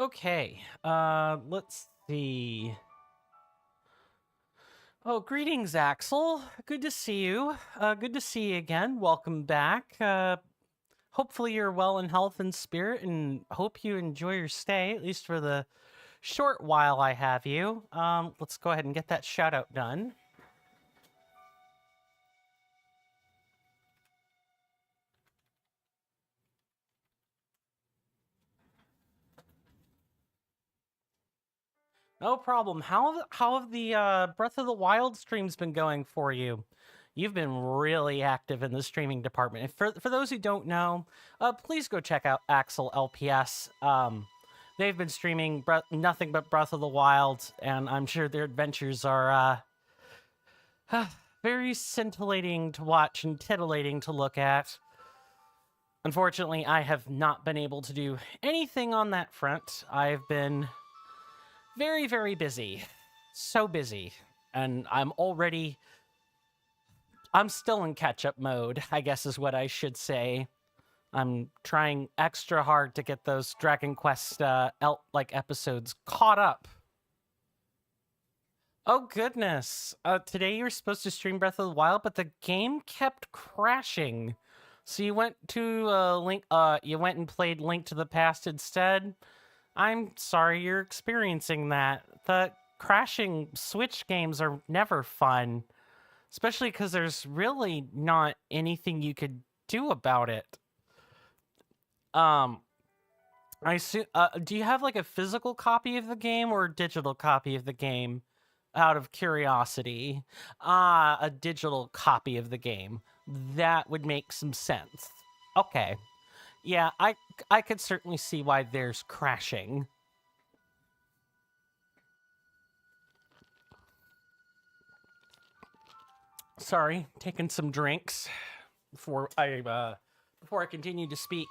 Okay, let's see. Oh, greetings, Axel. Good to see you. Good to see you again. Welcome back. Hopefully you're well in health and spirit, and hope you enjoy your stay, at least for the short while I have you. Let's go ahead and get that shout out done. No problem. How have the Breath of the Wild streams been going for you? You've been really active in the streaming department. For those who don't know, please go check out Axel LPS. They've been streaming nothing but Breath of the Wild, and I'm sure their adventures are very scintillating to watch and titillating to look at. Unfortunately, I have not been able to do anything on that front. I've been very, very busy. So busy. And I'm still in catch-up mode, I guess is what I should say. I'm trying extra hard to get those Dragon Quest episodes caught up. Oh goodness. Today you were supposed to stream Breath of the Wild, but the game kept crashing. So you went to you went and played Link to the Past instead. I'm sorry you're experiencing that. The crashing Switch games are never fun, especially because there's really not anything you could do about it. I assume, do you have like a physical copy of the game or a digital copy of the game? Out of curiosity, a digital copy of the game. That would make some sense. Okay. Yeah, I could certainly see why there's crashing. Sorry, taking some drinks before I continue to speak.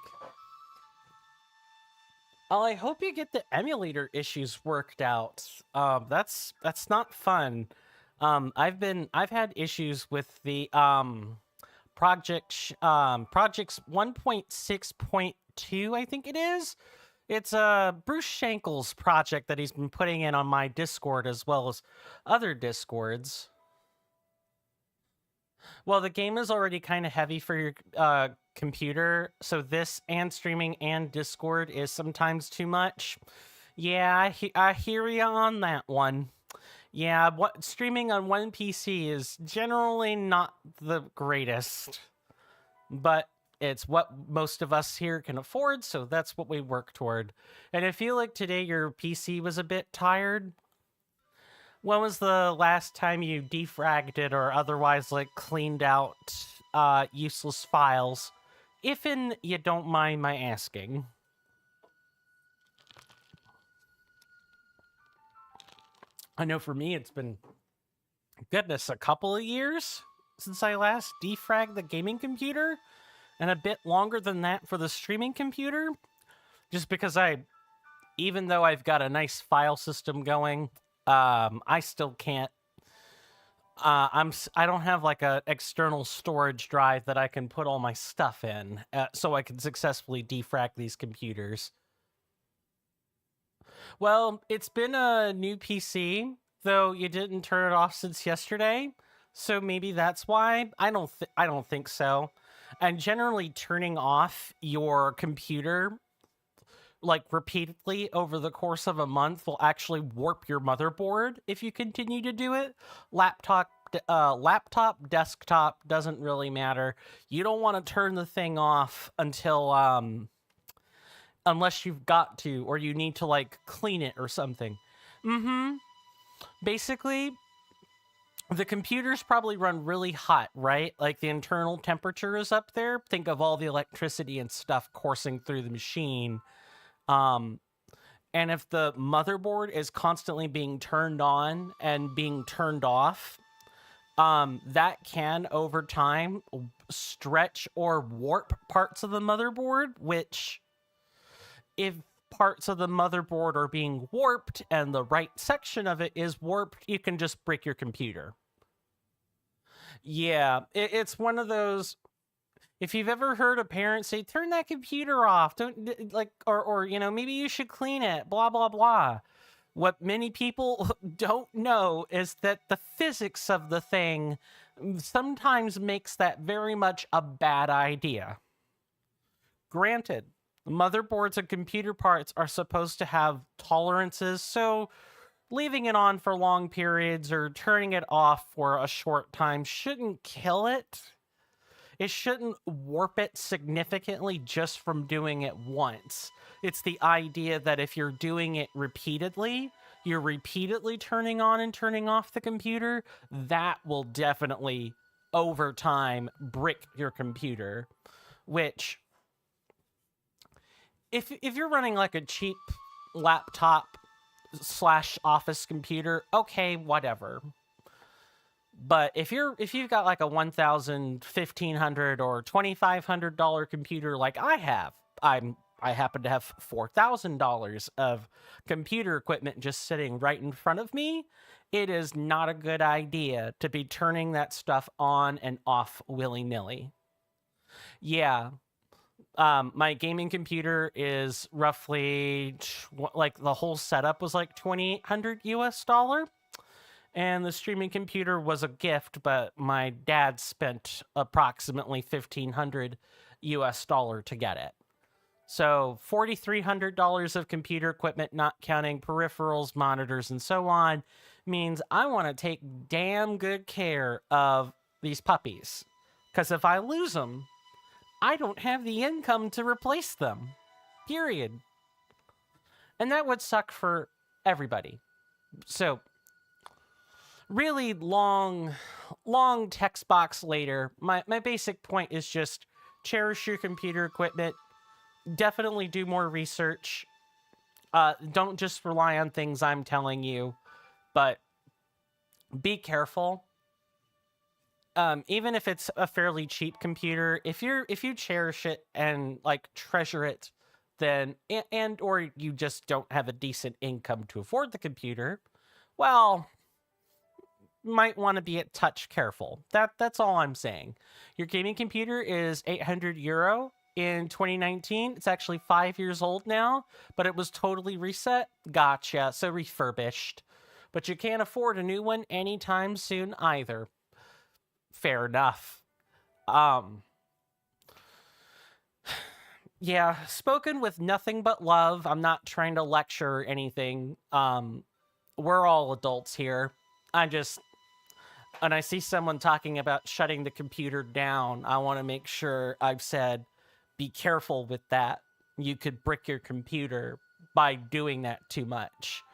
I hope you get the emulator issues worked out. That's not fun. I've had issues with the projects 1.6.2, I think it is. It's Bruce Schenkel's project that he's been putting in on my Discord as well as other Discords. Well, the game is already kind of heavy for your computer, so this and streaming and Discord is sometimes too much. Yeah, I hear you on that one. Yeah, streaming on one PC is generally not the greatest, but it's what most of us here can afford, so that's what we work toward. And I feel like today your PC was a bit tired. When was the last time you defragged it or otherwise like cleaned out useless files? If you don't mind my asking. I know for me it's been, goodness, a couple of years since I last defragged the gaming computer, and a bit longer than that for the streaming computer, just because even though I've got a nice file system going, I still can't. I don't have like a external storage drive that I can put all my stuff in, so I can successfully defrag these computers. Well, it's been a new PC, though you didn't turn it off since yesterday, so maybe that's why. I don't think so. And generally, turning off your computer like repeatedly over the course of a month will actually warp your motherboard if you continue to do it. Laptop, desktop, doesn't really matter. You don't want to turn the thing off until unless you've got to, or you need to like clean it or something. Basically, the computers probably run really hot, right? Like the internal temperature is up there. Think of all the electricity and stuff coursing through the machine. And if the motherboard is constantly being turned on and being turned off, that can over time stretch or warp parts of the motherboard, which if parts of the motherboard are being warped and the right section of it is warped, you can just break your computer. Yeah, it's one of those. If you've ever heard a parent say, turn that computer off, don't like, or you know, maybe you should clean it, blah, blah, blah. What many people don't know is that the physics of the thing sometimes makes that very much a bad idea. Granted, motherboards and computer parts are supposed to have tolerances, so leaving it on for long periods or turning it off for a short time shouldn't kill it. It shouldn't warp it significantly just from doing it once. It's the idea that if you're doing it repeatedly, you're repeatedly turning on and turning off the computer, that will definitely, over time, brick your computer. Which, if you're running like a cheap laptop / office computer, okay, whatever. But if you've got like a $1,000, $1,500, or $2,500 computer like I have, I happen to have $4,000 of computer equipment just sitting right in front of me. It is not a good idea to be turning that stuff on and off willy-nilly. Yeah, my gaming computer is roughly like the whole setup was like $2,800 US. And the streaming computer was a gift, but my dad spent approximately $1,500 US to get it. So $4,300 of computer equipment, not counting peripherals, monitors, and so on, means I want to take damn good care of these puppies. Because if I lose them, I don't have the income to replace them. Period. And that would suck for everybody. So really long text box later, my basic point is just cherish your computer equipment. Definitely do more research. Don't just rely on things I'm telling you, but be careful. Even if it's a fairly cheap computer, if you cherish it and like treasure it, then or you just don't have a decent income to afford the computer, well, might want to be a touch careful. That's all I'm saying. Your gaming computer is €800 in 2019. It's actually 5 years old now, but it was totally reset. Gotcha. So refurbished. But you can't afford a new one anytime soon either. Fair enough. Yeah, spoken with nothing but love. I'm not trying to lecture or anything. We're all adults here. And I see someone talking about shutting the computer down. I want to make sure I've said, be careful with that. You could brick your computer by doing that too much.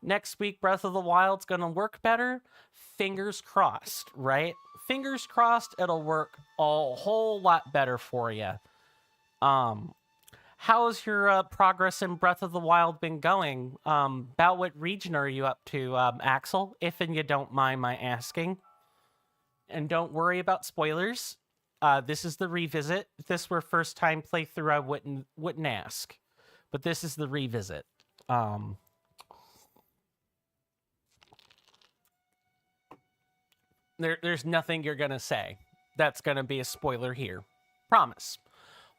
Next week, Breath of the Wild's going to work better. Fingers crossed, right? Fingers crossed it'll work a whole lot better for you. How's your progress in Breath of the Wild been going? About what region are you up to, Axel? If and you don't mind my asking. And don't worry about spoilers. This is the revisit. If this were first time playthrough, I wouldn't ask. But this is the revisit. There's nothing you're gonna say that's gonna be a spoiler here. Promise.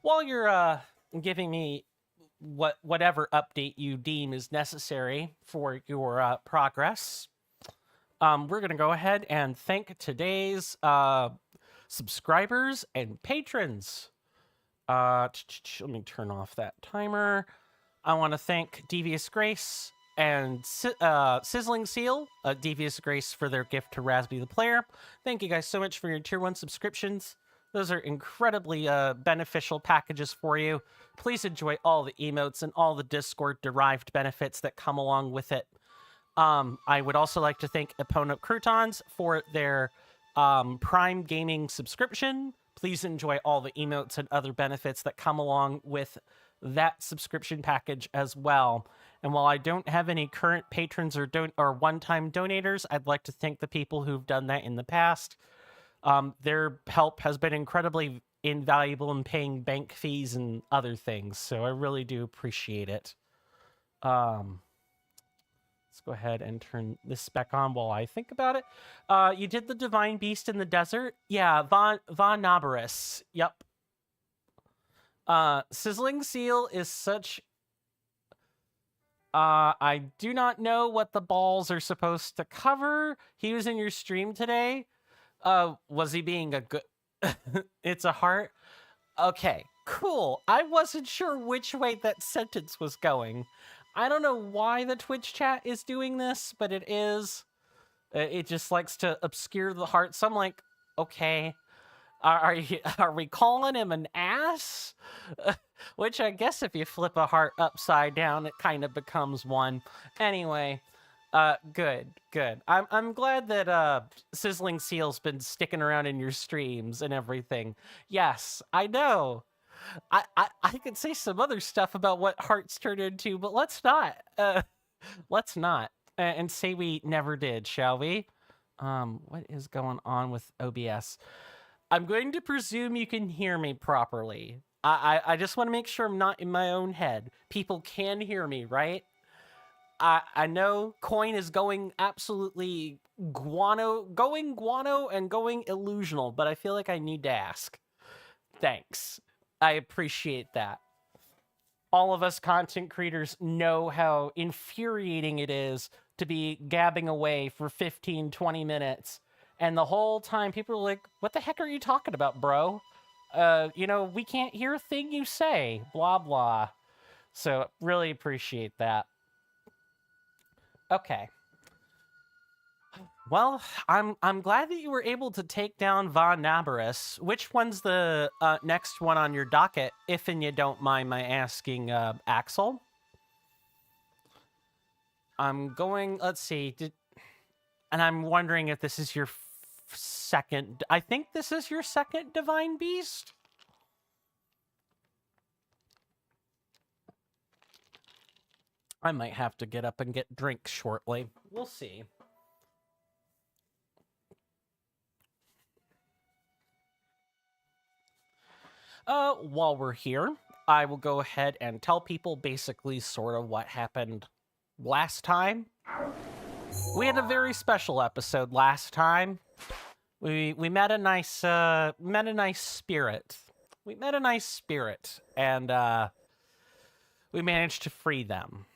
While you're giving me whatever update you deem is necessary for your progress, we're gonna go ahead and thank today's subscribers and patrons. Let me turn off that timer. I want to thank Devious Grace and Sizzling Seal, Devious Grace, for their gift to Rasby the Player. Thank you guys so much for your Tier 1 subscriptions. Those are incredibly beneficial packages for you. Please enjoy all the emotes and all the Discord-derived benefits that come along with it. I would also like to thank Opponent Croutons for their Prime Gaming subscription. Please enjoy all the emotes and other benefits that come along with that subscription package as well. And while I don't have any current patrons or one-time donators, I'd like to thank the people who've done that in the past. Their help has been incredibly invaluable in paying bank fees and other things, so I really do appreciate it. Let's go ahead and turn this back on while I think about it. You did the Divine Beast in the Desert? Yeah, Von Nabarus. Yep. Sizzling Seal is such... I do not know what the balls are supposed to cover. He was in your stream today. Was he being a good... It's a heart? Okay, cool. I wasn't sure which way that sentence was going. I don't know why the Twitch chat is doing this, but it is. It just likes to obscure the heart. So I'm like, okay, are we calling him an ass? Which I guess if you flip a heart upside down, it kind of becomes one. Anyway, good. I'm glad that Sizzling Seal's been sticking around in your streams and everything. Yes, I know. I could say some other stuff about what hearts turn into, but let's not. Let's not. And say we never did, shall we? What is going on with OBS? I'm going to presume you can hear me properly. I just want to make sure I'm not in my own head. People can hear me, right? I know Coin is going absolutely guano and going illusional, but I feel like I need to ask. Thanks. I appreciate that. All of us content creators know how infuriating it is to be gabbing away for 15, 20 minutes. And the whole time people are like, what the heck are you talking about, bro? We can't hear a thing you say, blah, blah. So really appreciate that. Okay. Well, I'm glad that you were able to take down Von Nabarus. Which one's the next one on your docket, if and you don't mind my asking, Axel? I'm going, let's see, and I'm wondering if this is your second, I think this is your second Divine Beast? I might have to get up and get drinks shortly. We'll see. While we're here, I will go ahead and tell people basically sort of what happened last time. We had a very special episode last time. We met a nice spirit. We met a nice spirit, and we managed to free them.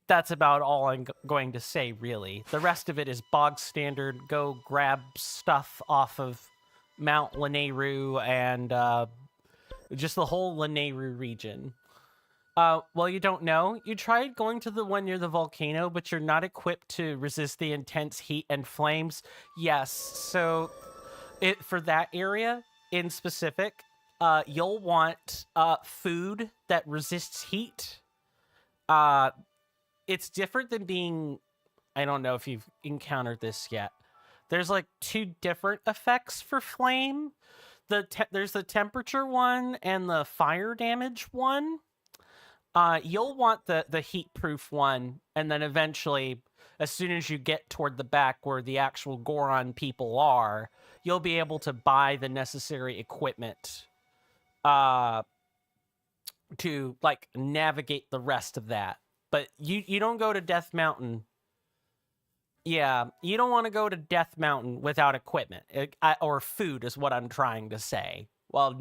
That's about all I'm going to say, really. The rest of it is bog standard. Go grab stuff off of Mount Lanayru and just the whole Lanayru region. Well, you don't know. You tried going to the one near the volcano, but you're not equipped to resist the intense heat and flames. Yes, so for that area in specific, you'll want food that resists heat. It's different than being... I don't know if you've encountered this yet. There's like two different effects for flame. There's the temperature one and the fire damage one. You'll want the heat-proof one, and then eventually, as soon as you get toward the back where the actual Goron people are, you'll be able to buy the necessary equipment to, like, navigate the rest of that. But you don't go to Death Mountain. Yeah, you don't want to go to Death Mountain without equipment, or food is what I'm trying to say. Well,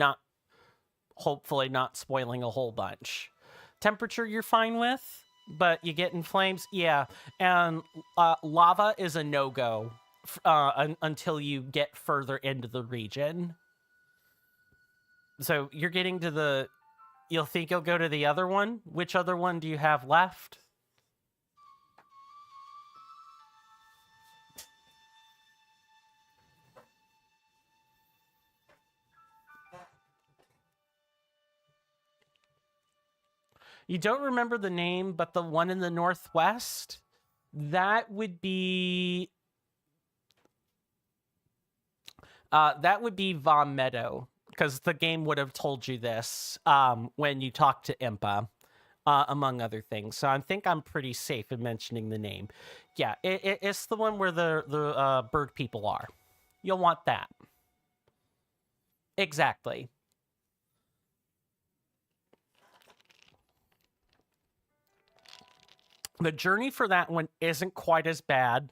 hopefully not spoiling a whole bunch. Temperature you're fine with, but you get in flames, yeah. And lava is a no-go until you get further into the region. So you're getting to the... You'll think you'll go to the other one? Which other one do you have left? You don't remember the name, but the one in the northwest? That would be... Vom Meadow, because the game would have told you this when you talked to Impa, among other things. So I think I'm pretty safe in mentioning the name. Yeah, it's the one where the bird people are. You'll want that. Exactly. The journey for that one isn't quite as bad,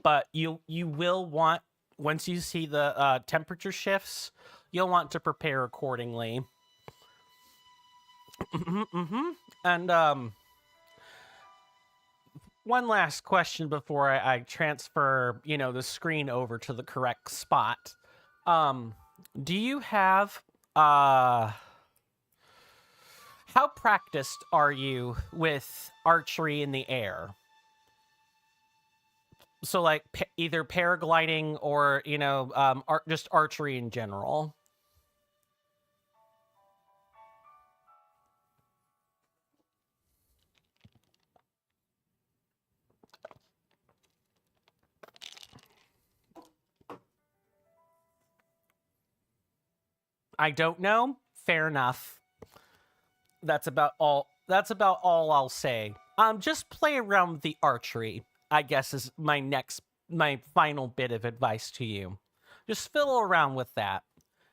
but you will want, once you see the temperature shifts, you'll want to prepare accordingly. And one last question before I transfer, the screen over to the correct spot. Do you have how practiced are you with archery in the air? So like either paragliding or, just archery in general. I don't know. Fair enough. That's about all I'll say. Just play around with the archery, I guess, is my final bit of advice to you. Just fiddle around with that,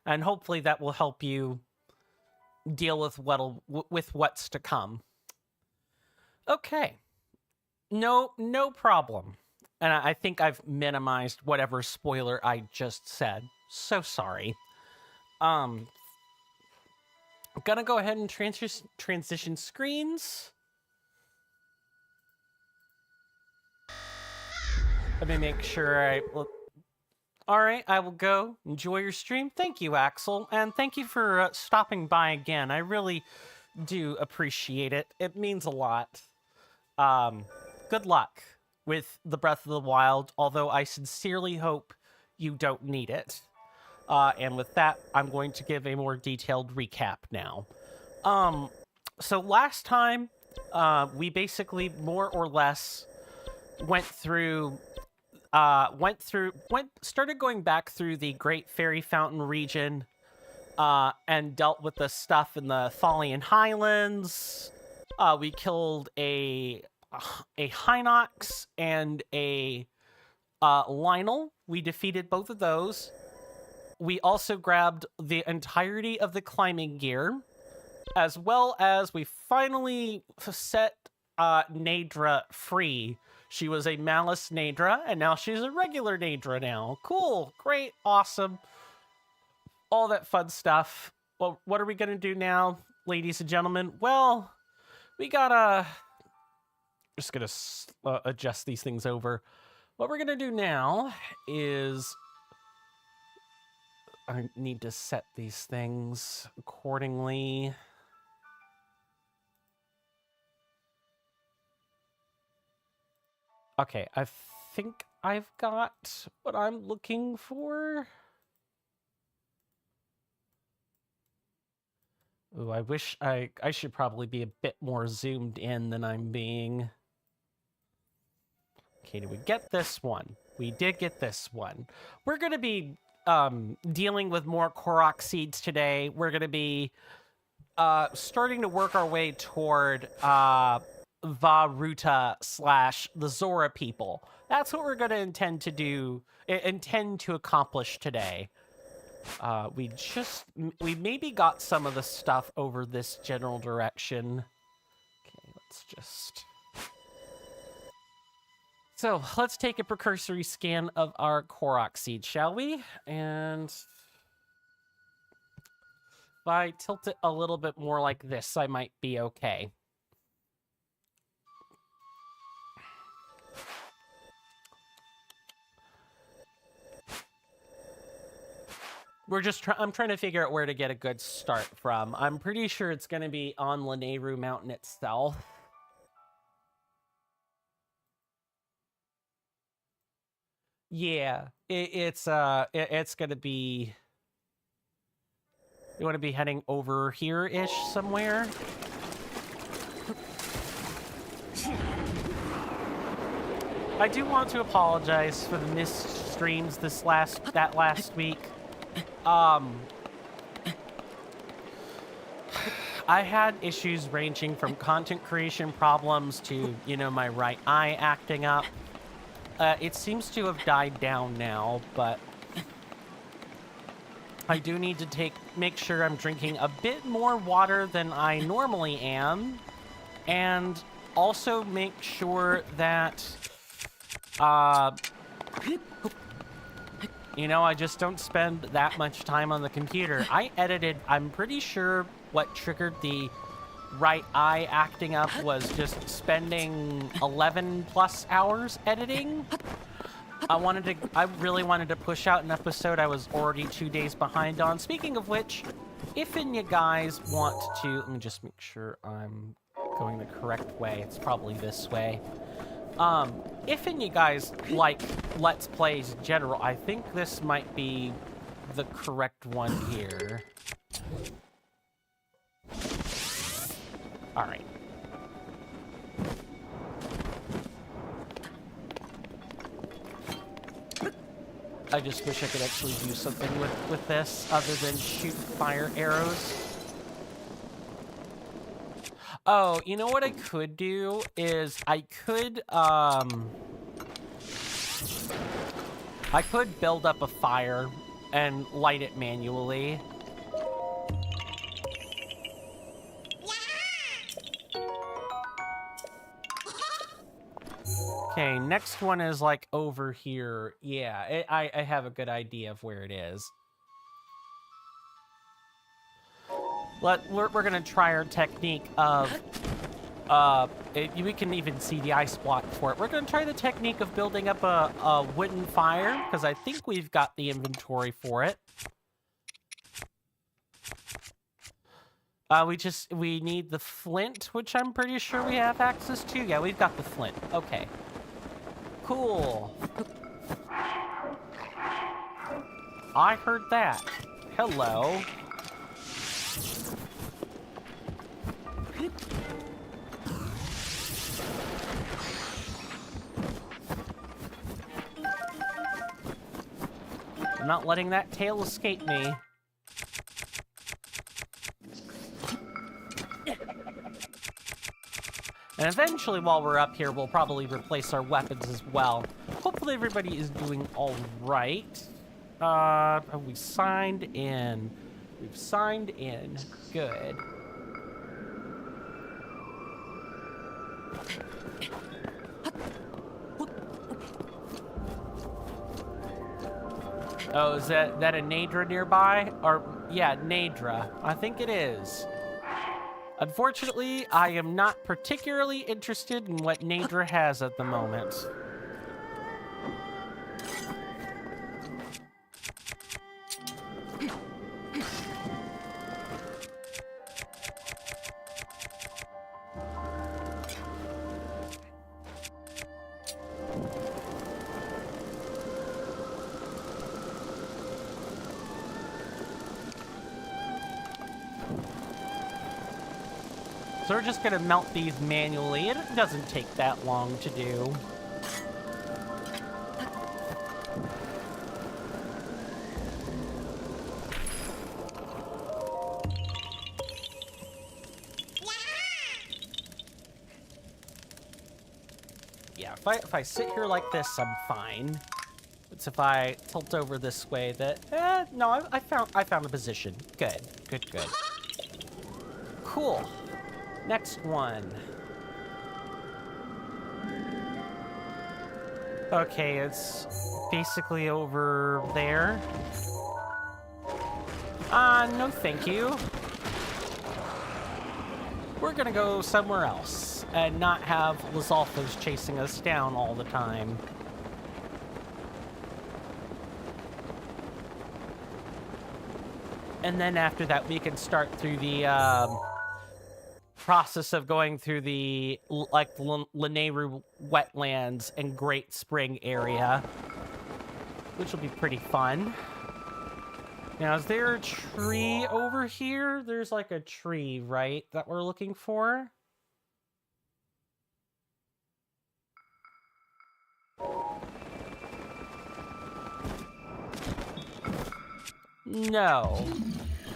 and hopefully that will help you deal with what's to come. Okay. No problem. And I think I've minimized whatever spoiler I just said. So sorry. I'm gonna go ahead and transition screens. Let me make sure I look. All right, I will go. Enjoy your stream. Thank you, Axel. And thank you for stopping by again. I really do appreciate it. It means a lot. Good luck with the Breath of the Wild, although I sincerely hope you don't need it. And with that, I'm going to give a more detailed recap now. So last time, we basically more or less started going back through the Great Fairy Fountain region, and dealt with the stuff in the Thalian Highlands. We killed a Hinox and a Lionel. We defeated both of those. We also grabbed the entirety of the climbing gear, as well as we finally set Nadra free. She was a Malice Nadra, and now she's a regular Nadra now. Cool, great, awesome. All that fun stuff. Well, what are we going to do now, ladies and gentlemen? Well, we gotta... Just going to adjust these things over. What we're going to do now is... I need to set these things accordingly. Okay, I think I've got what I'm looking for. Ooh, I wish I should probably be a bit more zoomed in than I'm being. Okay, did we get this one? We did get this one. We're going to be dealing with more Korok seeds today. We're going to be starting to work our way toward Varuta / the Zora people. That's what we're going to intend to accomplish today. We maybe got some of the stuff over this general direction. Okay, let's just... So, let's take a precursory scan of our Korok seed, shall we? And if I tilt it a little bit more like this, I might be okay. I'm trying to figure out where to get a good start from. I'm pretty sure it's going to be on Lanayru Mountain itself. Yeah, it's going to be... You want to be heading over here-ish somewhere? I do want to apologize for the missed streams that last week. I had issues ranging from content creation problems to, my right eye acting up. It seems to have died down now, but I do need to make sure I'm drinking a bit more water than I normally am, and also make sure that, I just don't spend that much time on the computer. I'm pretty sure what triggered the right eye acting up was just spending 11 plus hours editing. I really wanted to push out an episode I was already 2 days behind on. Speaking of which, if you guys want to, let me just make sure I'm going the correct way. It's probably this way. If you guys like Let's Plays in general, I think this might be the correct one here. All right. I just wish I could actually do something with this other than shoot fire arrows. Oh, you know what I could do is I could build up a fire and light it manually. Okay, next one is like over here. Yeah, I have a good idea of where it is. We're gonna try our technique of, we can even see the ice block for it. We're gonna try the technique of building up a wooden fire, because I think we've got the inventory for it. We need the flint, which I'm pretty sure we have access to. Yeah, we've got the flint. Okay. Cool. I heard that. Hello. I'm not letting that tail escape me. And eventually, while we're up here, we'll probably replace our weapons as well. Hopefully everybody is doing all right. We signed in. We've signed in. Good. Oh, is that a Nadra nearby? Or, yeah, Nadra. I think it is. Unfortunately, I am not particularly interested in what Nadra has at the moment. So we're just gonna melt these manually. It doesn't take that long to do. Yeah, if I sit here like this, I'm fine. It's if I tilt over this way that, no, I found a position. Good. Cool. Next one. Okay, it's basically over there. No thank you. We're gonna go somewhere else and not have Lizalfos chasing us down all the time. And then after that, we can start through the, process of going through the Lanayru wetlands and Great Spring area, which will be pretty fun. Now, is there a tree over here? There's like a tree, right, that we're looking for? No.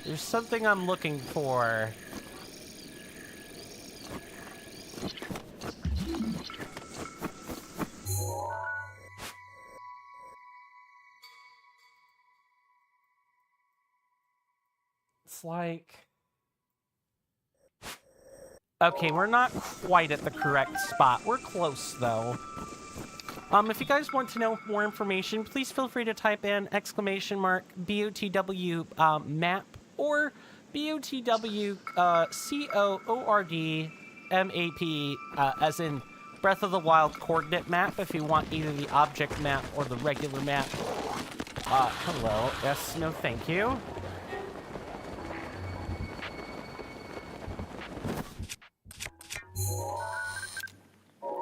There's something I'm looking for. It's like... Okay, we're not quite at the correct spot. We're close, though. If you guys want to know more information, please feel free to type in !BOTW map, or BOTWCOORD map, as in Breath of the Wild coordinate map, if you want either the object map or the regular map. Hello. Yes, no thank you.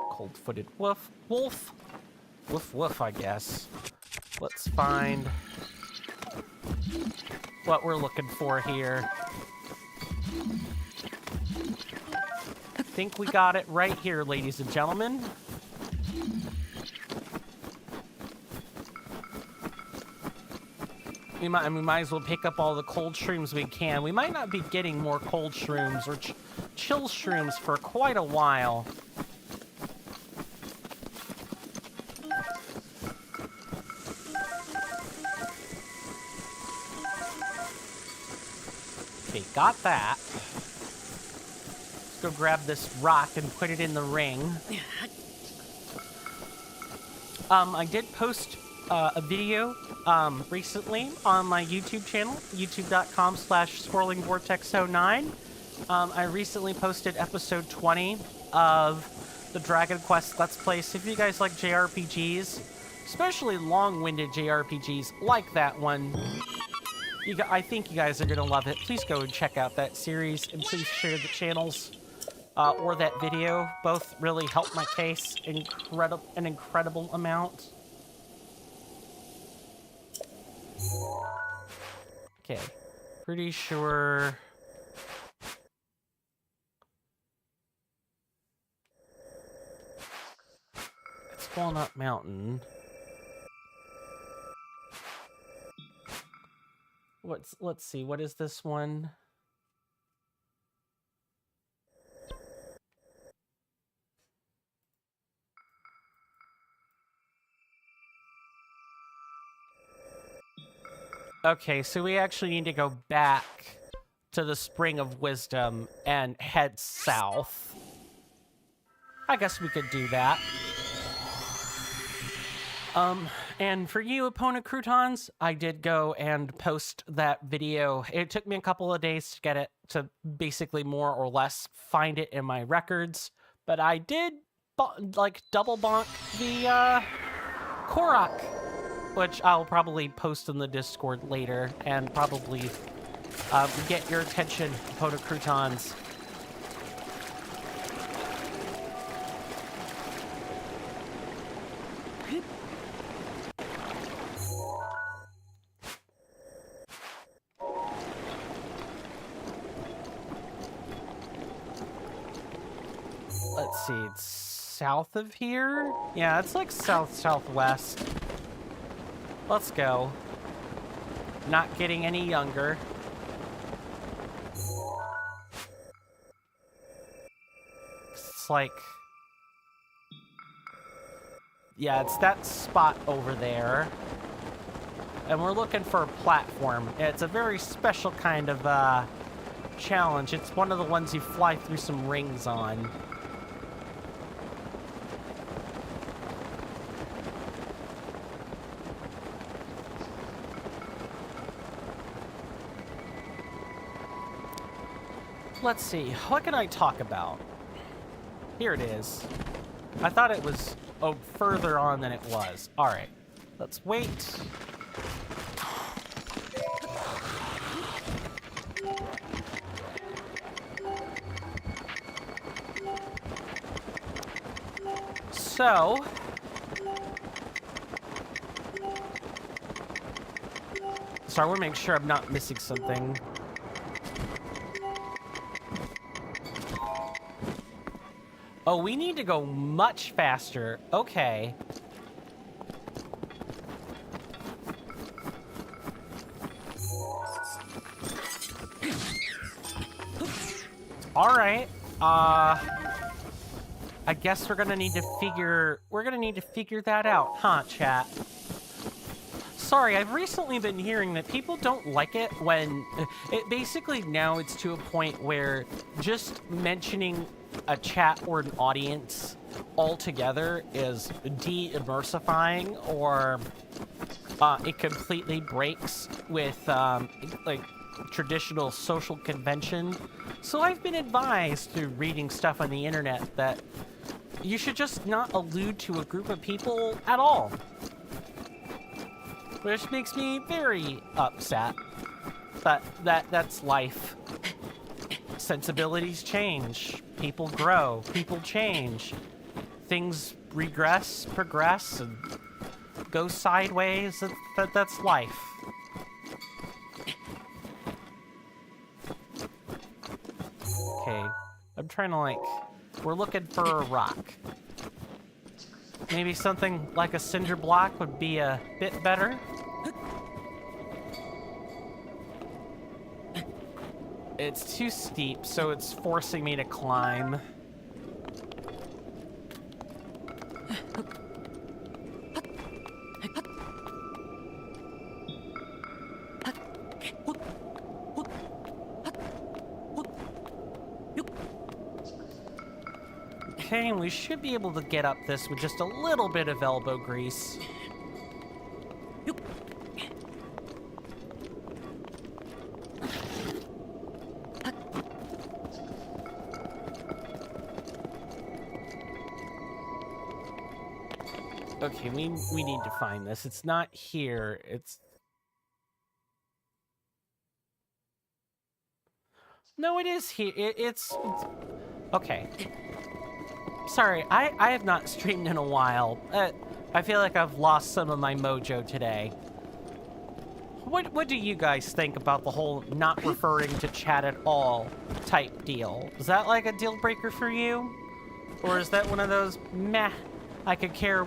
Cold-footed wolf. Wolf. Woof woof, I guess. Let's find what we're looking for here. I think we got it right here, ladies and gentlemen. We might as well pick up all the cold shrooms we can. We might not be getting more cold shrooms or chill shrooms for quite a while. Okay, got that. Let's go grab this rock and put it in the ring. I did post a video recently on my YouTube channel, youtube.com/swirlingvortex09. I recently posted episode 20 of the Dragon Quest Let's Play. So if you guys like JRPGs, especially long-winded JRPGs like that one, I think you guys are going to love it. Please go and check out that series, and please share the channels or that video. Both really help my case an incredible amount. Okay, pretty sure... it's Walnut Mountain. Let's see, what is this one? Okay, so we actually need to go back to the Spring of Wisdom and head south. I guess we could do that. And for you, opponent croutons, I did go and post that video. It took me a couple of days to get it, to basically more or less find it in my records. But I did, like, double bonk the, Korok, which I'll probably post in the Discord later, and probably, get your attention, opponent croutons. Let's see, it's south of here? Yeah, it's like south-southwest. Let's go. Not getting any younger. It's like... yeah, it's that spot over there. And we're looking for a platform. It's a very special kind of, challenge. It's one of the ones you fly through some rings on. Let's see, what can I talk about? Here it is. I thought it was further on than it was. All right, let's wait. So, sorry, I want to make sure I'm not missing something. Oh, we need to go much faster. Okay. All right. I guess we're gonna need to figure that out, huh, chat? Sorry, I've recently been hearing that people don't like it when basically now it's to a point where just mentioning a chat or an audience altogether is de-immersifying, or it completely breaks with like traditional social convention. So I've been advised through reading stuff on the internet that you should just not allude to a group of people at all. Which makes me very upset. But that's life. Sensibilities change. People grow. People change. Things regress, progress, and go sideways. That's life. Okay. I'm trying to, like... We're looking for a rock. Maybe something like a cinder block would be a bit better. It's too steep, so it's forcing me to climb. Okay, we should be able to get up this with just a little bit of elbow grease. Okay, we need to find this. It's not here. It's... No, it is here. It's... Okay. Sorry, I have not streamed in a while. I feel like I've lost some of my mojo today. What do you guys think about the whole not referring to chat at all type deal? Is that like a deal breaker for you? Or is that one of those meh, I could care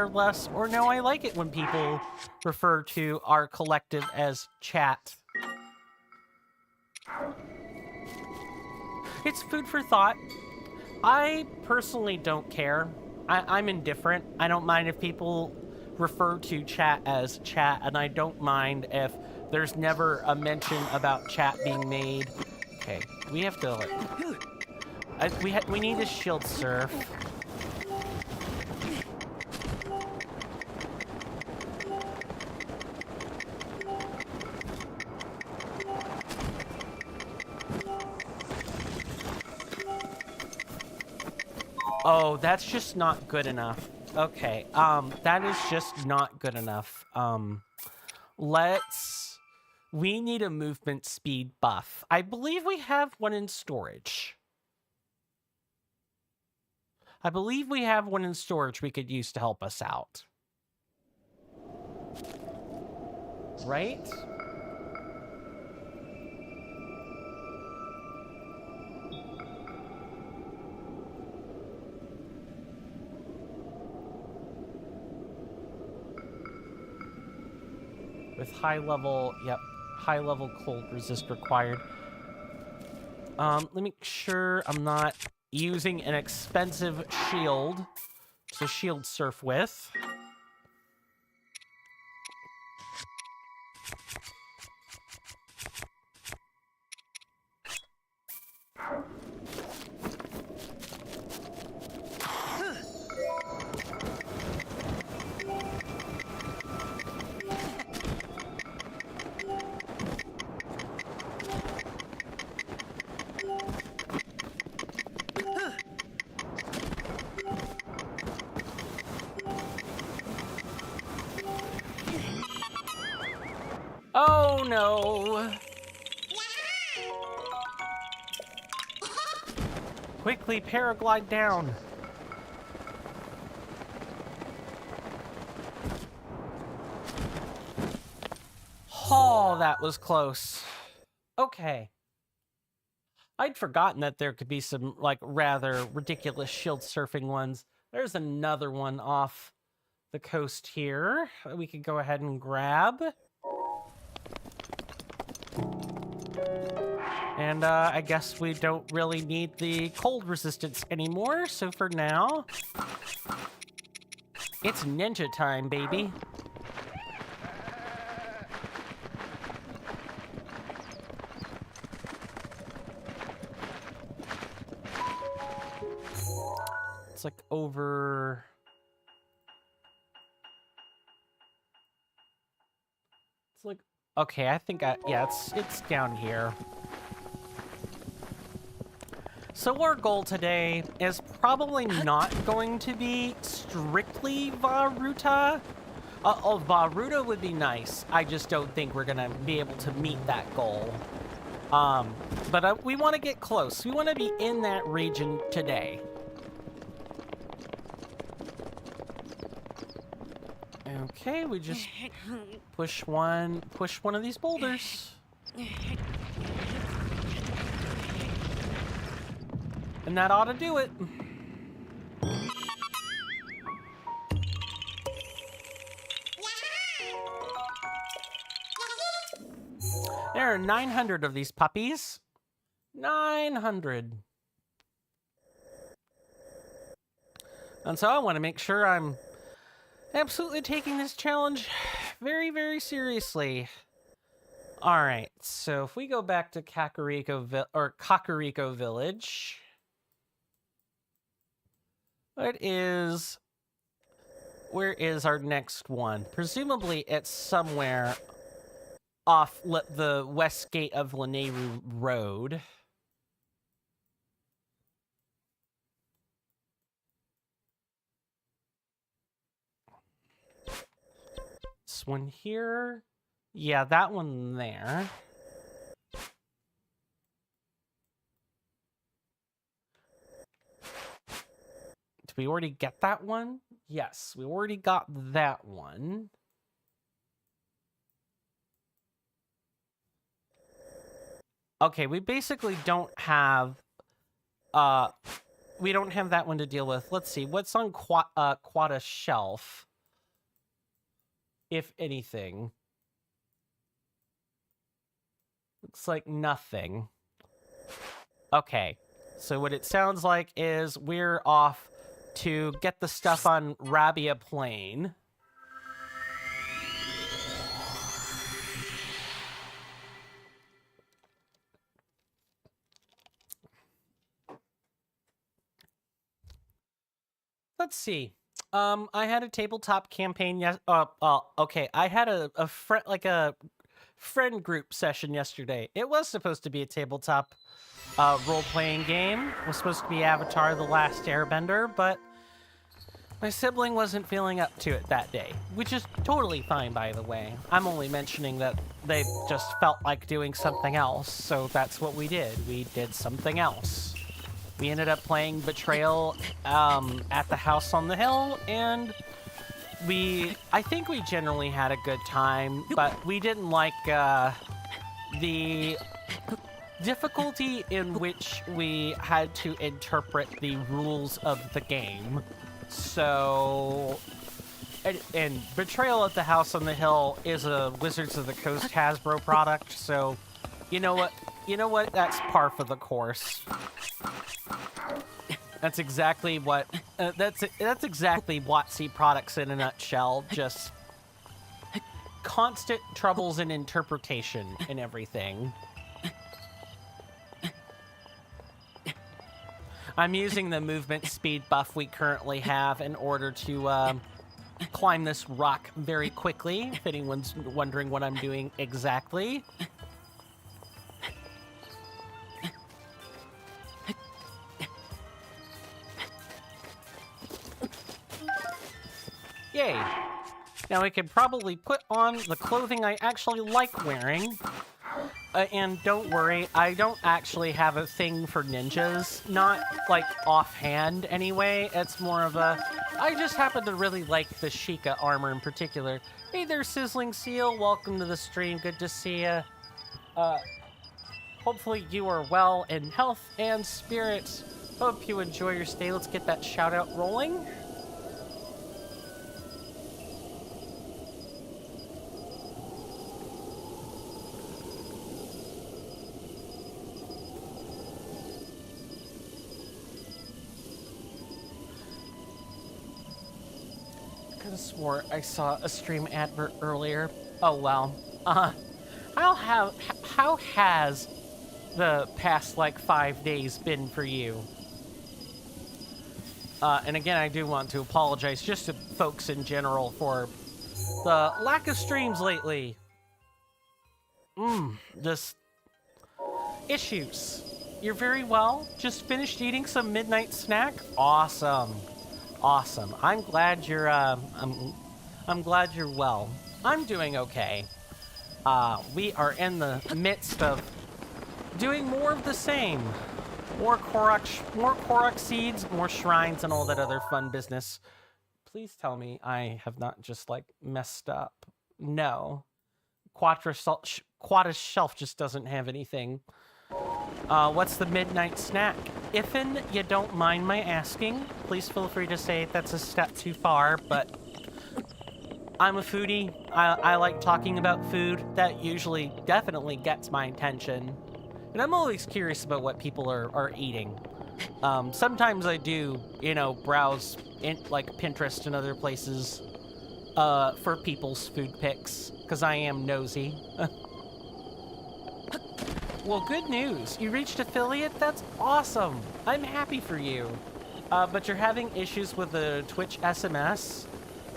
less, or no, I like it when people refer to our collective as chat? It's food for thought. I personally don't care. I'm indifferent. I don't mind if people refer to chat as chat, and I don't mind if there's never a mention about chat being made. Okay, we have to, like... we need a shield surf. Oh, that's just not good enough. Okay, that is just not good enough. We need a movement speed buff. I believe we have one in storage. We could use to help us out. Right? With high level cold resist required. Let me make sure I'm not using an expensive shield to shield surf with. Oh no! Quickly paraglide down. Oh, that was close. Okay. I'd forgotten that there could be some, like, rather ridiculous shield surfing ones. There's another one off the coast here we could go ahead and grab. And I guess we don't really need the cold resistance anymore, so for now, it's ninja time, baby. It's like over... It's like, okay, I think yeah, it's down here. So our goal today is probably not going to be strictly Varuta. Varuta would be nice. I just don't think we're gonna be able to meet that goal. But we want to get close. We want to be in that region today. Okay, we just push one of these boulders. And that ought to do it. There are 900 of these puppies. 900. And so I want to make sure I'm absolutely taking this challenge very, very seriously. All right, so if we go back to Kakariko Village, where is our next one? Presumably it's somewhere off the west gate of Lanayru Road. This one here. Yeah, that one there. Did we already get that one? Yes, we already got that one. Okay, we basically don't have we don't have that one to deal with. Let's see, what's on Quatta's shelf? If anything. Looks like nothing. Okay, so what it sounds like is we're off to get the stuff on Rabia Plain. Let's see. I had a tabletop campaign. Okay. I had a friend group session yesterday. It was supposed to be a tabletop role-playing game. It was supposed to be Avatar: The Last Airbender, but my sibling wasn't feeling up to it that day, which is totally fine, by the way. I'm only mentioning that they just felt like doing something else, so that's what we did. We did something else. We ended up playing Betrayal at the house on the hill, and I think we generally had a good time, but we didn't like the difficulty in which we had to interpret the rules of the game. So, and Betrayal at the House on the Hill is a Wizards of the Coast Hasbro product, so you know what? That's par for the course. That's exactly what that's exactly WotC products in a nutshell. Just constant troubles in interpretation and everything. I'm using the movement speed buff we currently have in order to climb this rock very quickly, if anyone's wondering what I'm doing exactly. Yay! Now we could probably put on the clothing I actually like wearing. And don't worry, I don't actually have a thing for ninjas. Not, like, offhand anyway. It's more of a... I just happen to really like the Sheikah armor in particular. Hey there, Sizzling Seal. Welcome to the stream. Good to see ya. Hopefully you are well in health and spirits. Hope you enjoy your stay. Let's get that shout-out rolling. I could have swore I saw a stream advert earlier. Oh well. How has the past like 5 days been for you? And again, I do want to apologize just to folks in general for the lack of streams lately. Just issues. You're very well. Just finished eating some midnight snack. Awesome. Awesome. I'm glad you're I'm glad you're well. I'm doing okay. We are in the midst of doing more of the same. More Korok seeds, more shrines, and all that other fun business. Please tell me I have not just, like, messed up. No. Quadra's shelf just doesn't have anything. What's the midnight snack? Ifin, you don't mind my asking, please feel free to say that's a step too far, but I'm a foodie. I like talking about food. That usually definitely gets my attention. And I'm always curious about what people are eating. Sometimes I do, you know, browse in, like, Pinterest and other places for people's food pics, because I am nosy. Well, good news. You reached affiliate? That's awesome. I'm happy for you. But you're having issues with the Twitch SMS,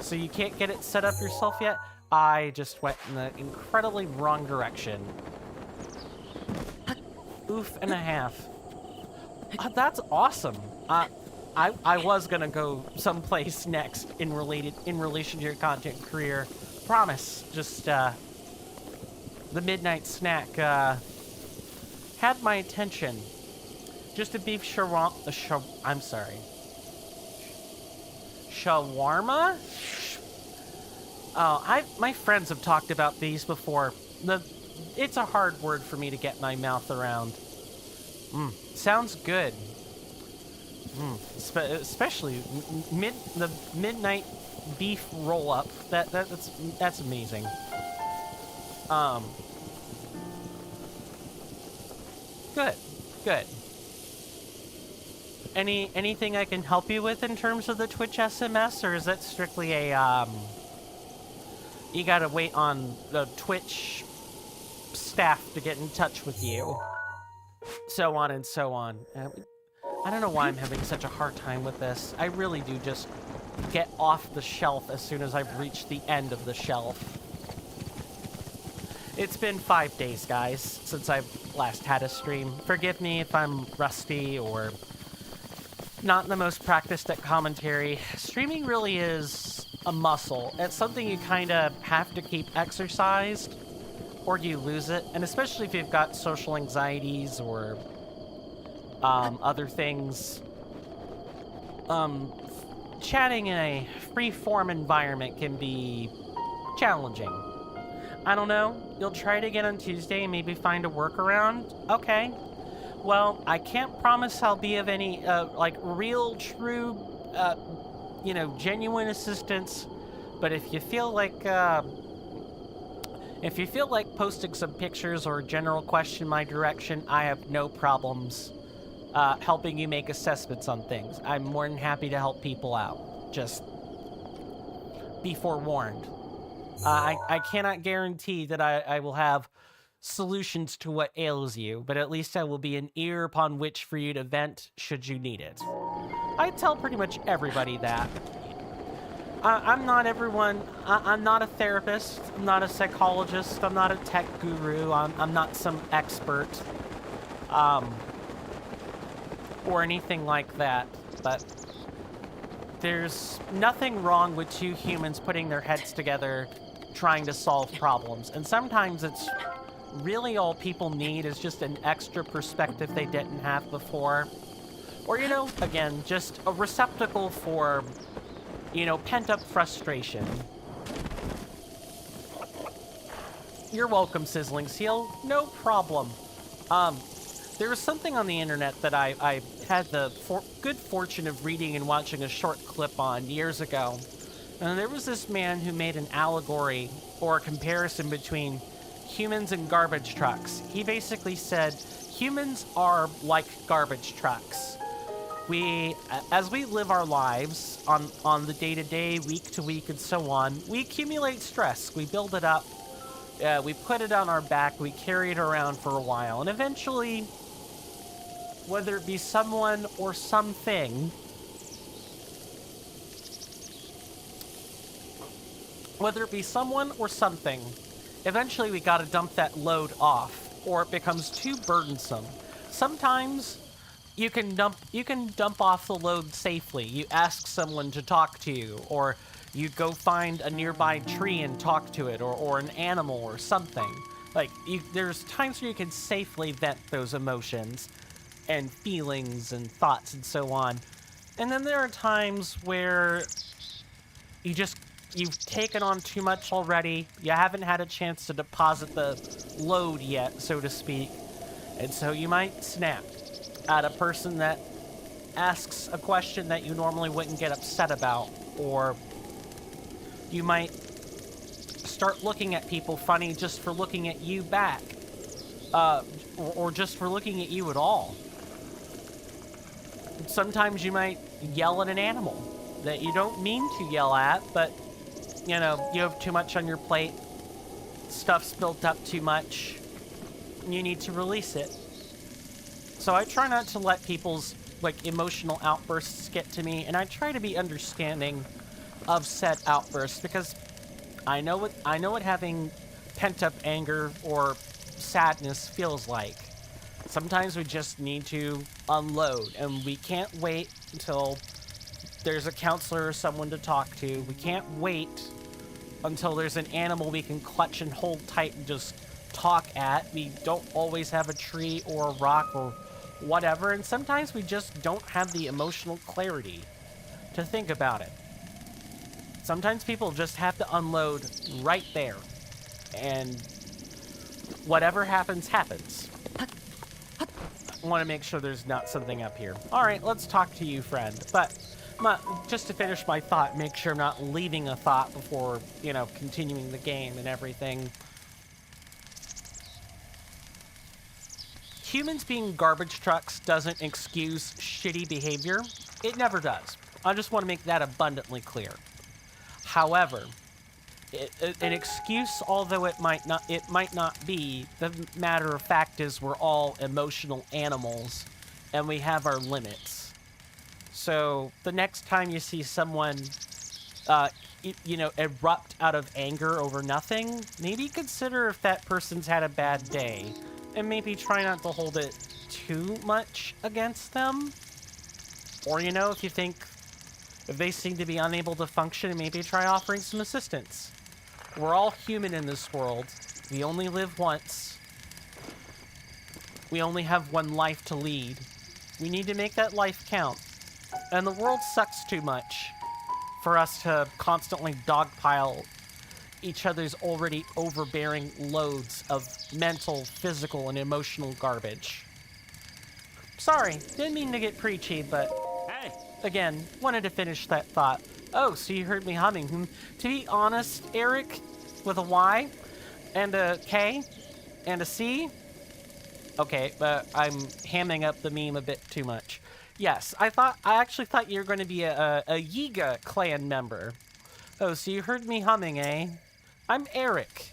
so you can't get it set up yourself yet? I just went in the incredibly wrong direction. Oof and a half. That's awesome. I was gonna go someplace next in relation to your content career. Promise. Just the midnight snack had my attention. Just a beef shawarma. I'm sorry. Shawarma? Oh, my friends have talked about these before. It's a hard word for me to get my mouth around. Sounds good. Especially the midnight beef roll-up. That's amazing. Good. Anything I can help you with in terms of the Twitch SMS, or is that strictly a you gotta wait on the Twitch staff to get in touch with you? So on and so on. I don't know why I'm having such a hard time with this. I really do just get off the shelf as soon as I've reached the end of the shelf. It's been 5 days, guys, since I've last had a stream. Forgive me if I'm rusty or not the most practiced at commentary. Streaming really is a muscle. It's something you kind of have to keep exercised, or you lose it. And especially if you've got social anxieties or other things. Chatting in a free-form environment can be challenging. I don't know. You'll try it again on Tuesday and maybe find a workaround? Okay. Well, I can't promise I'll be of any, like, real, true, you know, genuine assistance. But if you feel like posting some pictures or a general question my direction, I have no problems helping you make assessments on things. I'm more than happy to help people out. Just be forewarned. I cannot guarantee that I will have solutions to what ails you, but at least I will be an ear upon which for you to vent should you need it. I tell pretty much everybody that. I'm not everyone. I'm not a therapist. I'm not a psychologist. I'm not a tech guru. I'm not some expert. Or anything like that, but there's nothing wrong with two humans putting their heads together trying to solve problems. And sometimes it's really all people need is just an extra perspective they didn't have before. Or, you know, again, just a receptacle for, you know, pent-up frustration. You're welcome, Sizzling Seal. No problem. There was something on the internet that I had the good fortune of reading and watching a short clip on years ago. And there was this man who made an allegory or a comparison between humans and garbage trucks. He basically said, humans are like garbage trucks. As we live our lives on the day-to-day, week-to-week, and so on, we accumulate stress. We build it up. We put it on our back. We carry it around for a while. And eventually, whether it be someone or something, eventually we gotta dump that load off, or it becomes too burdensome. Sometimes you can dump off the load safely. You ask someone to talk to you, or you go find a nearby tree and talk to it, or an animal or something. Like, there's times where you can safely vent those emotions and feelings and thoughts and so on. And then there are times where you've taken on too much already. You haven't had a chance to deposit the load yet, so to speak. And so you might snap at a person that asks a question that you normally wouldn't get upset about, or you might start looking at people funny just for looking at you back, or just for looking at you at all. Sometimes you might yell at an animal that you don't mean to yell at, but you know, you have too much on your plate, stuff's built up too much, and you need to release it. So I try not to let people's emotional outbursts get to me, and I try to be understanding of said outbursts, because I know what having pent-up anger or sadness feels like. Sometimes we just need to unload, and we can't wait until there's a counselor or someone to talk to. We can't wait until there's an animal we can clutch and hold tight and just talk at. We don't always have a tree or a rock or whatever, and sometimes we just don't have the emotional clarity to think about it. Sometimes people just have to unload right there, and whatever happens, happens. I want to make sure there's not something up here. All right, let's talk to you, friend. But just to finish my thought, make sure I'm not leaving a thought before, continuing the game and everything. Humans being garbage trucks doesn't excuse shitty behavior. It never does. I just want to make that abundantly clear. However, an excuse, although it might not be, the matter of fact is we're all emotional animals, and we have our limits. So the next time you see someone, erupt out of anger over nothing, maybe consider if that person's had a bad day, and maybe try not to hold it too much against them. Or, if they seem to be unable to function, maybe try offering some assistance. We're all human in this world. We only live once. We only have one life to lead. We need to make that life count. And the world sucks too much for us to constantly dogpile each other's already overbearing loads of mental, physical, and emotional garbage. Sorry, didn't mean to get preachy, but hey, again, wanted to finish that thought. Oh, so you heard me humming. To be honest, Eric, with a Y, and a K, and a C? Okay, but I'm hamming up the meme a bit too much. Yes, I actually thought you were going to be a Yiga clan member. Oh, so you heard me humming, eh? I'm Eric.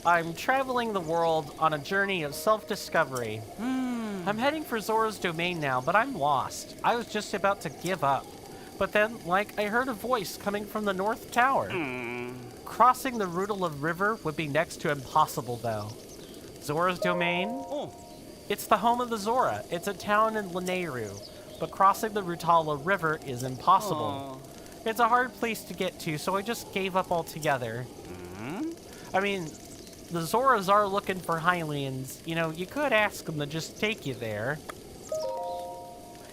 I'm traveling the world on a journey of self-discovery. I'm heading for Zora's domain now, but I'm lost. I was just about to give up. But then, I heard a voice coming from the North Tower. Crossing the Rutala River would be next to impossible, though. Zora's domain? Oh. It's the home of the Zora. It's a town in Lanayru, but crossing the Rutala River is impossible. Aww. It's a hard place to get to, so I just gave up altogether. I mean, the Zoras are looking for Hylians. You could ask them to just take you there.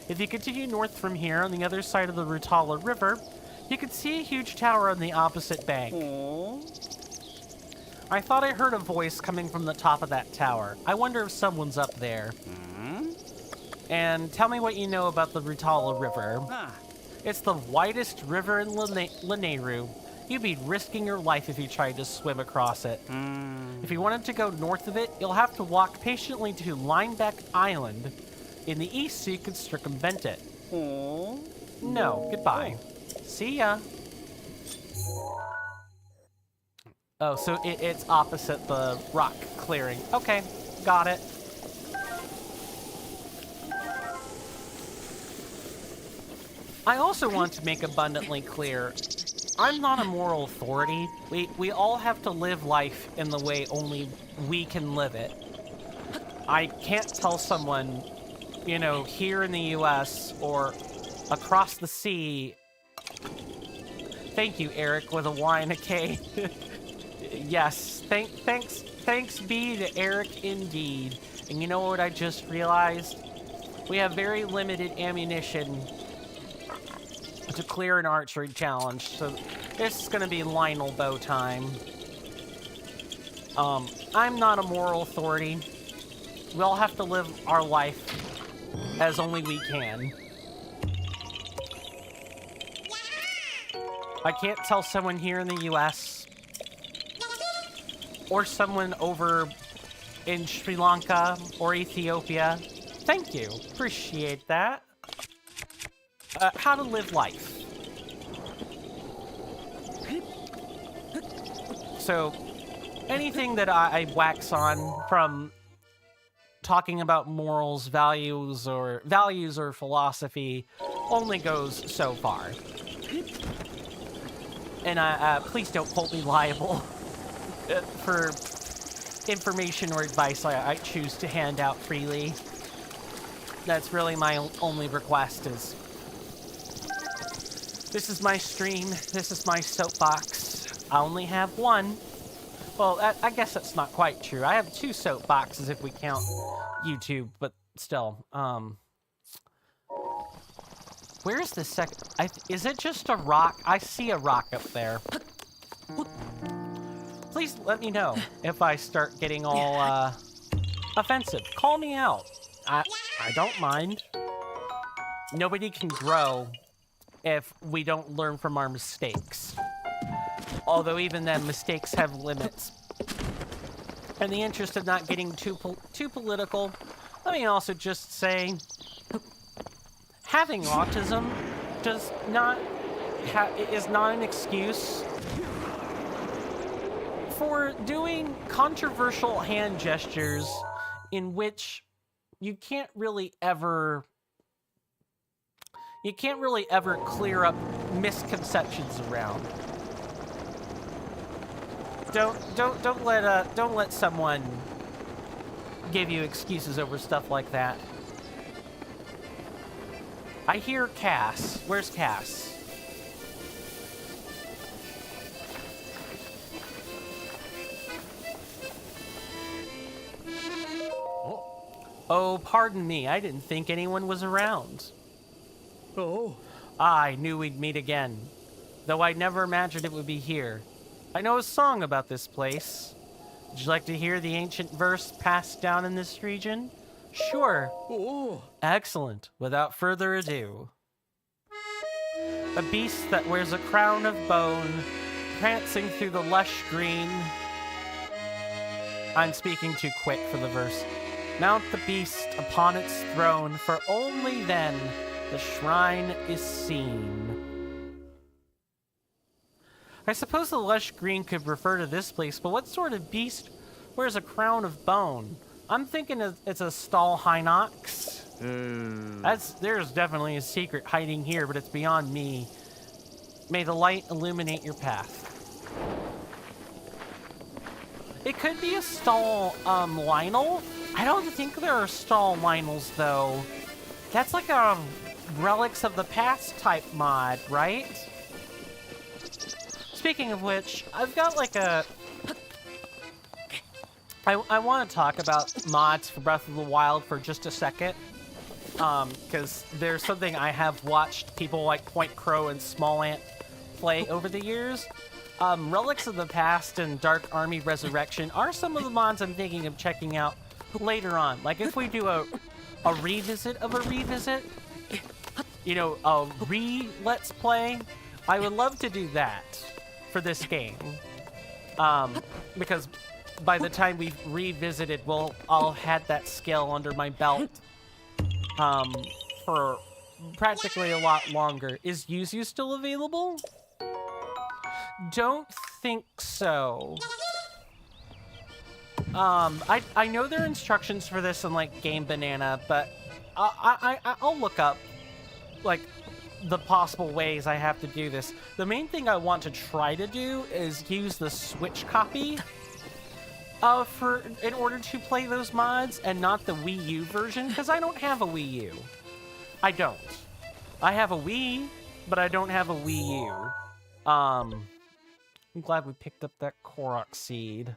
If you continue north from here, on the other side of the Rutala River, you can see a huge tower on the opposite bank. I thought I heard a voice coming from the top of that tower. I wonder if someone's up there. And tell me what you know about the Rutala River. It's the widest river in Lanayru. You'd be risking your life if you tried to swim across it. If you wanted to go north of it, you'll have to walk patiently to Lineback Island in the east so you could circumvent it. No, goodbye. See ya. Oh, so it's opposite the rock clearing. Okay, got it. I also want to make abundantly clear, I'm not a moral authority. We all have to live life in the way only we can live it. I can't tell someone, you know, here in the US or across the sea. Thank you, Eric, with a Y and a K. Yes, thanks be to Eric indeed. And you know what I just realized? We have very limited ammunition to clear an archery challenge, so this is gonna be Lionel bow time. I'm not a moral authority. We all have to live our life as only we can. I can't tell someone here in the US or someone over in Sri Lanka or Ethiopia. Thank you. Appreciate that. How to live life. So, anything that I wax on from talking about morals, values, or philosophy only goes so far. And please don't hold me liable for information or advice I choose to hand out freely. That's really my only request is, this is my stream, this is my soapbox. I only have one. Well, I guess that's not quite true. I have 2 soapboxes if we count YouTube, but still, where's the second? Is it just a rock? I see a rock up there. Please let me know if I start getting all offensive. Call me out. I don't mind. Nobody can grow if we don't learn from our mistakes. Although even then, mistakes have limits. In the interest of not getting too political, let me also just say, having autism is not an excuse for doing controversial hand gestures in which you can't really ever clear up misconceptions around. Don't let someone give you excuses over stuff like that. I hear Cass. Where's Cass? Oh, pardon me. I didn't think anyone was around. Oh. I knew we'd meet again, though I never imagined it would be here. I know a song about this place. Would you like to hear the ancient verse passed down in this region? Sure. Oh. Excellent. Without further ado. A beast that wears a crown of bone, prancing through the lush green. I'm speaking too quick for the verse. Mount the beast upon its throne, for only then the shrine is seen. I suppose the lush green could refer to this place, but what sort of beast wears a crown of bone? I'm thinking it's a stall Hinox. There's definitely a secret hiding here, but it's beyond me. May the light illuminate your path. It could be a stall Lionel. I don't think there are stall Lionels though. That's like a Relics of the Past type mod, right? Speaking of which, I've got like a... I want to talk about mods for Breath of the Wild for just a second. Because there's something I have watched people like Point Crow and Small Ant play over the years. Relics of the Past and Dark Army Resurrection are some of the mods I'm thinking of checking out later on. Like if we do a revisit of a revisit, you know, a let's play, I would love to do that for this game. Because by the time we've revisited, I'll have had that skill under my belt for practically a lot longer. Is Yuzu still available? Don't think so. I know there are instructions for this in like Game Banana, but I'll look up like the possible ways I have to do this. The main thing I want to try to do is use the Switch copy in order to play those mods, and not the Wii U version, because I don't have a Wii U. I don't. I have a Wii, but I don't have a Wii U. I'm glad we picked up that Koroks seed.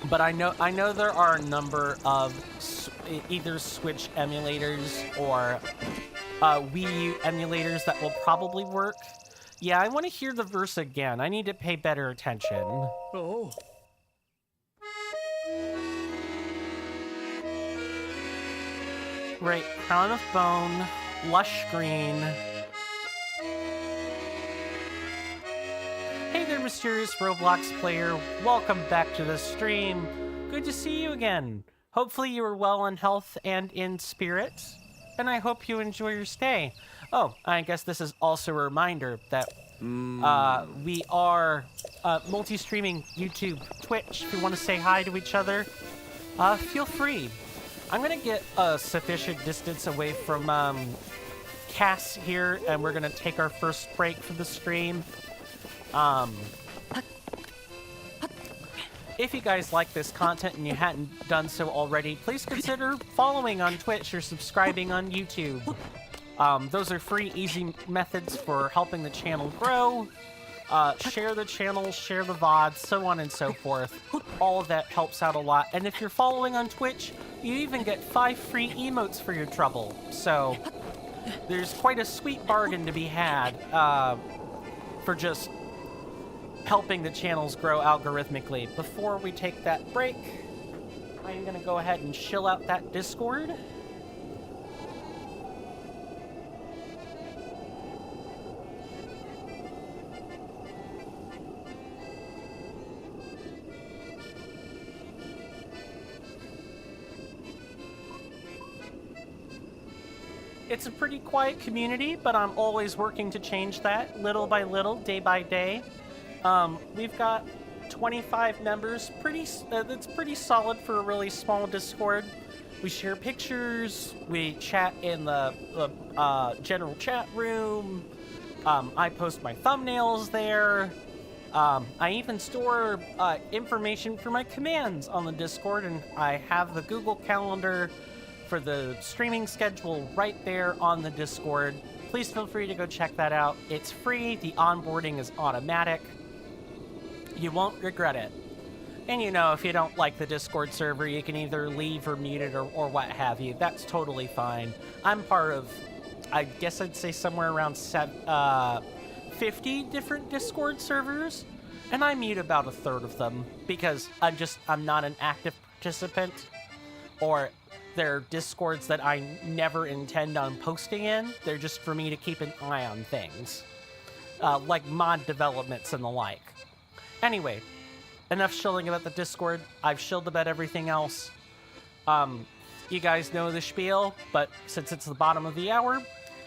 But I know there are a number of either Switch emulators or Wii U emulators that will probably work. Yeah, I want to hear the verse again. I need to pay better attention. Oh. Right, crown of bone, lush green. Hey there, mysterious Roblox player. Welcome back to the stream. Good to see you again. Hopefully you are well in health and in spirit, and I hope you enjoy your stay. Oh, I guess this is also a reminder that we are multi-streaming YouTube, Twitch. If you want to say hi to each other, feel free. I'm going to get a sufficient distance away from Cass here, and we're going to take our first break from the stream. If you guys like this content and you hadn't done so already, please consider following on Twitch or subscribing on YouTube. Those are free, easy methods for helping the channel grow. Share the channel, share the VOD, so on and so forth. All of that helps out a lot. And if you're following on Twitch, you even get 5 free emotes for your trouble. So there's quite a sweet bargain to be had for just helping the channels grow algorithmically. Before we take that break, I'm going to go ahead and chill out that Discord. It's a pretty quiet community, but I'm always working to change that little by little, day by day. We've got 25 members. That's pretty solid for a really small Discord. We share pictures. We chat in the general chat room. I post my thumbnails there. I even store information for my commands on the Discord, and I have the Google Calendar for the streaming schedule right there on the Discord. Please feel free to go check that out. It's free. The onboarding is automatic. You won't regret it. And you know, if you don't like the Discord server, you can either leave or mute it or what have you. That's totally fine. I'm part of, I guess I'd say somewhere around 50 different Discord servers, and I mute about a third of them because I'm not an active participant, or they're Discords that I never intend on posting in. They're just for me to keep an eye on things, like mod developments and the like. Anyway, enough shilling about the Discord. I've shilled about everything else. You guys know the spiel, but since it's the bottom of the hour,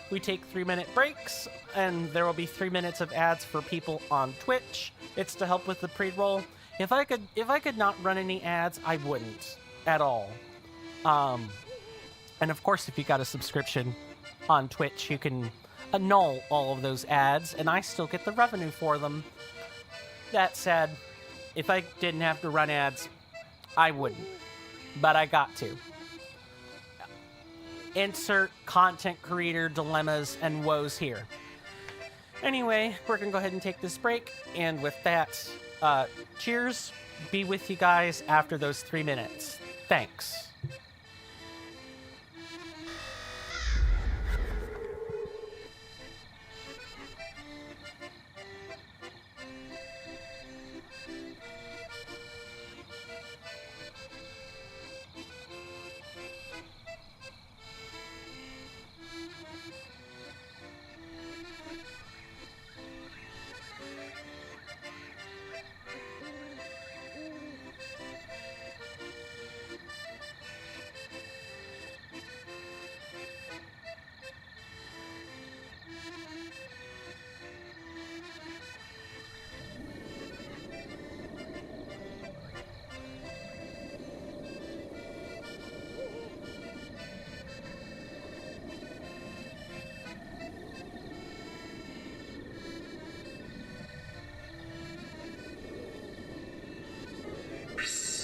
we take 3-minute breaks, and there will be 3 minutes of ads for people on Twitch. It's to help with the pre-roll. If I could not run any ads, I wouldn't at all. And of course, if you got a subscription on Twitch, you can annul all of those ads, and I still get the revenue for them. That said, if I didn't have to run ads, I wouldn't. But I got to. Insert content creator dilemmas and woes here. Anyway, we're going to go ahead and take this break. And with that, cheers. Be with you guys after those 3 minutes. Thanks.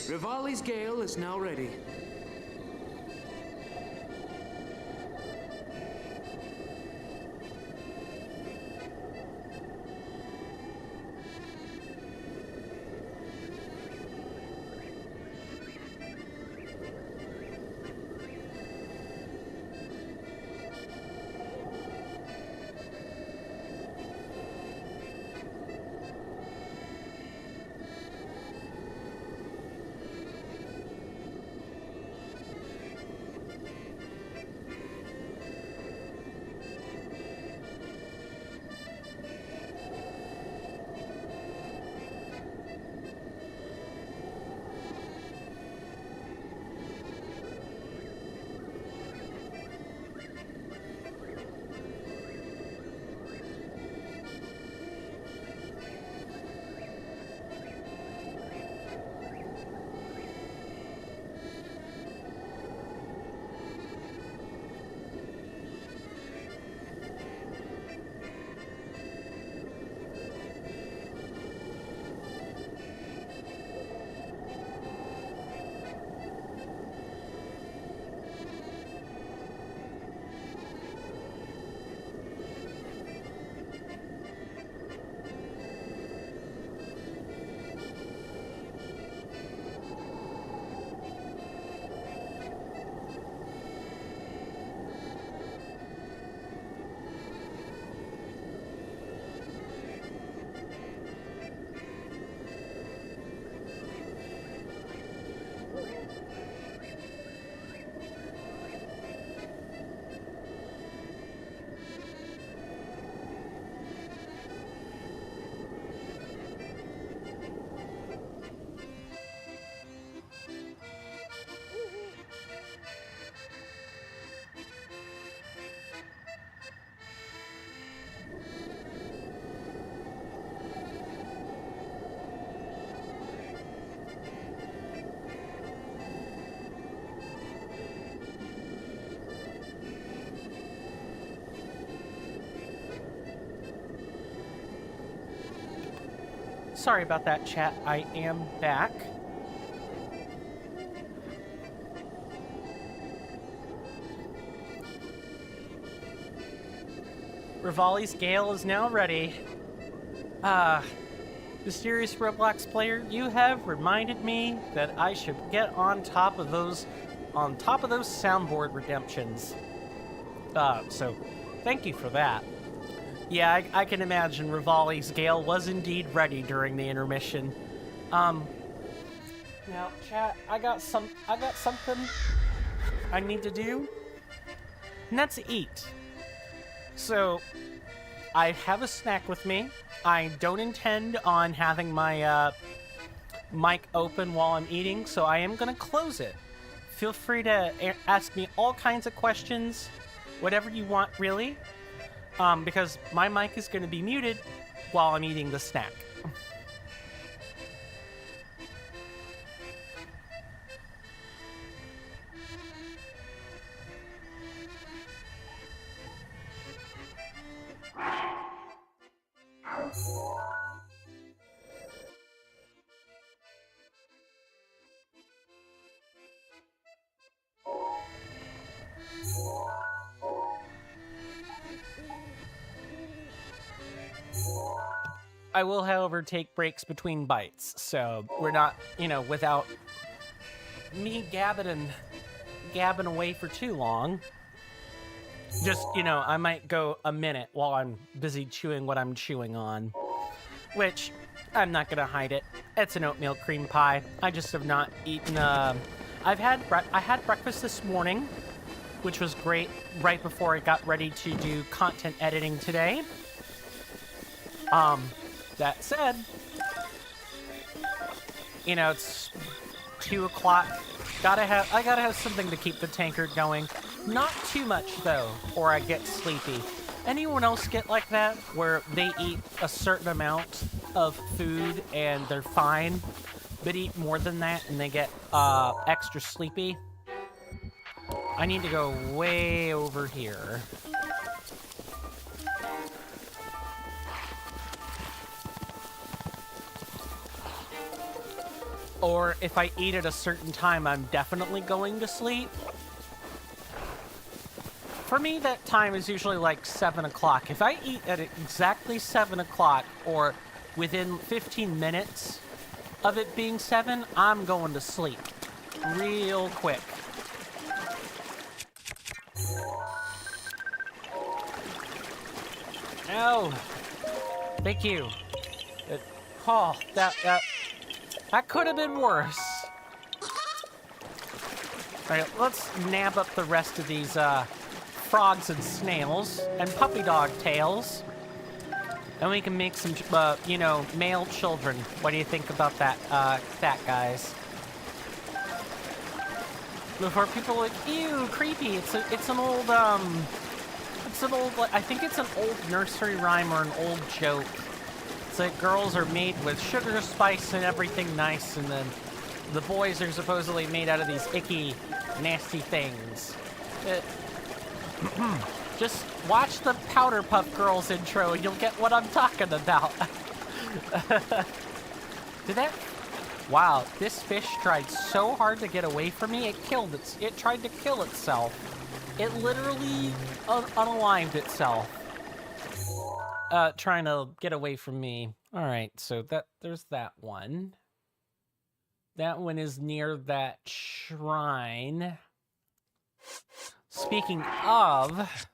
Rivali's gale is now ready. Sorry about that, chat. I am back. Rivali's gale is now ready. Mysterious Roblox player, you have reminded me that I should get on top of those soundboard redemptions. So thank you for that. Yeah, I can imagine Rivali's gale was indeed ready during the intermission. Now, chat, I got something I need to do, and that's eat. So, I have a snack with me. I don't intend on having my mic open while I'm eating, so I am gonna close it. Feel free to ask me all kinds of questions, whatever you want, really. Because my mic is going to be muted while I'm eating the snack. I will, however, take breaks between bites, so we're not, without me gabbing away for too long. Just, I might go a minute while I'm busy chewing what I'm chewing on. Which, I'm not gonna hide it. It's an oatmeal cream pie. I just have not eaten, I had breakfast this morning, which was great, right before I got ready to do content editing today. That said, it's 2 o'clock. I gotta have something to keep the tankard going. Not too much, though, or I get sleepy. Anyone else get like that, where they eat a certain amount of food and they're fine, but eat more than that and they get extra sleepy? I need to go way over here. or if I eat at a certain time, I'm definitely going to sleep. For me, that time is usually like 7 o'clock. If I eat at exactly 7 o'clock or within 15 minutes of it being 7, I'm going to sleep real quick. Oh, thank you. Oh, that could have been worse. All right, let's nab up the rest of these frogs and snails and puppy dog tails, and we can make some, male children. What do you think about that, guys? Before people are like, ew, creepy. It's an old, I think it's an old nursery rhyme or an old joke. It's like girls are made with sugar, spice, and everything nice, and then the boys are supposedly made out of these icky, nasty things. Just watch the Powder Puff Girls intro and you'll get what I'm talking about. Did that? Wow, this fish tried so hard to get away from me, it tried to kill itself. It literally unaligned itself. Trying to get away from me. All right, so there's that one. That one is near that shrine. Speaking of,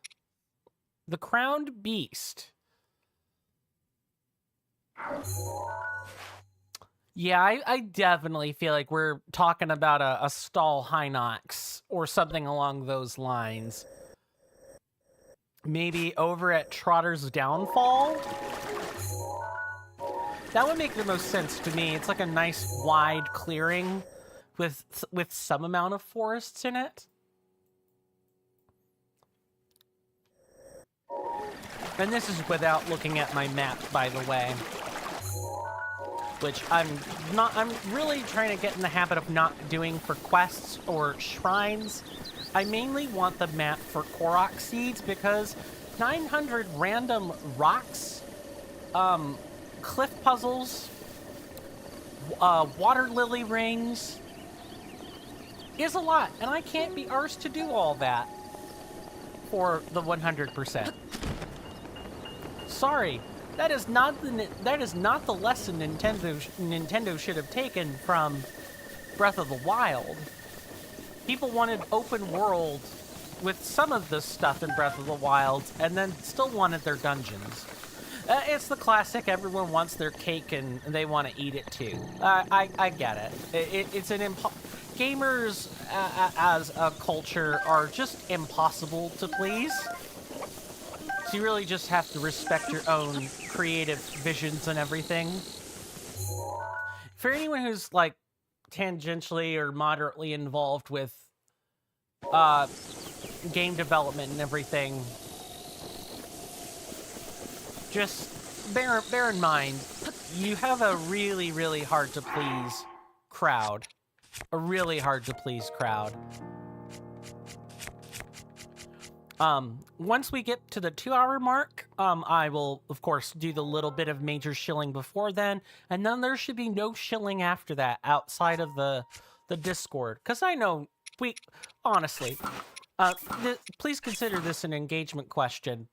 the crowned beast. Yeah, I definitely feel like we're talking about a stall Hinox or something along those lines. Maybe over at Trotter's Downfall? That would make the most sense to me. It's like a nice wide clearing with some amount of forests in it. And this is without looking at my map, by the way. Which I'm really trying to get in the habit of not doing for quests or shrines. I mainly want the map for Korok seeds because 900 random rocks, cliff puzzles, water lily rings is a lot, and I can't be arsed to do all that for the 100%. Sorry, that is not the lesson Nintendo should have taken from Breath of the Wild. People wanted open world with some of the stuff in Breath of the Wild, and then still wanted their dungeons. It's the classic, everyone wants their cake and they want to eat it too. I get it. It's an gamers as a culture are just impossible to please. So you really just have to respect your own creative visions and everything. For anyone who's like tangentially or moderately involved with game development and everything, just bear in mind, you have a really, really hard to please crowd. A really hard to please crowd. Once we get to the 2-hour mark, I will, of course, do the little bit of major shilling before then, and then there should be no shilling after that outside of the Discord. Because I know, honestly, please consider this an engagement question.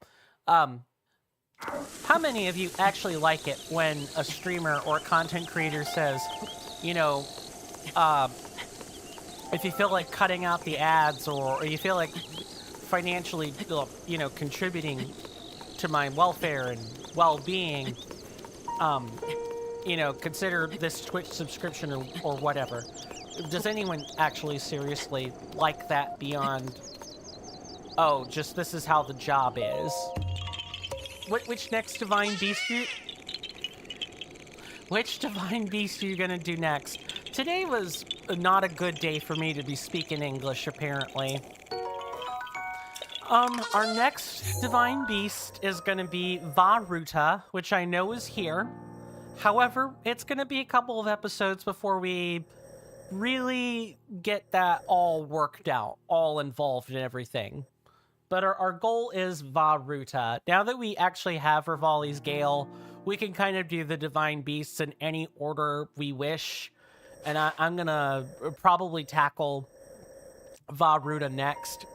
How many of you actually like it when a streamer or a content creator says, you know, if you feel like cutting out the ads or you feel like financially, you know, contributing to my welfare and well-being, you know, consider this Twitch subscription or whatever. Does anyone actually seriously like that beyond, oh, just this is how the job is? Which next divine beast Which divine beast are you gonna do next? Today was not a good day for me to be speaking English, apparently. Our next divine beast is gonna be Varuta, which I know is here. However, it's gonna be a couple of episodes before we really get that all worked out, all involved in everything. But our goal is Varuta. Now that we actually have Rivali's Gale, we can kind of do the divine beasts in any order we wish. And I'm gonna probably tackle Va Ruta next.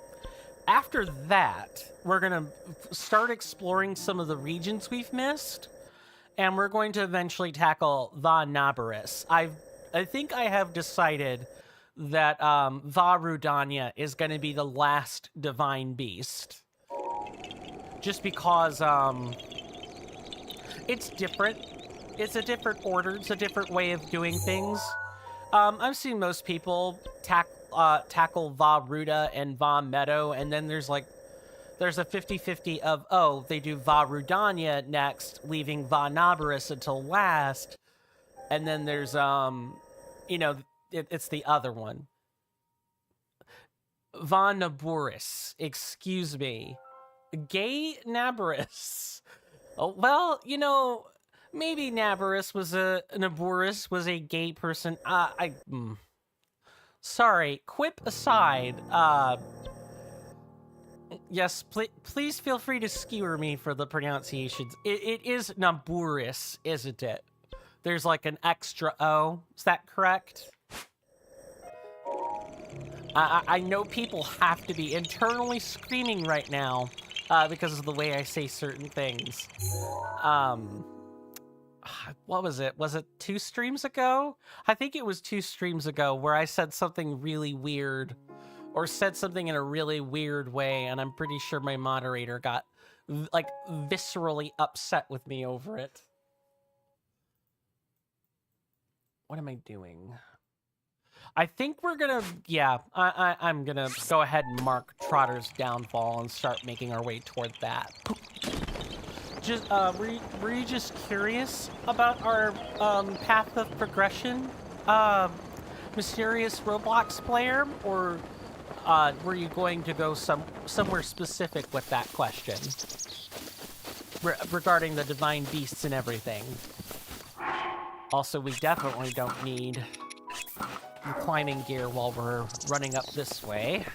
After that, we're gonna start exploring some of the regions we've missed, and we're going to eventually tackle Va Nabaris. I think I have decided that Va Rudania is going to be the last divine beast, just because it's different. It's a different order. It's a different way of doing things. I've seen most people tackle Va Ruda and Va Meadow, and then there's a 50-50 of, oh, they do Va Rudania next, leaving Va Nabaris until last, and then there's it's the other one. Va Naburis, excuse me. Gay Nabaris. Oh, well, maybe Naburis was a gay person. Sorry, quip aside, yes, please feel free to skewer me for the pronunciations. It is Naburis, isn't it? There's like an extra O. Is that correct? I know people have to be internally screaming right now because of the way I say certain things. What was it? Was it 2 streams ago? I think it was 2 streams ago where I said something really weird, or said something in a really weird way, and I'm pretty sure my moderator got like viscerally upset with me over it. What am I doing? I think we're gonna, yeah, I'm gonna go ahead and mark Trotter's downfall and start making our way toward that. Just, were you just curious about our path of progression, mysterious Roblox player, or were you going to go somewhere specific with that question regarding the divine beasts and everything? Also, we definitely don't need climbing gear while we're running up this way.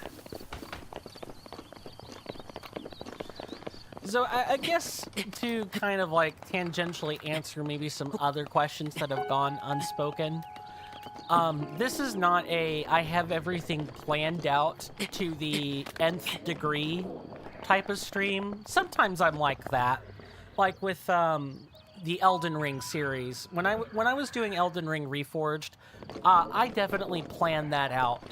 So I guess to kind of like tangentially answer maybe some other questions that have gone unspoken, this is not a I have everything planned out to the nth degree type of stream. Sometimes I'm like that, like with the Elden Ring series. When I was doing Elden Ring Reforged, I definitely planned that out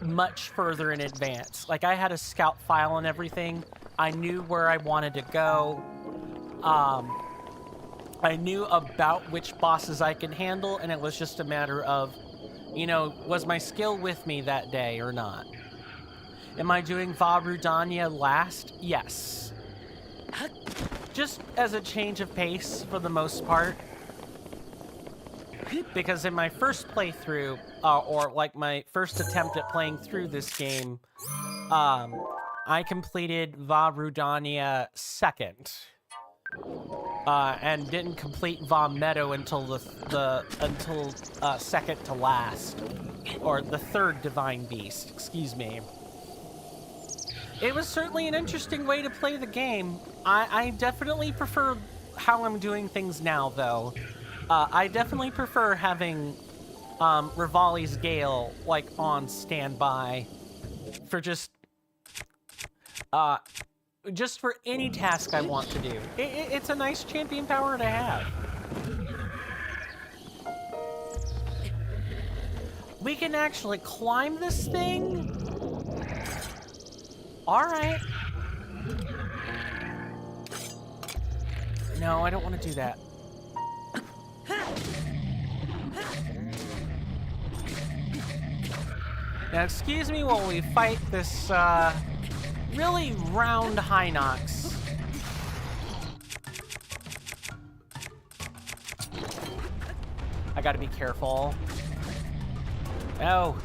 much further in advance. Like, I had a scout file and everything. I knew where I wanted to go. I knew about which bosses I could handle, and it was just a matter of, was my skill with me that day or not? Am I doing Va Rudania last? Yes. Just as a change of pace for the most part. Because in my first playthrough, or like my first attempt at playing through this game, I completed Va Rudania second. And didn't complete Va Meadow until until second to last. Or the third Divine Beast, excuse me. It was certainly an interesting way to play the game. I definitely prefer how I'm doing things now, though. I definitely prefer having Rivali's Gale, like, on standby for just for any task I want to do. It's a nice champion power to have. We can actually climb this thing? Alright. No, I don't want to do that. Now, excuse me while we fight this, really round Hinox. I gotta be careful. Oh.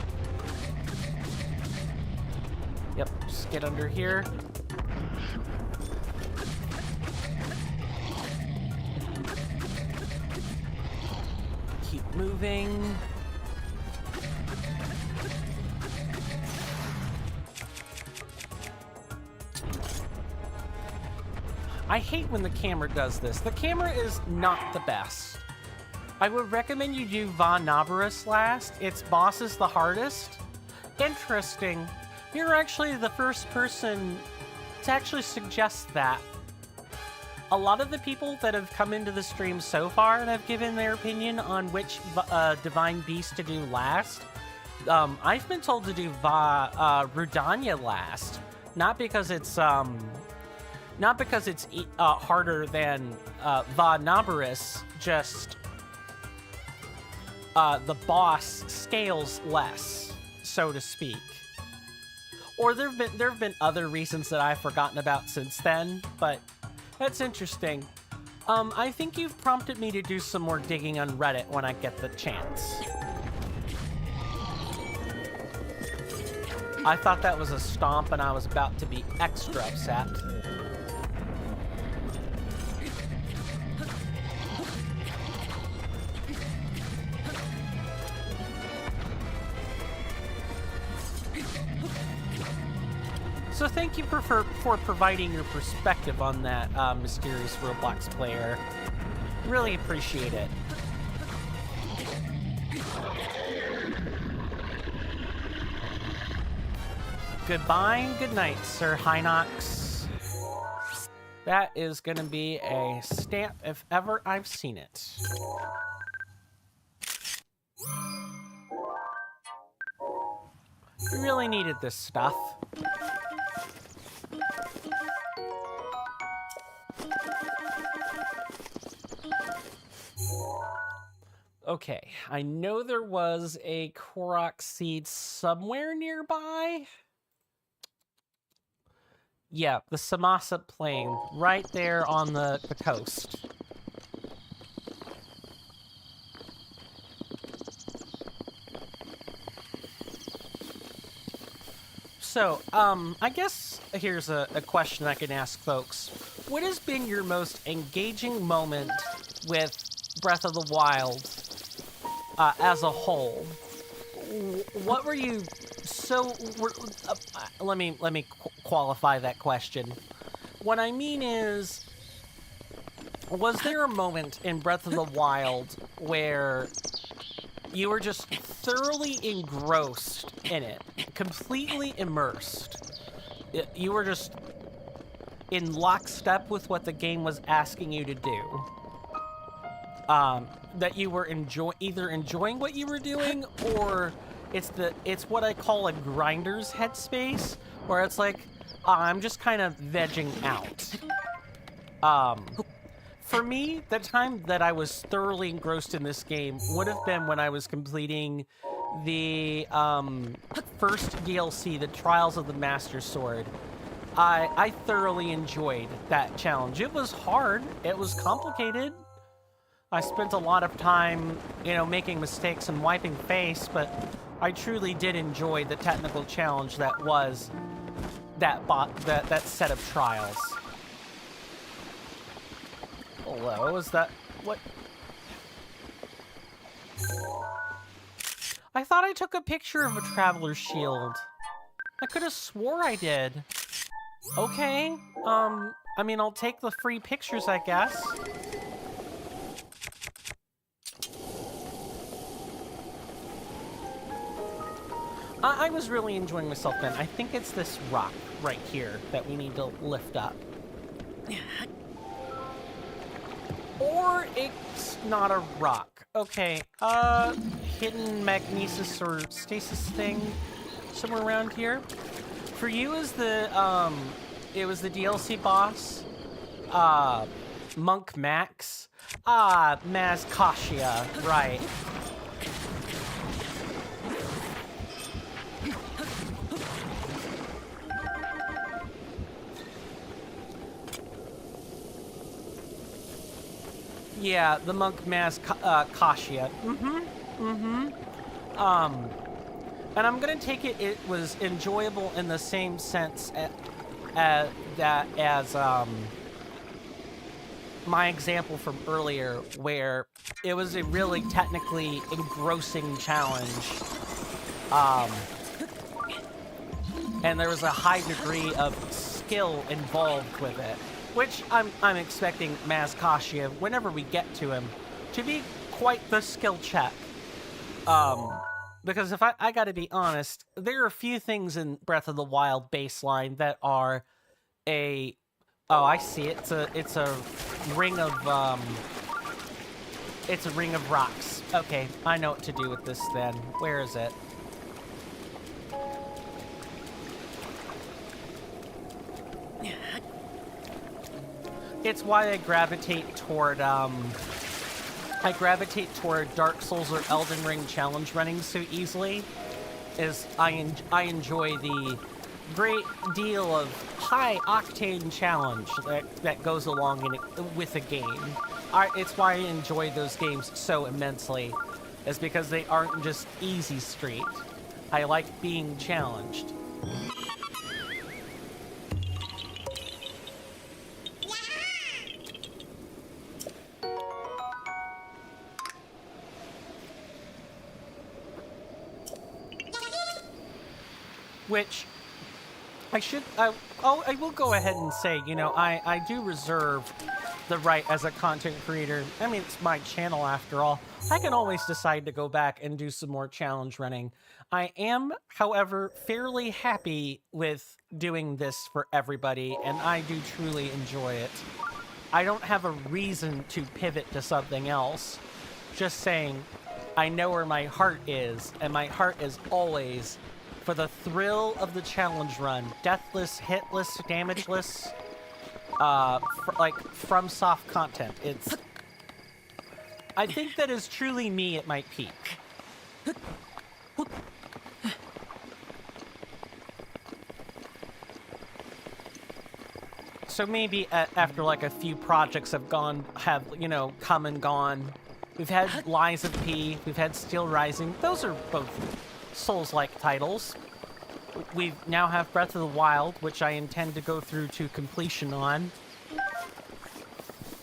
Yep, just get under here. Keep moving. I hate when the camera does this. The camera is not the best. I would recommend you do Va Navarus last. Its boss is the hardest. Interesting. You're actually the first person to actually suggest that. A lot of the people that have come into the stream so far and have given their opinion on which divine beast to do last, I've been told to do Rudanya last, not because it's harder than Va Navarus, just the boss scales less, so to speak. Or there have been other reasons that I've forgotten about since then, but that's interesting. I think you've prompted me to do some more digging on Reddit when I get the chance. I thought that was a stomp and I was about to be extra upset. So thank you for providing your perspective on that, mysterious Roblox player. Really appreciate it. Goodbye and good night, Sir Hinox. That is gonna be a stamp if ever I've seen it. We really needed this stuff. Okay, I know there was a Koroks seed somewhere nearby. Yeah, the Samasa Plain, right there on the coast. So, I guess here's a question I can ask folks. What has been your most engaging moment with Breath of the Wild as a whole? What were you let me qualify that question. What I mean is, was there a moment in Breath of the Wild where you were just thoroughly engrossed in it, completely immersed? You were just in lockstep with what the game was asking you to do. That you were either enjoying what you were doing, or it's what I call a grinder's headspace, where it's like, I'm just kind of vegging out. For me, the time that I was thoroughly engrossed in this game would have been when I was completing the first DLC, the Trials of the Master Sword. I thoroughly enjoyed that challenge. It was hard. It was complicated. I spent a lot of time, making mistakes and wiping face, but I truly did enjoy the technical challenge that was that set of trials. Hello, is that what? I thought I took a picture of a traveler's shield. I could have swore I did. Okay, I mean, I'll take the free pictures, I guess. I was really enjoying myself then. I think it's this rock right here that we need to lift up. Or it's not a rock. Okay, hidden magnesis or stasis thing somewhere around here. For you is the, it was the DLC boss, Monk Max. Mazkashia, right. Yeah, the monk Mazkashia. And I'm gonna take it was enjoyable in the same sense as my example from earlier, where it was a really technically engrossing challenge. And there was a high degree of skill involved with it, which I'm expecting Mazkashia, whenever we get to him, to be quite the skill check. Because if I gotta be honest, there are a few things in Breath of the Wild baseline that are a... Oh, I see it. It's a ring of, It's a ring of rocks. Okay, I know what to do with this then. Where is it? It's why I gravitate toward Dark Souls or Elden Ring challenge running so easily, is I enjoy the great deal of high-octane challenge that goes along with a game. It's why I enjoy those games so immensely, is because they aren't just easy street. I like being challenged. Which I will go ahead and say, you know, I do reserve the right as a content creator. I mean, it's my channel after all. I can always decide to go back and do some more challenge running. I am, however, fairly happy with doing this for everybody, and I do truly enjoy it. I don't have a reason to pivot to something else. Just saying, I know where my heart is, and my heart is always for the thrill of the challenge run. Deathless, hitless, damageless, like, from soft content. I think that is truly me at my peak. So maybe after like a few projects have you know, come and gone. We've had Lies of P, we've had Steel Rising. Those are both Souls-like titles. We now have Breath of the Wild, which I intend to go through to completion on.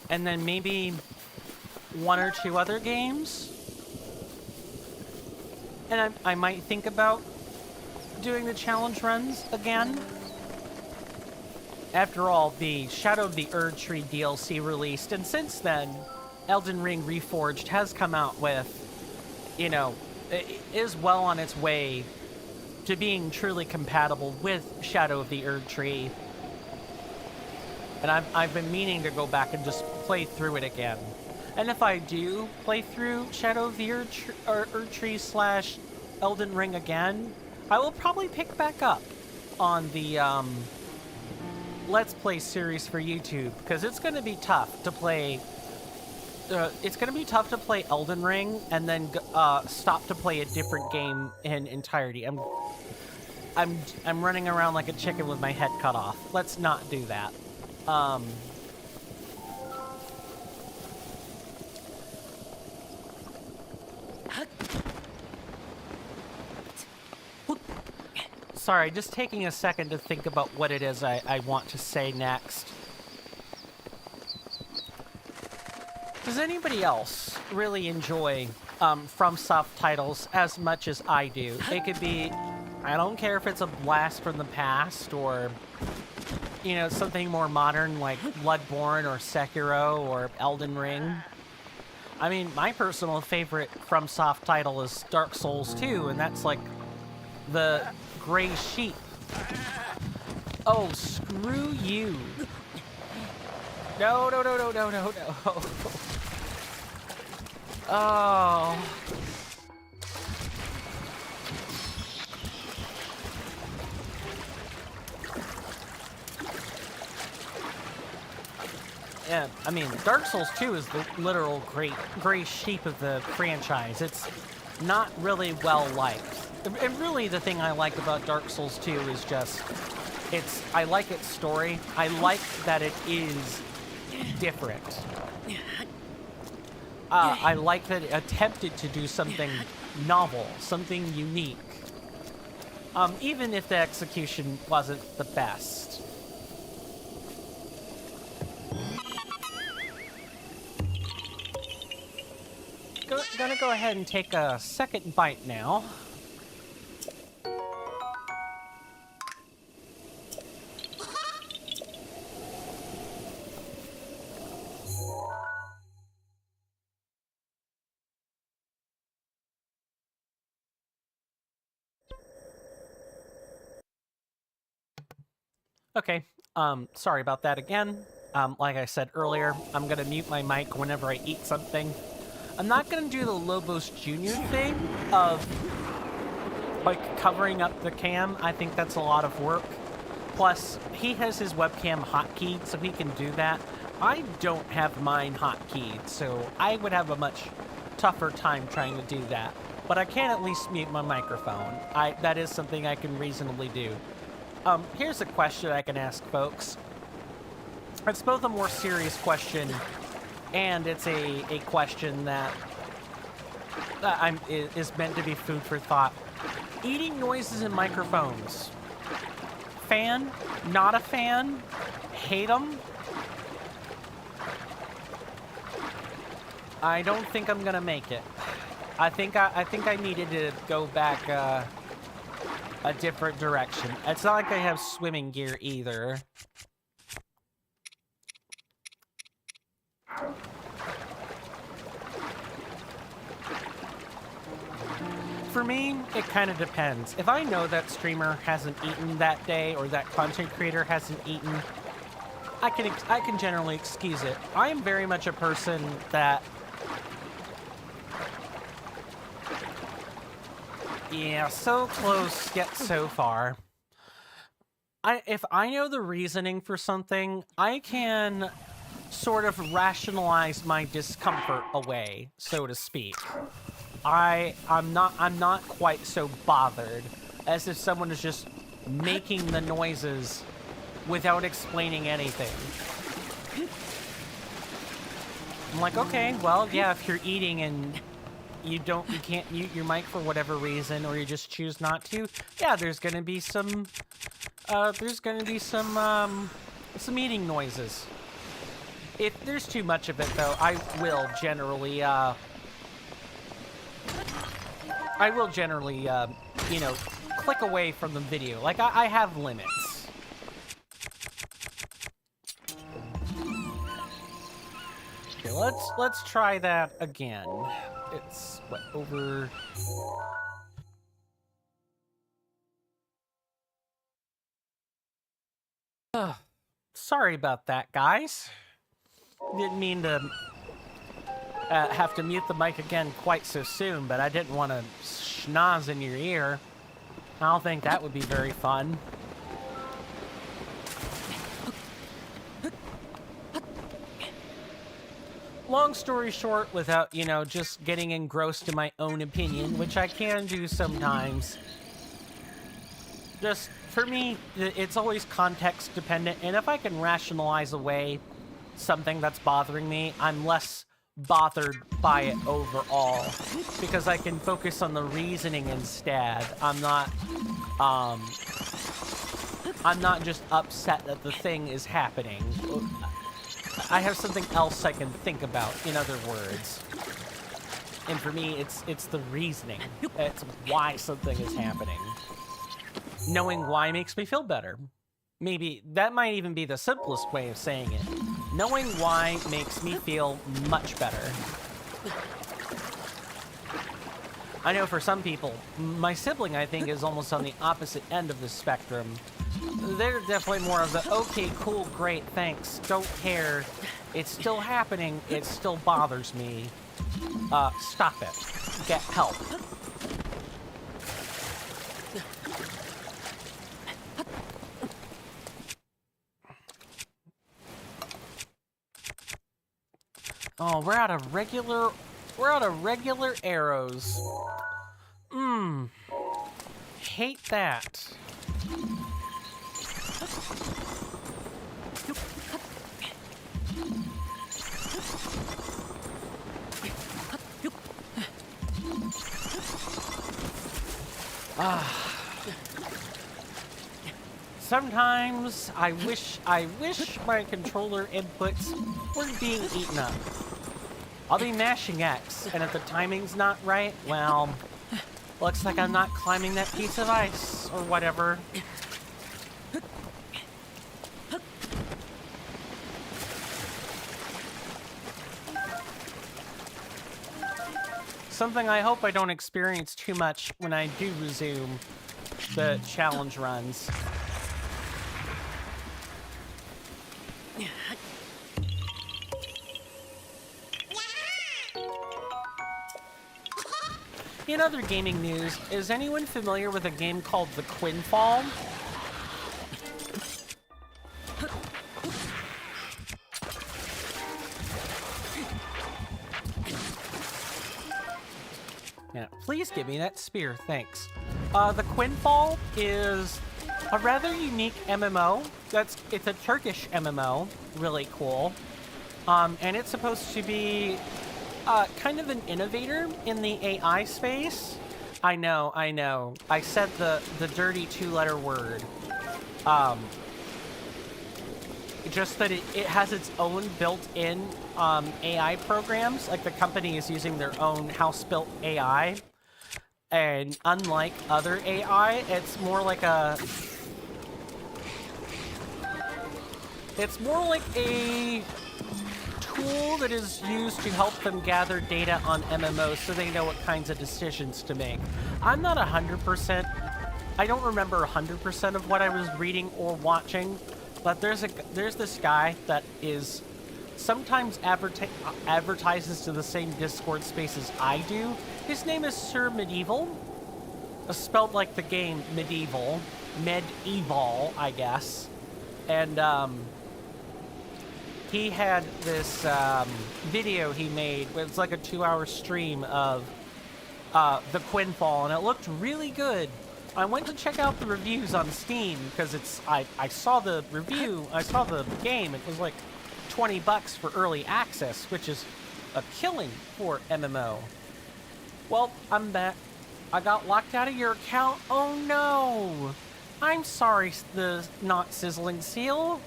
And then maybe one or two other games. And I might think about doing the challenge runs again. After all, the Shadow of the Erd Tree DLC released, and since then, Elden Ring Reforged has come out with, you know, it is well on its way to being truly compatible with Shadow of the Erd Tree. And I've been meaning to go back and just play through it again. And if I do play through Shadow of the Erd Tree / Elden Ring again, I will probably pick back up on the Let's Play series for YouTube, because it's going to be tough to play. It's going to be tough to play Elden Ring and then stop to play a different game in entirety. I'm running around like a chicken with my head cut off. Let's not do that. Sorry, just taking a second to think about what it is I want to say next. Does anybody else really enjoy FromSoft titles as much as I do? It could be, I don't care if it's a blast from the past or, you know, something more modern like Bloodborne or Sekiro or Elden Ring. I mean, my personal favorite FromSoft title is Dark Souls 2, and that's like the gray sheep. Oh, screw you. No, no, no, no, no, no, no. Oh. Yeah, I mean, Dark Souls 2 is the literal gray sheep of the franchise. It's not really well liked. And really, the thing I like about Dark Souls 2 is just, I like its story. I like that it is different. I like that it attempted to do something novel, something unique. Even if the execution wasn't the best. Gonna go ahead and take a second bite now. Okay, sorry about that again. Like I said earlier, I'm gonna mute my mic whenever I eat something. I'm not gonna do the Lobos Jr. thing of, like, covering up the cam. I think that's a lot of work. Plus, he has his webcam hotkeyed, so he can do that. I don't have mine hotkeyed, so I would have a much tougher time trying to do that. But I can at least mute my microphone. That is something I can reasonably do. Here's a question I can ask folks. It's both a more serious question, and it's a question that is meant to be food for thought. Eating noises in microphones. Fan? Not a fan? Hate them? I don't think I'm gonna make it. I think I needed to go back a different direction. It's not like I have swimming gear either. For me, it kind of depends. If I know that streamer hasn't eaten that day or that content creator hasn't eaten, I can generally excuse it. I am very much a person that, yeah, so close yet so far. If I know the reasoning for something, I can sort of rationalize my discomfort away, so to speak. I'm not quite so bothered as if someone is just making the noises without explaining anything. I'm like, okay, well, yeah, if you're eating and you can't mute your mic for whatever reason, or you just choose not to, yeah, there's gonna be some eating noises. If there's too much of it, though, I will generally, you know, click away from the video. Like, I have limits. Okay, let's try that again. It's, what, over... Sorry about that, guys. Didn't mean to have to mute the mic again quite so soon, but I didn't want to schnoz in your ear. I don't think that would be very fun. Long story short, without, you know, just getting engrossed in my own opinion, which I can do sometimes, just, for me, it's always context dependent, and if I can rationalize away something that's bothering me, I'm less bothered by it overall, because I can focus on the reasoning instead. I'm not just upset that the thing is happening. I have something else I can think about, in other words. And for me, it's the reasoning. It's why something is happening. Knowing why makes me feel better. Maybe that might even be the simplest way of saying it. Knowing why makes me feel much better. I know for some people, my sibling, I think, is almost on the opposite end of the spectrum. They're definitely more of the, okay, cool, great, thanks, don't care. It's still happening, it still bothers me. Stop it. Get help. Oh, we're out of regular arrows. Hate that. Sometimes I wish my controller inputs weren't being eaten up. I'll be mashing X, and if the timing's not right, well, looks like I'm not climbing that piece of ice, or whatever. Something I hope I don't experience too much when I do resume the challenge runs. In other gaming news, is anyone familiar with a game called The Quinfall? Yeah, please give me that spear, thanks. The Quinfall is a rather unique MMO. It's a Turkish MMO, really cool. And it's supposed to be kind of an innovator in the AI space. I know. I said the dirty 2-letter word. Just that it has its own built-in AI programs. Like, the company is using their own house-built AI. And unlike other AI, it's more like a tool that is used to help them gather data on MMOs so they know what kinds of decisions to make. I'm not 100%. I don't remember 100% of what I was reading or watching, but there's this guy that is sometimes advertises to the same Discord space as I do. His name is Sir Medieval, spelled like the game Medieval, I guess. And he had this video he made. It's like a 2-hour stream of the Quinfall, and it looked really good. I went to check out the reviews on Steam because I saw the review, I saw the game. It was like $20 for early access, which is a killing for MMO. Well, I'm back. I got locked out of your account. Oh no! I'm sorry, the not sizzling seal.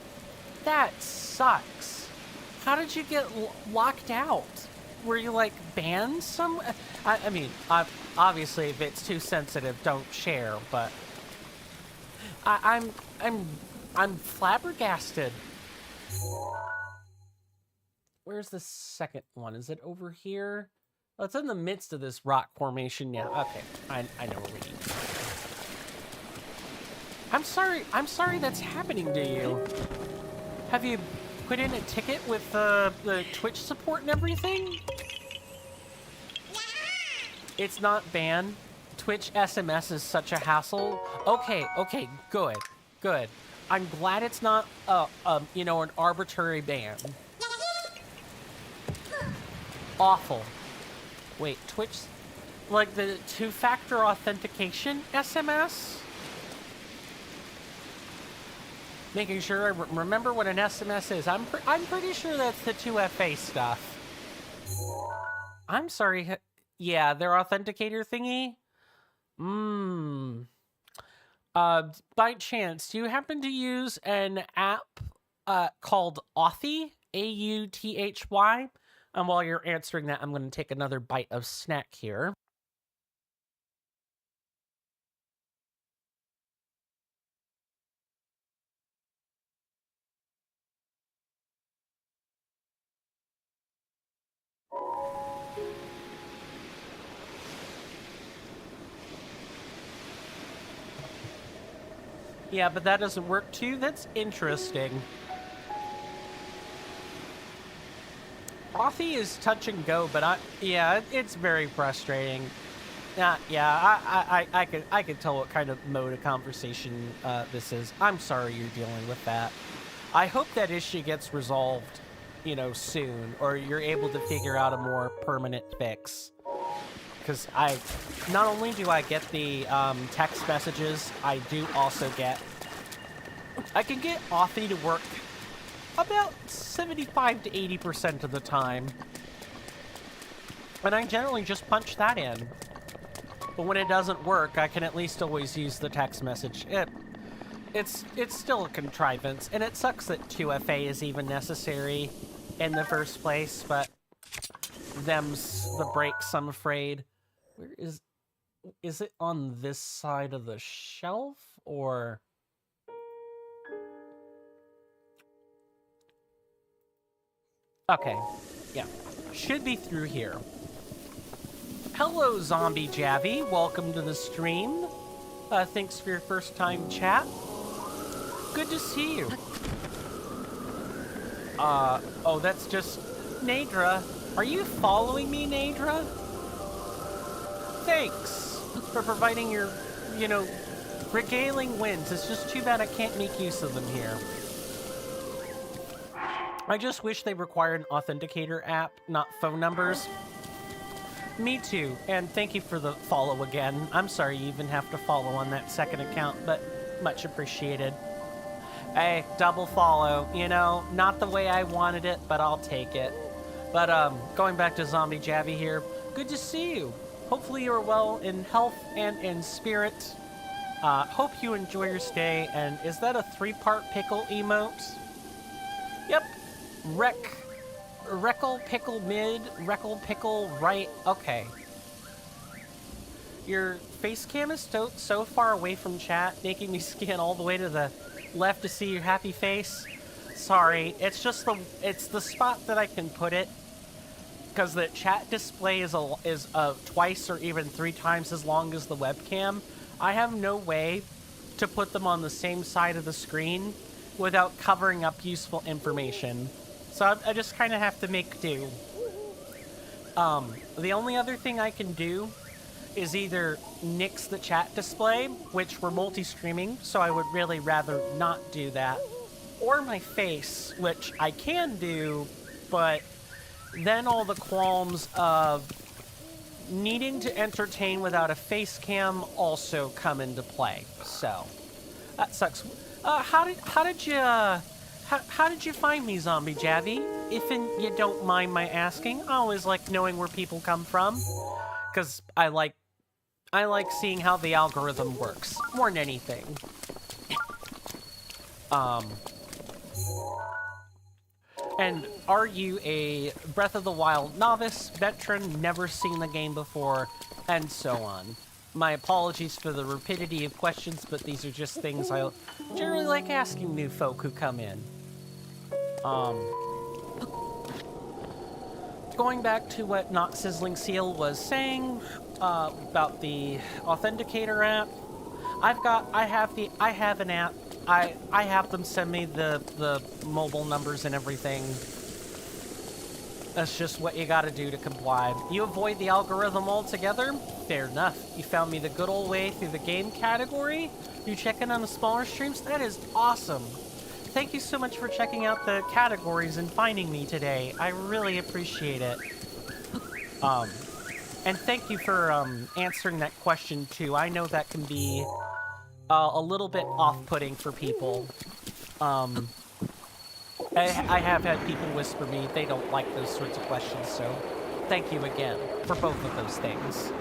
That sucks. How did you get locked out? Were you like banned some? I mean, obviously, if it's too sensitive, don't share. But I'm flabbergasted. Where's the second one? Is it over here? Oh, it's in the midst of this rock formation. Yeah. Okay. I know where we need. I'm sorry that's happening to you. Have you put in a ticket with the Twitch support and everything? It's not banned. Twitch SMS is such a hassle. Okay, good. I'm glad it's not an arbitrary ban. Awful. Wait, Twitch, like the 2-factor authentication SMS? Making sure I remember what an SMS is. I'm pretty sure that's the 2FA stuff. I'm sorry. Yeah, their authenticator thingy. By chance, do you happen to use an app called Authy? AUTHY? And while you're answering that, I'm going to take another bite of snack here. Yeah, but that doesn't work too? That's interesting. Authy is touch and go, but it's very frustrating. I could tell what kind of mode of conversation this is. I'm sorry you're dealing with that. I hope that issue gets resolved, soon, or you're able to figure out a more permanent fix. Because not only do I get the text messages, I can get Authy to work about 75 to 80% of the time. And I generally just punch that in. But when it doesn't work, I can at least always use the text message. It's still a contrivance, and it sucks that 2FA is even necessary in the first place, but them's the breaks, I'm afraid. Where is it on this side of the shelf, or... Okay, yeah, should be through here. Hello, Zombie Javi. Welcome to the stream. Thanks for your first time chat. Good to see you. Oh, that's just Nadra. Are you following me, Nadra? thanks for providing your, you know, regaling wins. It's just too bad I can't make use of them here. I just wish they required an authenticator app, not phone numbers. Me too, and thank you for the follow again. I'm sorry you even have to follow on that second account, but much appreciated. Hey, double follow, you know, not the way I wanted it, but I'll take it. But going back to Zombie Javi here, good to see you. Hopefully you're well in health and in spirit. Hope you enjoy your stay, and is that a 3-part pickle emote? Yep. Reckle pickle mid, reckle pickle right. Okay. Your face cam is so far away from chat, making me scan all the way to the left to see your happy face. Sorry, it's just the spot that I can put it, because the chat display is twice or even 3 times as long as the webcam. I have no way to put them on the same side of the screen without covering up useful information. So I just kind of have to make do. The only other thing I can do is either nix the chat display, which we're multi-streaming, so I would really rather not do that, or my face, which I can do, but then all the qualms of needing to entertain without a face cam also come into play. So that sucks. How did you find me, Zombie Javi? If you don't mind my asking, I always like knowing where people come from, because I like seeing how the algorithm works more than anything. And are you a Breath of the Wild novice, veteran, never seen the game before, and so on? My apologies for the rapidity of questions, but these are just things I generally like asking new folk who come in. Going back to what Not Sizzling Seal was saying about the authenticator app, I have an app. I have them send me the mobile numbers and everything. That's just what you gotta do to comply. You avoid the algorithm altogether? Fair enough. You found me the good old way through the game category? You check in on the smaller streams? That is awesome. Thank you so much for checking out the categories and finding me today. I really appreciate it. And thank you for answering that question too. I know that can be a little bit off-putting for people. I have had people whisper me they don't like those sorts of questions, so thank you again for both of those things.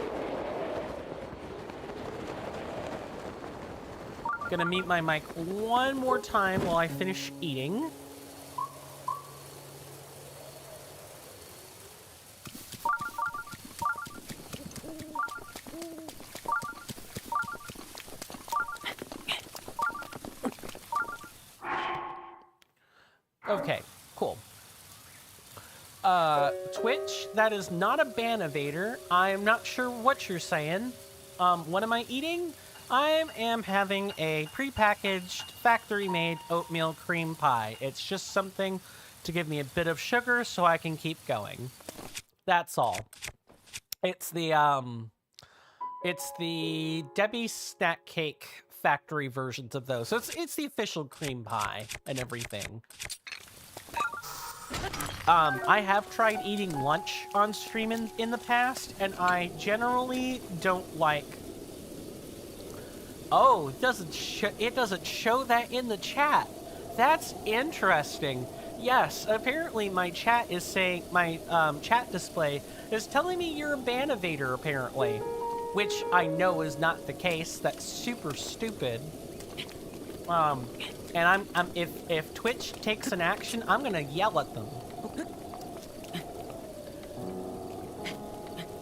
Gonna mute my mic one more time while I finish eating. Okay, cool. Twitch, that is not a ban-evader. I'm not sure what you're saying. What am I eating? I am having a prepackaged, factory-made oatmeal cream pie. It's just something to give me a bit of sugar so I can keep going. That's all. It's the Debbie Snack Cake factory versions of those. So it's the official cream pie and everything. I have tried eating lunch on stream in the past, and I generally don't like... Oh, it doesn't show that in the chat. That's interesting. Yes, apparently my chat is saying, my chat display is telling me you're a ban-evader, apparently. Which I know is not the case. That's super stupid. And if Twitch takes an action, I'm gonna yell at them.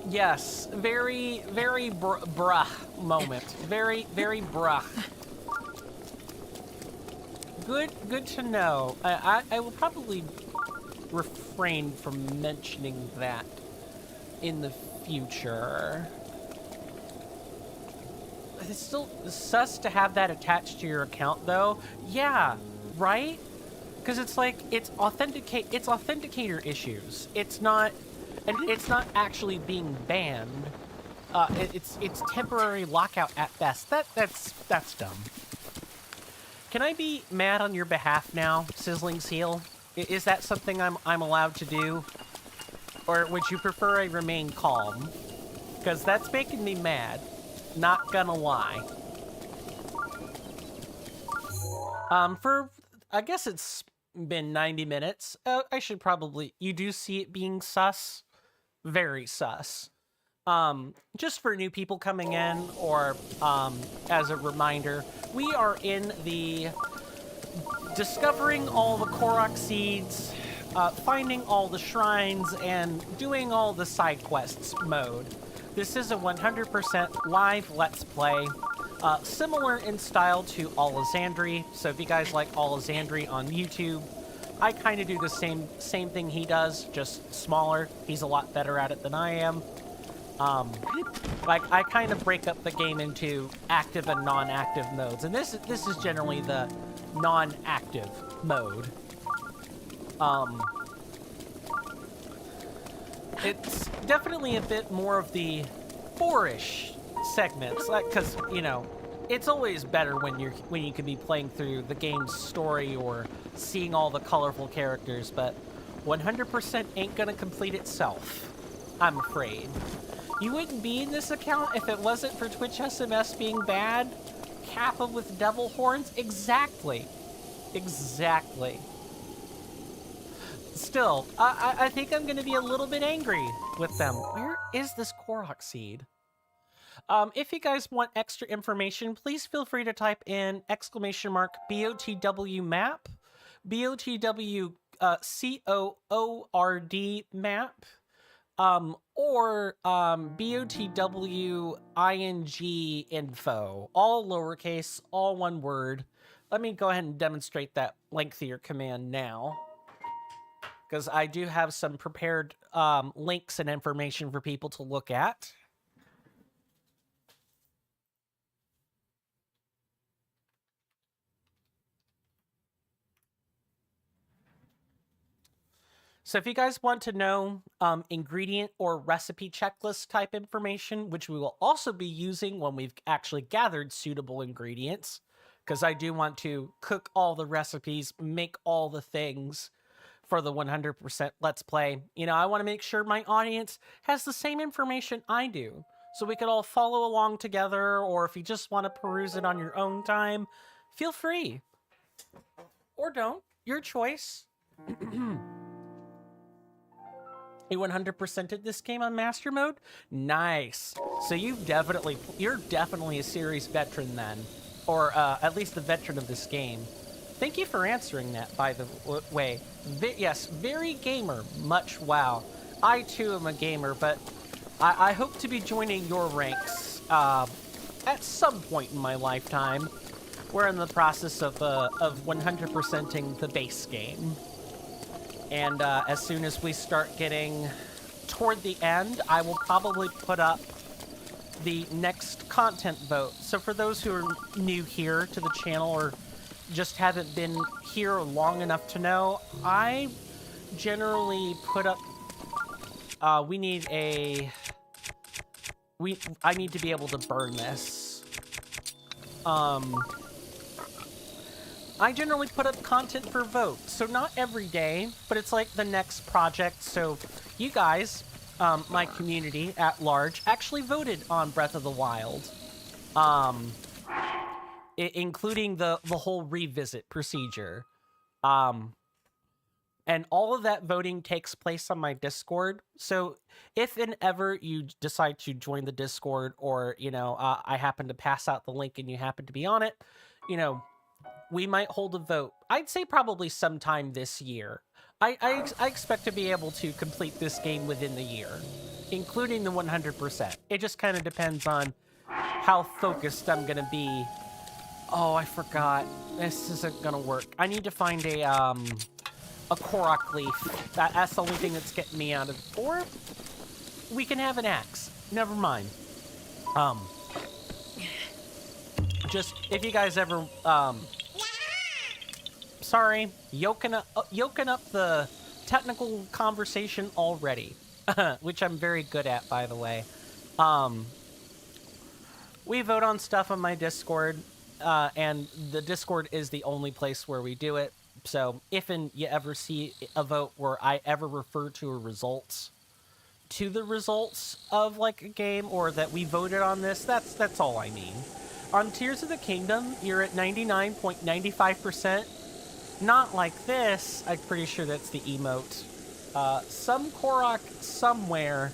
Yes, very bruh moment. Very bruh. Good to know. I will probably refrain from mentioning that in the future. It's still sus to have that attached to your account, though. Yeah, right? Because it's like it's authenticator issues. It's not actually being banned. It's temporary lockout at best. That's dumb. Can I be mad on your behalf now, Sizzling Seal? Is that something I'm allowed to do? Or would you prefer I remain calm? Because that's making me mad. Not gonna lie. I guess it's been 90 minutes. I should probably... You do see it being sus? Very sus. Just for new people coming in, or as a reminder, we are in the discovering all the Korok seeds, finding all the shrines, and doing all the side quests mode. This is a 100% live Let's Play, similar in style to Alexandri. So if you guys like Alexandri on YouTube, I kind of do the same thing he does, just smaller. He's a lot better at it than I am. Like, I kind of break up the game into active and non-active modes, and this is generally the non-active mode. It's definitely a bit more of the 4-ish segments, like, because, you know, it's always better when you can be playing through the game's story or seeing all the colorful characters, but 100% ain't gonna complete itself, I'm afraid. You wouldn't be in this account if it wasn't for Twitch SMS being bad? Kappa with devil horns? Exactly. Exactly. Still, I think I'm going to be a little bit angry with them. Where is this Korok seed? If you guys want extra information, please feel free to type in !BOTW map, BOTW COORD map, or BOTW ING info, all lowercase, all one word. Let me go ahead and demonstrate that lengthier command now, because I do have some prepared links and information for people to look at. So if you guys want to know ingredient or recipe checklist type information, which we will also be using when we've actually gathered suitable ingredients, because I do want to cook all the recipes, make all the things for the 100% Let's Play. You know, I want to make sure my audience has the same information I do, so we could all follow along together, or if you just want to peruse it on your own time, feel free. Or don't. Your choice. You 100%ed this game on Master Mode? Nice. So you're definitely a series veteran then. Or at least the veteran of this game. Thank you for answering that, by the way. Yes, very gamer, much wow. I too am a gamer, but I hope to be joining your ranks at some point in my lifetime. We're in the process of 100%ing the base game. And as soon as we start getting toward the end, I will probably put up the next content vote. So for those who are new here to the channel or just haven't been here long enough to know, I generally put up... I need to be able to burn this. I generally put up content for vote, so not every day, but it's like the next project. So you guys, my community at large, actually voted on Breath of the Wild, including the whole revisit procedure. And all of that voting takes place on my Discord. So if and ever you decide to join the Discord, or, you know, I happen to pass out the link and you happen to be on it, you know, we might hold a vote. I'd say probably sometime this year. I expect to be able to complete this game within the year, including the 100%. It just kind of depends on how focused I'm going to be. Oh, I forgot. This isn't going to work. I need to find a Korok leaf. That's the only thing that's getting me out of... Or we can have an axe. Never mind. Just, if you guys ever... Sorry, yoking up the technical conversation already, which I'm very good at, by the way. We vote on stuff on my Discord, and the Discord is the only place where we do it. So if you ever see a vote where I ever refer to the results of like a game, or that we voted on this, that's all I mean. On Tears of the Kingdom, you're at 99.95%. Not like this. I'm pretty sure that's the emote. Some Korok somewhere.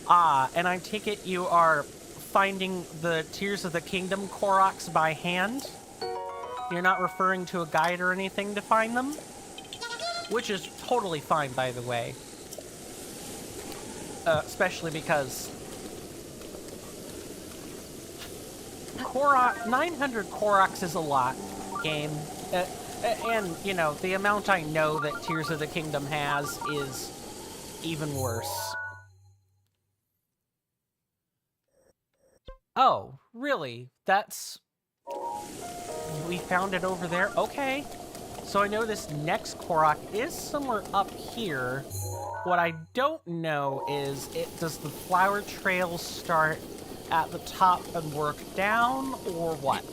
And I take it you are finding the Tears of the Kingdom Koroks by hand? You're not referring to a guide or anything to find them? Which is totally fine, by the way. Especially because 900 Koroks is a lot, game. And, you know, the amount I know that Tears of the Kingdom has is even worse. Oh, really? We found it over there? Okay. So I know this next Korok is somewhere up here. What I don't know is, does the flower trail start at the top and work down, or what?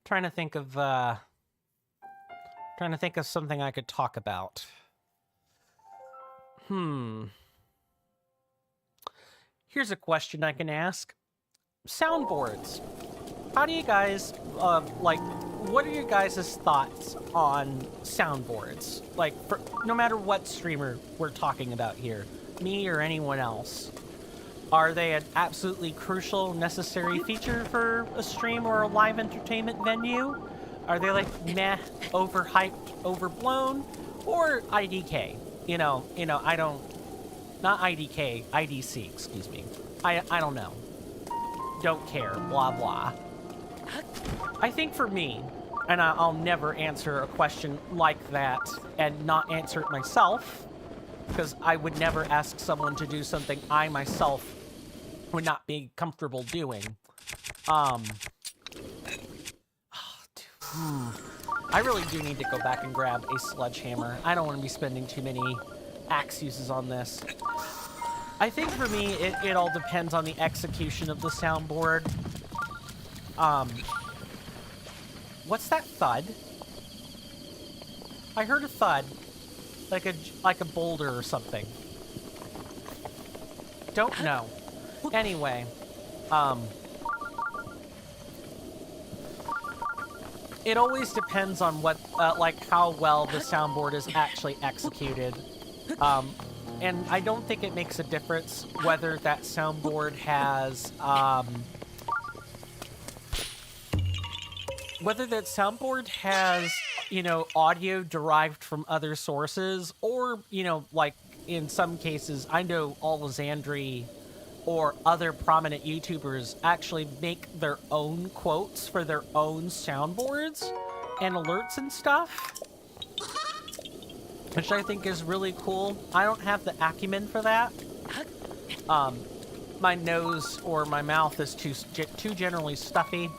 Trying to think of something I could talk about. Here's a question I can ask. Soundboards. How do you guys, what are your guys' thoughts on soundboards? Like, no matter what streamer we're talking about here, me or anyone else. Are they an absolutely crucial, necessary feature for a stream or a live entertainment venue? Are they like meh, overhyped, overblown, or IDK? You know, I don't, not IDK, IDC, excuse me. I don't know. Don't care, blah, blah. I think for me, and I'll never answer a question like that and not answer it myself, because I would never ask someone to do something I myself would not be comfortable doing. I really do need to go back and grab a sledgehammer. I don't want to be spending too many axe uses on this. I think for me, it all depends on the execution of the soundboard. What's that thud? I heard a thud, like a boulder or something. Don't know. Anyway, it always depends on what, like how well the soundboard is actually executed. And I don't think it makes a difference whether that soundboard has, you know, audio derived from other sources, or, you know, like in some cases, I know Alexandri or other prominent YouTubers actually make their own quotes for their own soundboards and alerts and stuff, which I think is really cool. I don't have the acumen for that. My nose or my mouth is too generally stuffy,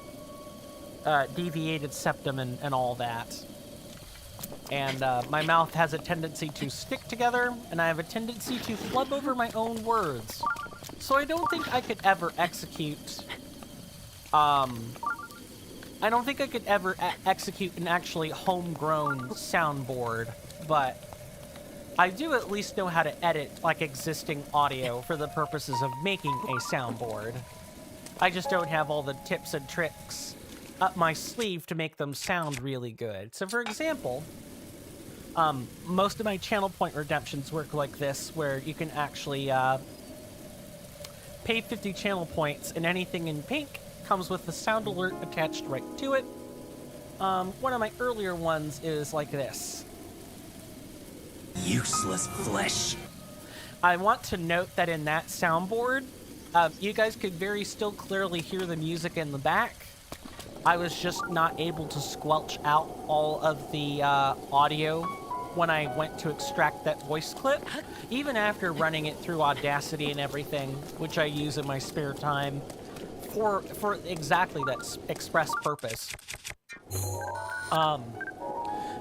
deviated septum and all that. And my mouth has a tendency to stick together, and I have a tendency to flub over my own words. So I don't think I could ever execute, execute an actually homegrown soundboard, but I do at least know how to edit, like, existing audio for the purposes of making a soundboard. I just don't have all the tips and tricks up my sleeve to make them sound really good. So, for example, most of my channel point redemptions work like this, where you can actually, pay 50 channel points, and anything in pink comes with the sound alert attached right to it. One of my earlier ones is like this. Useless flesh. I want to note that in that soundboard, you guys could very still clearly hear the music in the back. I was just not able to squelch out all of the audio when I went to extract that voice clip, even after running it through Audacity and everything, which I use in my spare time for exactly that express purpose.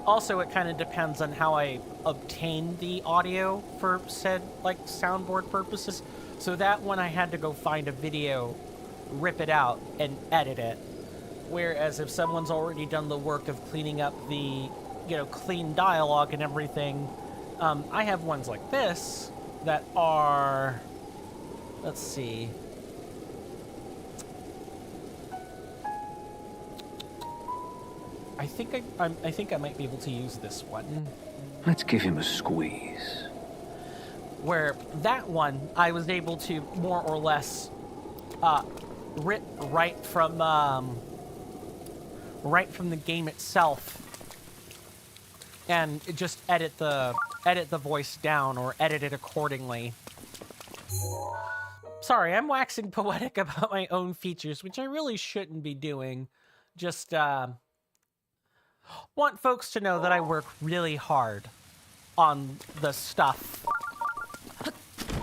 Also, it kind of depends on how I obtain the audio for said, like, soundboard purposes. So that one I had to go find a video, rip it out, and edit it. Whereas if someone's already done the work of cleaning up the, clean dialogue and everything, I have ones like this that are, let's see. I think I might be able to use this one. Let's give him a squeeze. Where that one, I was able to more or less rip right from the game itself, and just edit the voice down or edit it accordingly. Sorry, I'm waxing poetic about my own features, which I really shouldn't be doing. Just want folks to know that I work really hard on the stuff,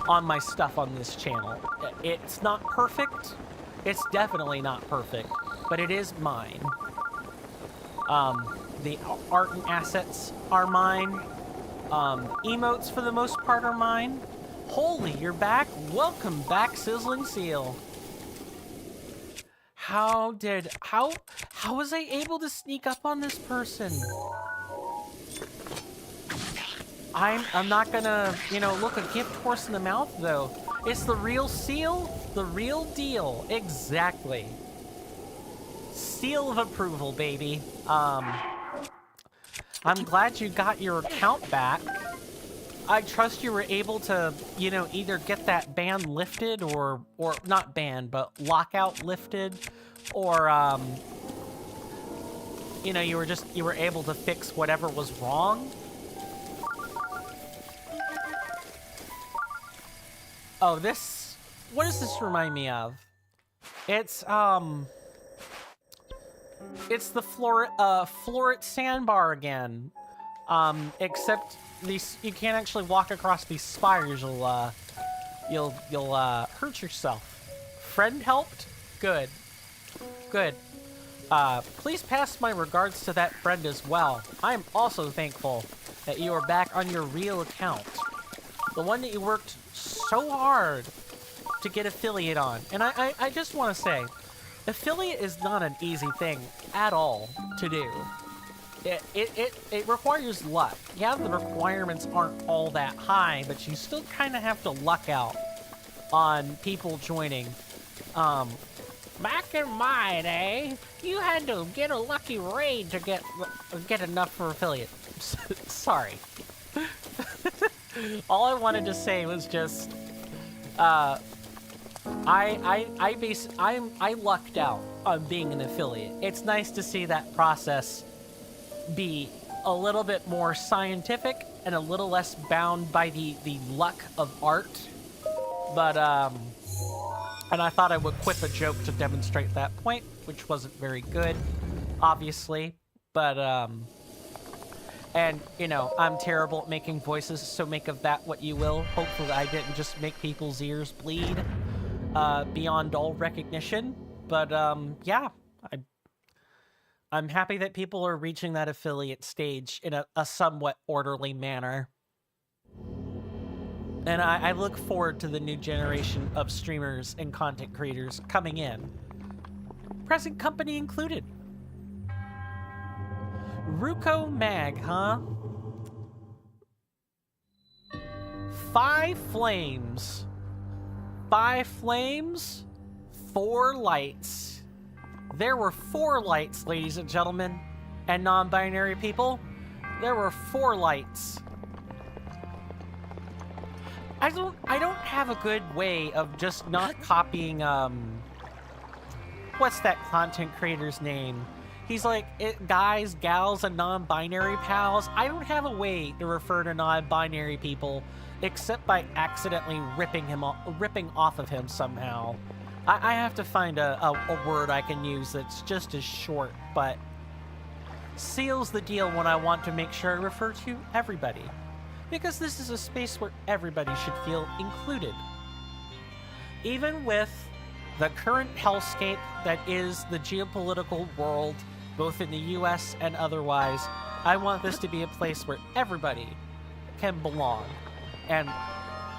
on my stuff on this channel. It's not perfect. It's definitely not perfect, but it is mine. The art and assets are mine. Emotes, for the most part, are mine. Holy, you're back? Welcome back, Sizzling Seal. How was I able to sneak up on this person? I'm not gonna, look a gift horse in the mouth, though. It's the real seal, the real deal. Exactly. Seal of approval, baby. I'm glad you got your account back. I trust you were able to, either get that ban lifted or not ban, but lockout lifted, or, you were able to fix whatever was wrong. Oh, what does this remind me of? It's the Floret sandbar again. Except you can't actually walk across these spires. You'll hurt yourself. Friend helped? Good. Good. Please pass my regards to that friend as well. I am also thankful that you are back on your real account. The one that you worked so hard to get affiliate on. And I just want to say, affiliate is not an easy thing at all to do. It requires luck. Yeah, the requirements aren't all that high, but you still kind of have to luck out on people joining. Back in my day, you had to get a lucky raid to get enough for affiliate. Sorry. All I wanted to say was just, I lucked out on being an affiliate. It's nice to see that process be a little bit more scientific and a little less bound by the luck of art. But, and I thought I would quip a joke to demonstrate that point, which wasn't very good, obviously. But, and, I'm terrible at making voices, so make of that what you will. Hopefully I didn't just make people's ears bleed beyond all recognition. But, yeah, I'm happy that people are reaching that affiliate stage in a somewhat orderly manner. And I look forward to the new generation of streamers and content creators coming in. Present company included. Ruko Mag, huh? 5 flames. 5 flames, 4 lights. There were 4 lights, ladies and gentlemen, and non-binary people. There were 4 lights. I don't have a good way of just not copying, what's that content creator's name? He's like, guys, gals, and non-binary pals. I don't have a way to refer to non-binary people except by accidentally ripping off of him somehow. I have to find a word I can use that's just as short, but seals the deal when I want to make sure I refer to everybody. Because this is a space where everybody should feel included. Even with the current hellscape that is the geopolitical world, both in the US and otherwise, I want this to be a place where everybody can belong. And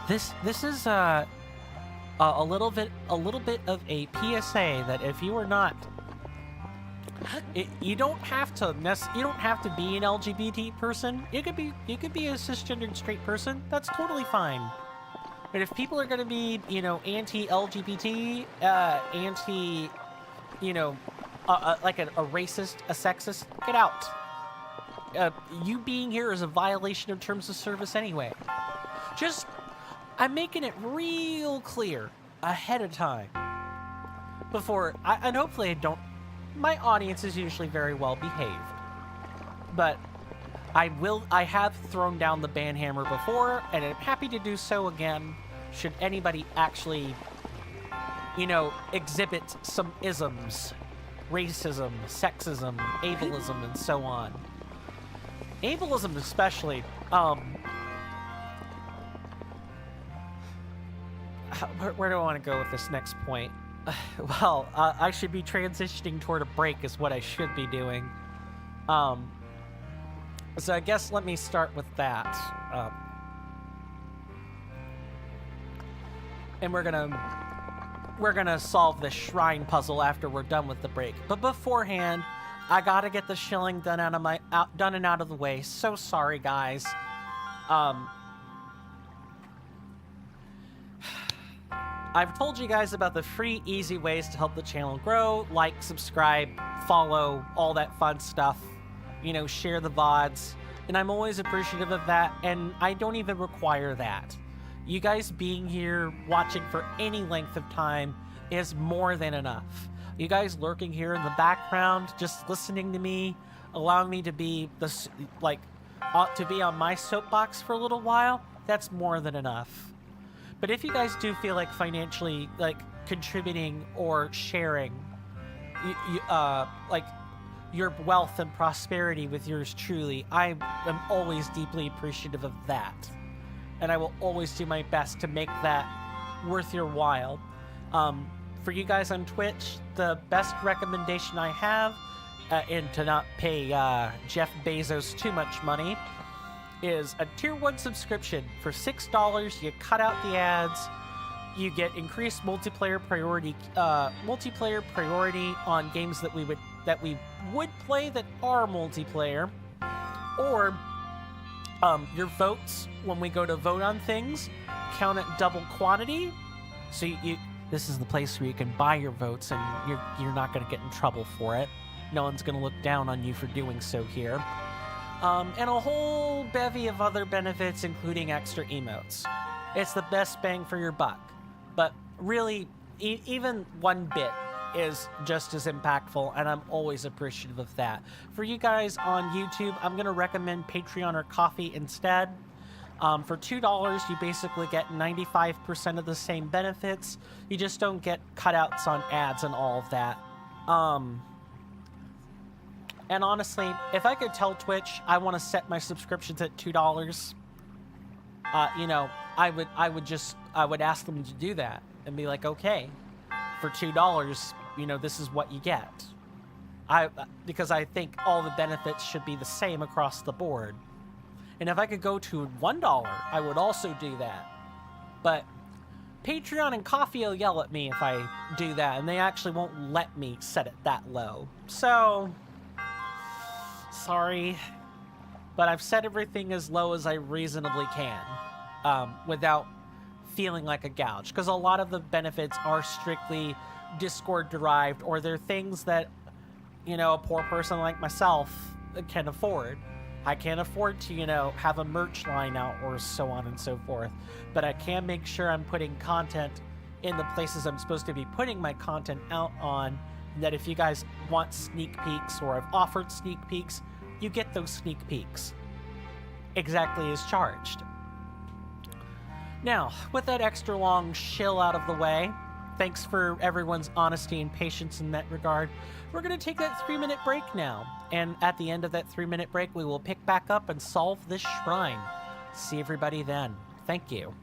this is a little bit of a PSA that if you are not, you don't have to be an LGBT person. You could be a cisgendered straight person. That's totally fine. But if people are going to be, anti-LGBT, anti, like a racist, a sexist, get out. You being here is a violation of terms of service anyway. I'm making it real clear ahead of time. And hopefully my audience is usually very well behaved. But I have thrown down the ban hammer before, and I'm happy to do so again, should anybody actually, exhibit some isms. Racism, sexism, ableism, and so on. Ableism especially, where do I want to go with this next point? Well, I should be transitioning toward a break is what I should be doing. So I guess let me start with that. And we're gonna solve this shrine puzzle after we're done with the break. But beforehand, I gotta get the shilling done and out of the way. So sorry, guys. I've told you guys about the free, easy ways to help the channel grow. Like, subscribe, follow, all that fun stuff. Share the VODs. And I'm always appreciative of that, and I don't even require that. You guys being here, watching for any length of time, is more than enough. You guys lurking here in the background, just listening to me, allowing me to be to be on my soapbox for a little while, that's more than enough. But if you guys do feel like financially, contributing or sharing, your wealth and prosperity with yours truly, I am always deeply appreciative of that. And I will always do my best to make that worth your while. For you guys on Twitch, the best recommendation I have, and to not pay Jeff Bezos too much money, is a Tier 1 subscription. For $6, you cut out the ads, you get increased multiplayer priority on games that we would play that are multiplayer, or your votes when we go to vote on things count at double quantity. So this is the place where you can buy your votes, and you're not going to get in trouble for it. No one's going to look down on you for doing so here. And a whole bevy of other benefits, including extra emotes. It's the best bang for your buck. But really, even one bit is just as impactful, and I'm always appreciative of that. For you guys on YouTube, I'm going to recommend Patreon or Coffee instead. For $2, you basically get 95% of the same benefits. You just don't get cutouts on ads and all of that. And honestly, if I could tell Twitch I want to set my subscriptions at $2, I would ask them to do that and be like, okay, for $2, this is what you get. Because I think all the benefits should be the same across the board. And if I could go to $1, I would also do that. But Patreon and Coffee will yell at me if I do that, and they actually won't let me set it that low. So, sorry, but I've set everything as low as I reasonably can, without feeling like a gouge, because a lot of the benefits are strictly Discord derived, or they're things that, a poor person like myself can afford. I can't afford to, have a merch line out or so on and so forth, but I can make sure I'm putting content in the places I'm supposed to be putting my content out on, and that if you guys want sneak peeks, or I've offered sneak peeks, you get those sneak peeks exactly as charged. Now, with that extra long shill out of the way, thanks for everyone's honesty and patience in that regard. We're going to take that 3-minute break now. And at the end of that 3-minute break, we will pick back up and solve this shrine. See everybody then. Thank you.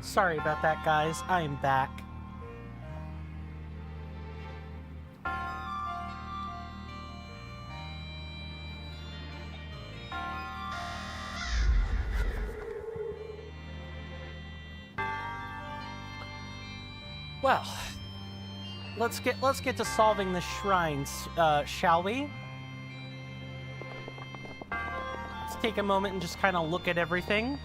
Sorry about that, guys. I am back. Well, let's get to solving the shrines, shall we? Let's take a moment and just kind of look at everything.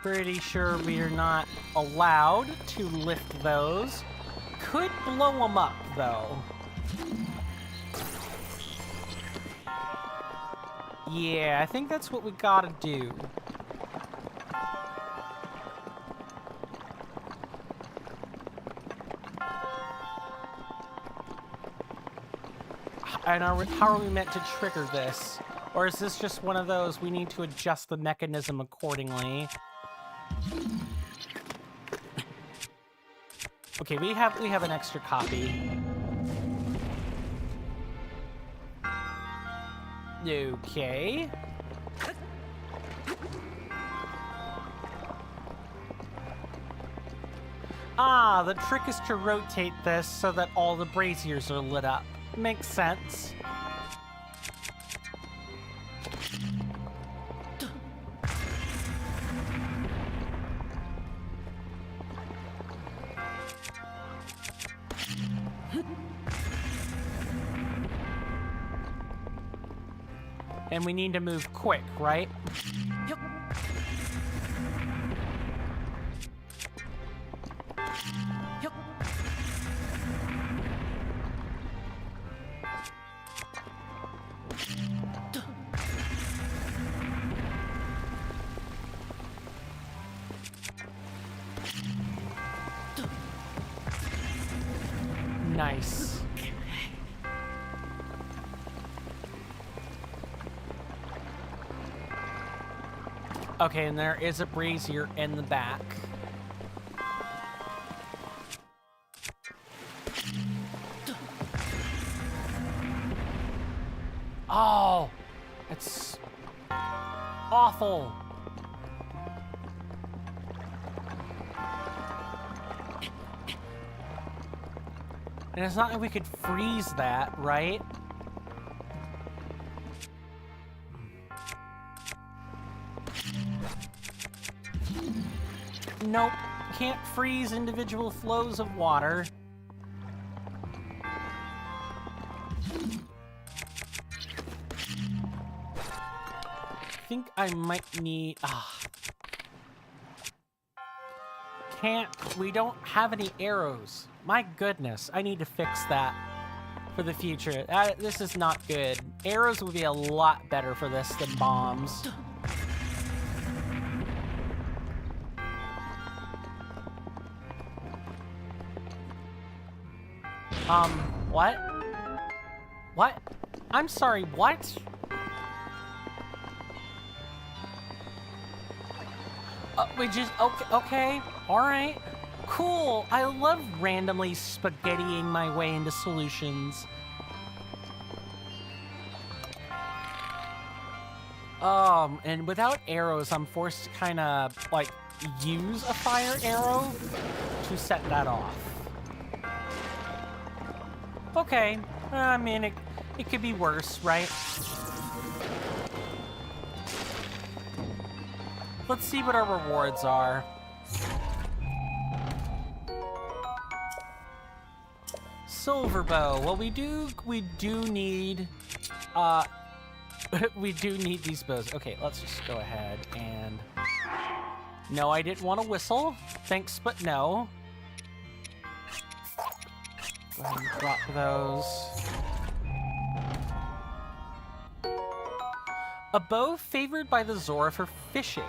Pretty sure we are not allowed to lift those. Could blow them up, though. Yeah, I think that's what we gotta do. And how are we meant to trigger this? Or is this just one of those we need to adjust the mechanism accordingly? Okay, we have an extra copy. Okay. Ah, the trick is to rotate this so that all the braziers are lit up. Makes sense. And we need to move quick, right? Yep. Yep. Nice. Okay, and there is a brazier in the back. Oh, it's awful. And it's not like we could freeze that, right? Nope, can't freeze individual flows of water. I think I might need... We don't have any arrows. My goodness, I need to fix that for the future. This is not good. Arrows would be a lot better for this than bombs. What? What? I'm sorry, what? Okay, alright. Cool, I love randomly spaghettiing my way into solutions. And without arrows, I'm forced to kind of, like, use a fire arrow to set that off. Okay, I mean, it could be worse, right? Let's see what our rewards are. Silver bow. Well, we do need, we do need these bows. Okay, let's just go ahead and... No, I didn't want to whistle. Thanks, but no. Go ahead and drop those. A bow favored by the Zora for fishing.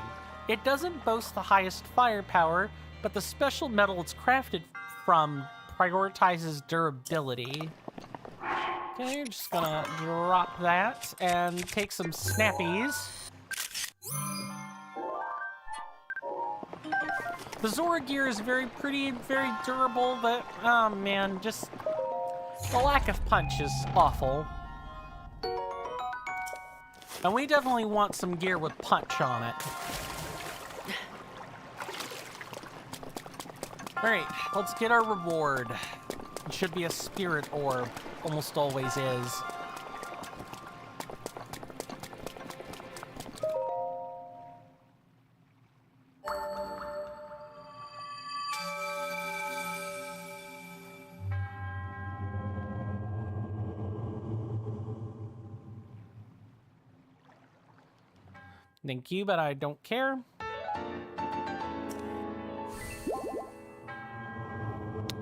It doesn't boast the highest firepower, but the special metal it's crafted from prioritizes durability. Okay, just gonna drop that and take some snappies. The Zora gear is very pretty and very durable, but, oh man, just the lack of punch is awful. And we definitely want some gear with punch on it. Alright, let's get our reward. It should be a spirit orb. Almost always is. Thank you, but I don't care.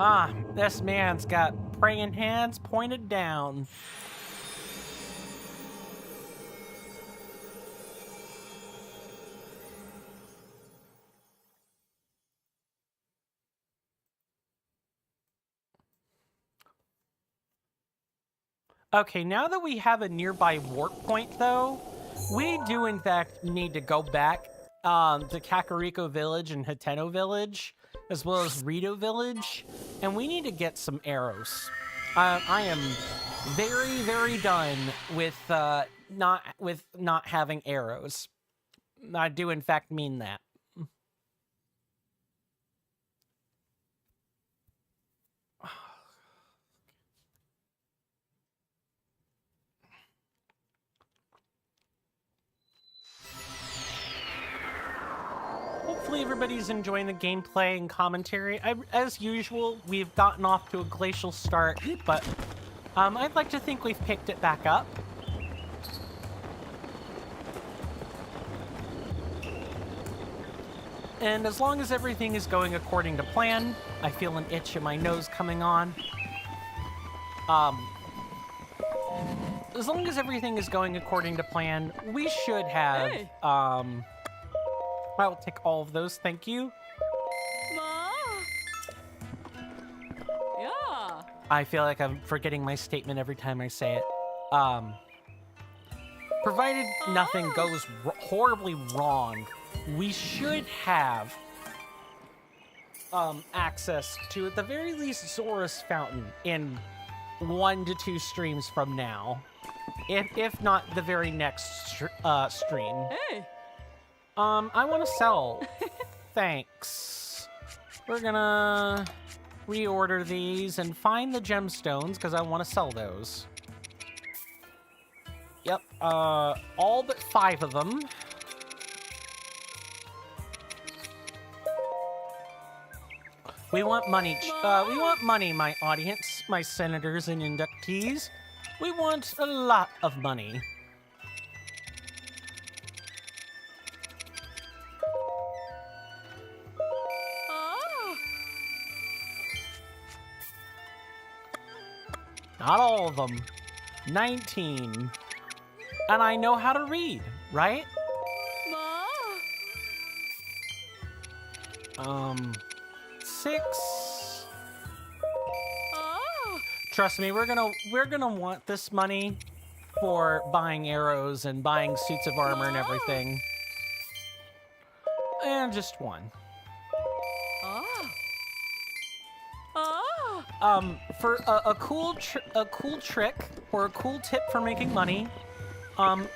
Ah, this man's got praying hands pointed down. Okay, now that we have a nearby warp point, though, we do in fact need to go back to Kakariko Village and Hateno Village, as well as Rito Village, and we need to get some arrows. I am very, very done with not having arrows. I do in fact mean that. Hopefully everybody's enjoying the gameplay and commentary. As usual, we've gotten off to a glacial start, but I'd like to think we've picked it back up. And as long as everything is going according to plan, I feel an itch in my nose coming on. As long as everything is going according to plan, we should have, Hey. I'll take all of those, thank you. Ma. Yeah. I feel like I'm forgetting my statement every time I say it. Provided nothing goes horribly wrong, we should have access to, at the very least, Zora's Fountain in 1 to 2 streams from now. If not the very next stream. Hey. I want to sell. Thanks. We're gonna reorder these and find the gemstones because I want to sell those. Yep, all but 5 of them. We want money. We want money, my audience, my senators and inductees. We want a lot of money. Not all of them. 19. And I know how to read, right? Ma. 6. Trust me, we're gonna want this money for buying arrows and buying suits of armor and everything. And just 1. For a cool trick or a cool tip for making money,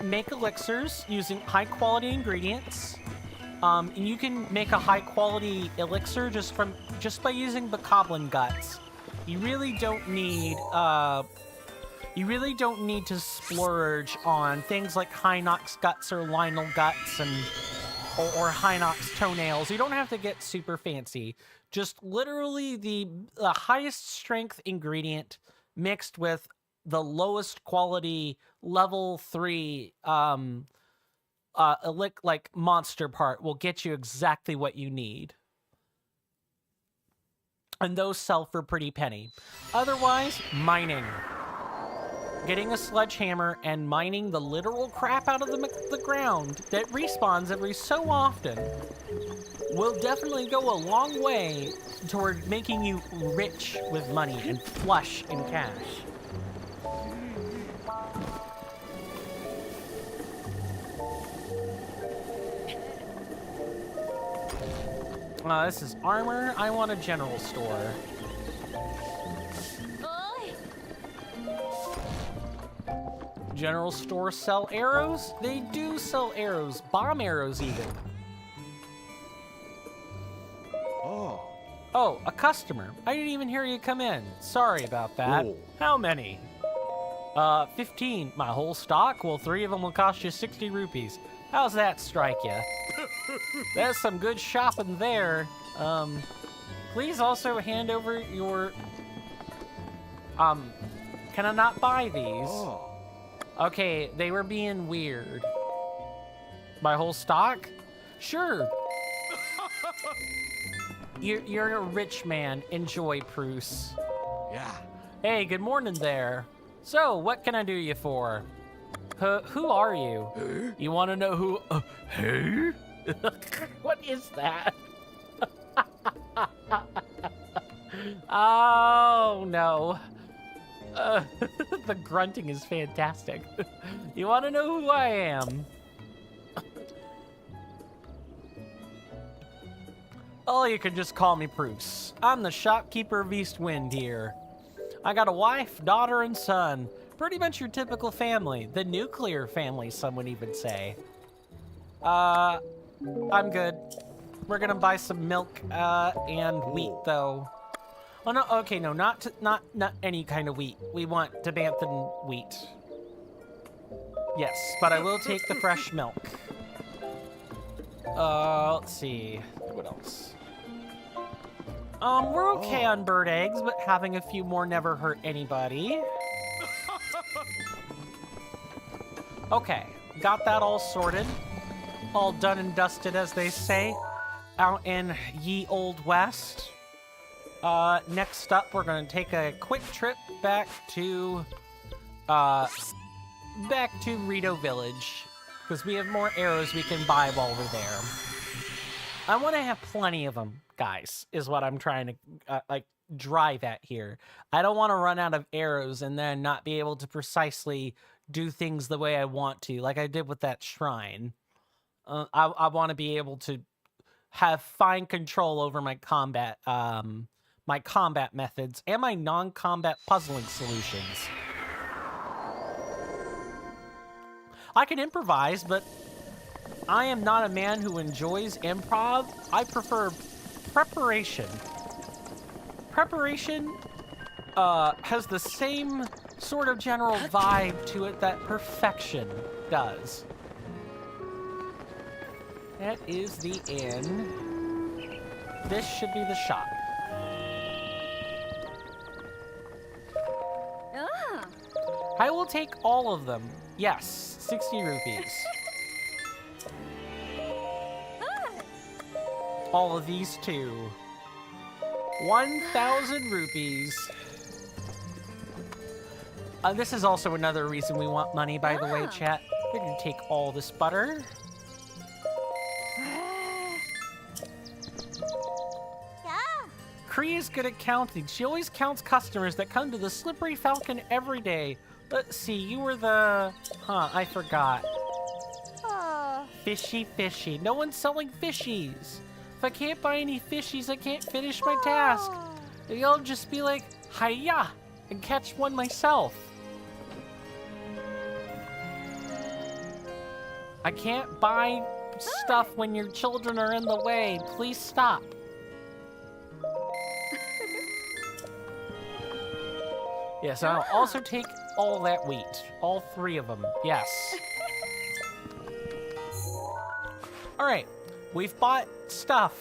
make elixirs using high quality ingredients. And you can make a high quality elixir just by using bokoblin guts. You really don't need to splurge on things like Hinox guts or Lionel guts or Hinox toenails. You don't have to get super fancy. Just literally the highest strength ingredient mixed with the lowest quality level 3 like monster part will get you exactly what you need. And those sell for pretty penny. Otherwise, mining. Getting a sledgehammer and mining the literal crap out of the ground that respawns every so often will definitely go a long way toward making you rich with money and flush in cash. This is armor. I want a general store. General store sell arrows? They do sell arrows, bomb arrows even. Oh, a customer. I didn't even hear you come in. Sorry about that. Oh. How many? 15. My whole stock? Well, 3 of them will cost you 60 rupees. How's that strike you? That's some good shopping there. Please also hand over your... Can I not buy these? Okay, they were being weird. My whole stock? Sure. You're a rich man. Enjoy, Bruce. Yeah. Hey, good morning there. So, what can I do you for? Who are you? You want to know who... Hey? What is that? Oh, no. The grunting is fantastic. You want to know who I am? Oh, you can just call me Bruce. I'm the shopkeeper of East Wind here. I got a wife, daughter, and son. Pretty much your typical family. The nuclear family, some would even say. I'm good. We're gonna buy some milk, and wheat, though. Oh, no, okay, no, not any kind of wheat. We want Tibanthan wheat. Yes, but I will take the fresh milk. Let's see. What else? We're okay on bird eggs, but having a few more never hurt anybody. Okay, got that all sorted. All done and dusted, as they say, out in ye old west. Next up, we're gonna take a quick trip back to Rito Village, because we have more arrows we can buy while we're there. I want to have plenty of them, guys, is what I'm trying to, drive at here. I don't want to run out of arrows and then not be able to precisely do things the way I want to, like I did with that shrine. I want to be able to have fine control over my combat methods and my non-combat puzzling solutions. I can improvise, but I am not a man who enjoys improv. I prefer preparation. Preparation has the same sort of general vibe to it that perfection does. That is the inn. This should be the shop. I will take all of them. Yes, 60 rupees. All of these too. 1,000 rupees. This is also another reason we want money, by the way, chat. We're gonna take all this butter. Kree is good at counting. She always counts customers that come to the Slippery Falcon every day. Let's see, you were the... I forgot. Fishy, fishy. No one's selling fishies. If I can't buy any fishies, I can't finish my task. Maybe I'll just be like, hiya, and catch one myself. I can't buy stuff when your children are in the way. Please stop. Yes, I'll also take all that wheat. All 3 of them. Yes. Alright. We've bought stuff.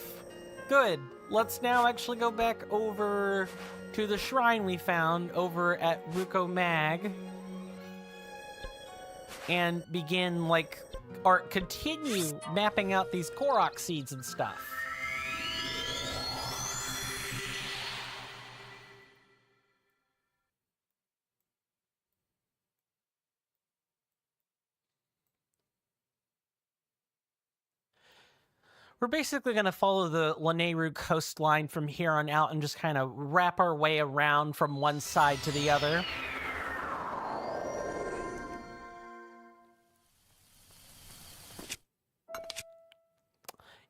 Good. Let's now actually go back over to the shrine we found over at Ruko Mag. And begin, or continue mapping out these Koroks seeds and stuff. We're basically going to follow the Lanayru coastline from here on out and just kind of wrap our way around from one side to the other.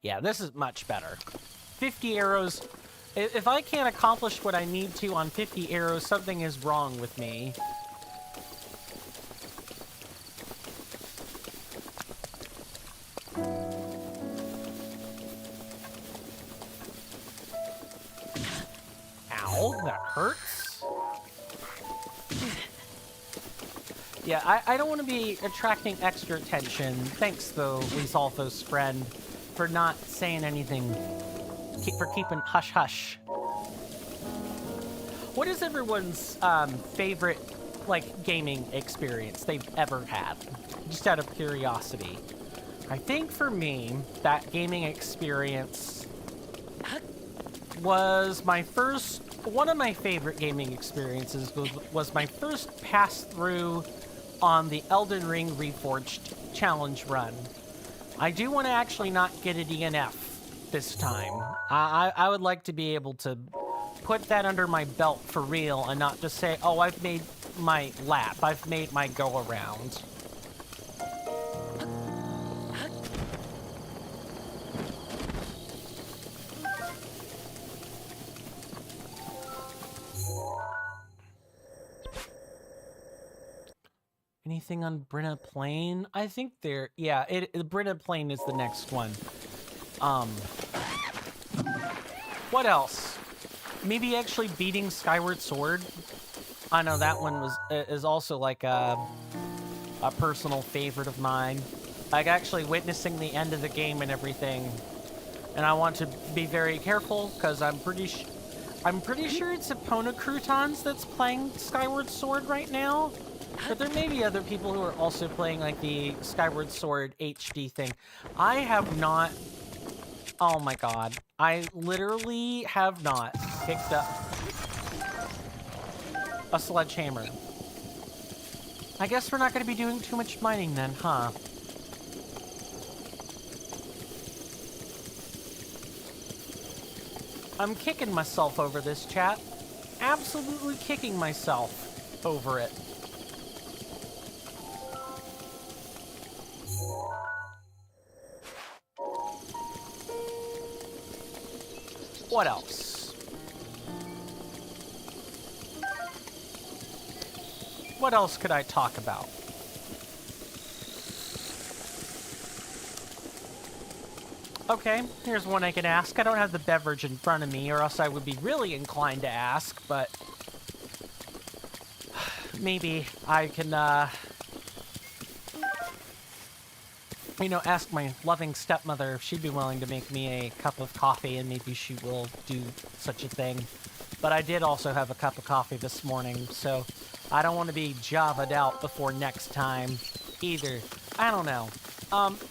Yeah, this is much better. 50 arrows. If I can't accomplish what I need to on 50 arrows, something is wrong with me. That hurts. Yeah, I don't want to be attracting extra attention. Thanks, though, Lizalfo's friend, for not saying anything. For keeping hush-hush. What is everyone's favorite, like, gaming experience they've ever had? Just out of curiosity. I think for me, that gaming experience was my first... One of my favorite gaming experiences was my first pass-through on the Elden Ring Reforged challenge run. I do want to actually not get a DNF this time. I would like to be able to put that under my belt for real and not just say, oh, I've made my lap, I've made my go-around. Anything on Brenna Plain? I think there... Yeah, Brenna Plain is the next one. What else? Maybe actually beating Skyward Sword. I know that one is also like a personal favorite of mine. Like actually witnessing the end of the game and everything. And I want to be very careful because I'm pretty sure it's Epona Croutons that's playing Skyward Sword right now. But there may be other people who are also playing like the Skyward Sword HD thing. I have not... Oh my god. I literally have not picked up a sledgehammer. I guess we're not going to be doing too much mining then, huh? I'm kicking myself over this, chat. Absolutely kicking myself over it. What else? What else could I talk about? Okay, here's one I can ask. I don't have the beverage in front of me, or else I would be really inclined to ask, but... maybe I can, you know, ask my loving stepmother if she'd be willing to make me a cup of coffee, and maybe she will do such a thing. But I did also have a cup of coffee this morning, so I don't want to be Java'd out before next time either. I don't know.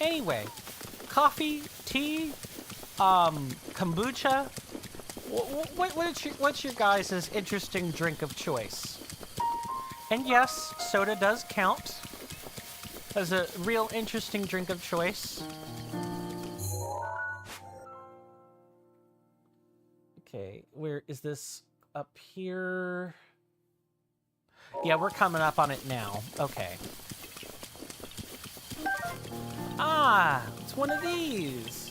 Anyway, coffee, tea, kombucha. What's your guys' interesting drink of choice? And yes, soda does count as a real interesting drink of choice. Okay, where is this? Up here? Yeah, we're coming up on it now. Okay. Ah, it's one of these.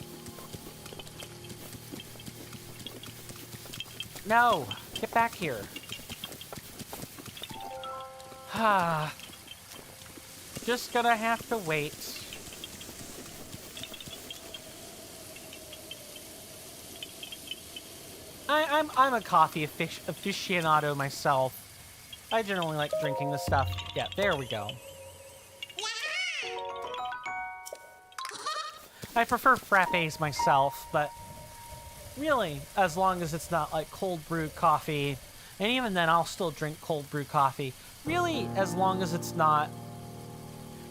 No, get back here. Ah. Just gonna have to wait. I'm a coffee aficionado myself. I generally like drinking this stuff. Yeah, there we go. I prefer frappes myself, but really, as long as it's not like cold brewed coffee, and even then I'll still drink cold brewed coffee. Really, as long as it's not,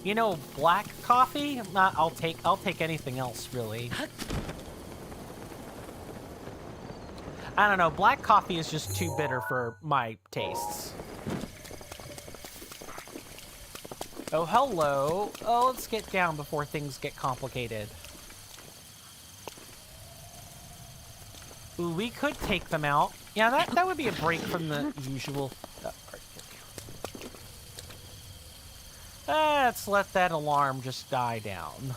you know, black coffee. I'll take anything else really. I don't know. Black coffee is just too bitter for my tastes. Oh, hello. Oh, let's get down before things get complicated. Ooh, we could take them out. Yeah, that would be a break from the usual. Let's let that alarm just die down.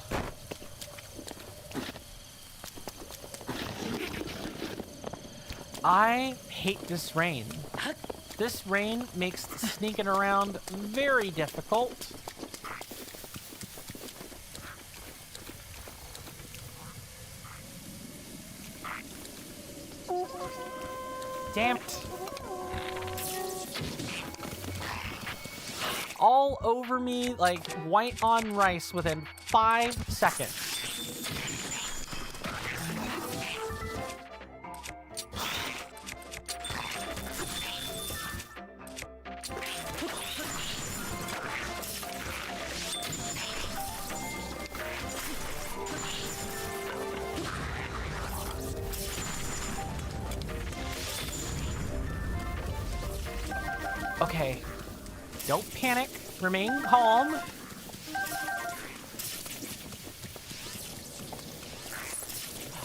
I hate this rain. This rain makes sneaking around very difficult. Damn it. all over me like white on rice within 5 seconds. Okay, don't panic, remain calm.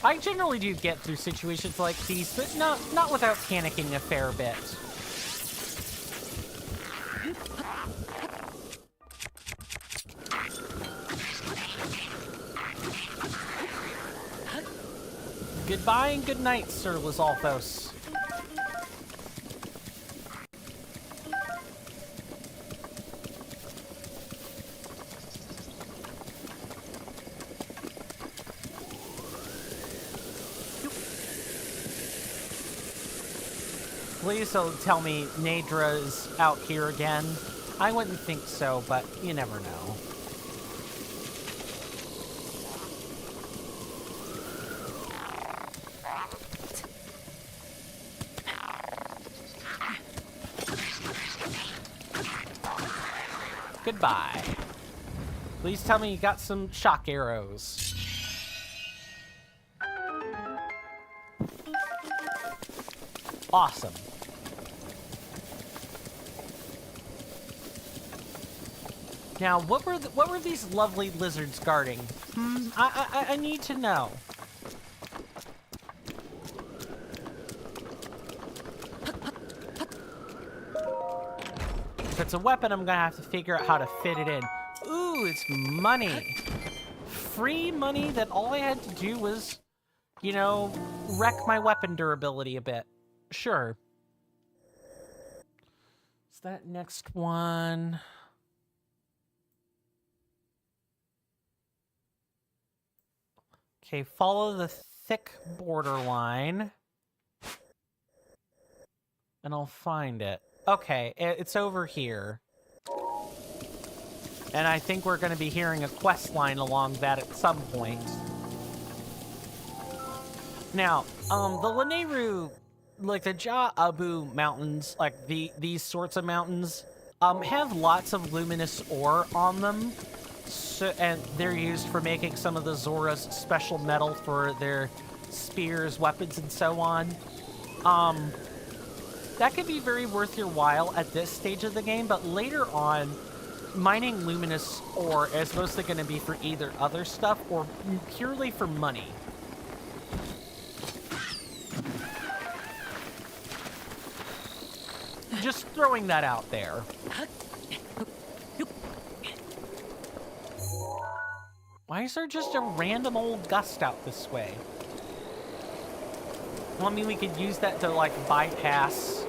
I generally do get through situations like these, but not without panicking a fair bit. Goodbye and good night, Sir Lizalthos. Please don't tell me Nadra's out here again. I wouldn't think so, but you never know. Goodbye. Please tell me you got some shock arrows. Awesome. Now, what were these lovely lizards guarding? I need to know. If it's a weapon, I'm gonna have to figure out how to fit it in. Ooh, it's money. Free money that all I had to do was, you know, wreck my weapon durability a bit. Sure. Is that next one? Okay, follow the thick borderline. And I'll find it. Okay, it's over here. And I think we're going to be hearing a quest line along that at some point. Now, the Lanayru, like the Ja-Abu mountains, like these sorts of mountains, have lots of luminous ore on them. So, and they're used for making some of the Zora's special metal for their spears, weapons, and so on. That could be very worth your while at this stage of the game, but later on, mining luminous ore is mostly going to be for either other stuff or purely for money. Just throwing that out there. Why is there just a random old gust out this way? Well, I mean, we could use that to, like, bypass.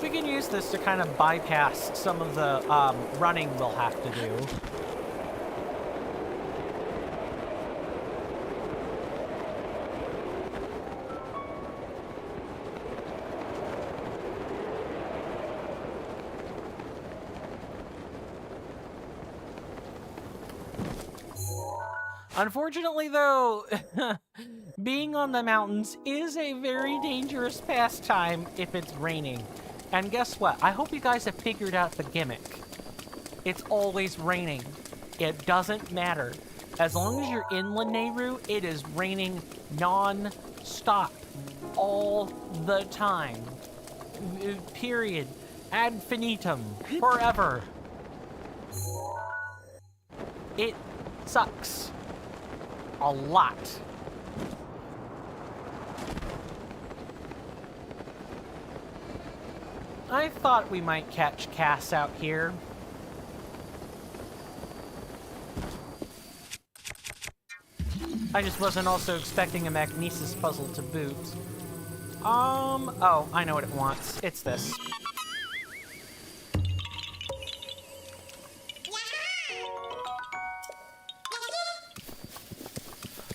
We can use this to kind of bypass some of the running we'll have to do. Unfortunately, though, being on the mountains is a very dangerous pastime if it's raining. And guess what? I hope you guys have figured out the gimmick. It's always raining. It doesn't matter. As long as you're in Lanayru, it is raining non-stop. All the time. Period. Ad infinitum. Forever. It sucks. A lot. I thought we might catch Cass out here. I just wasn't also expecting a Magnesis puzzle to boot. Oh, I know what it wants. It's this.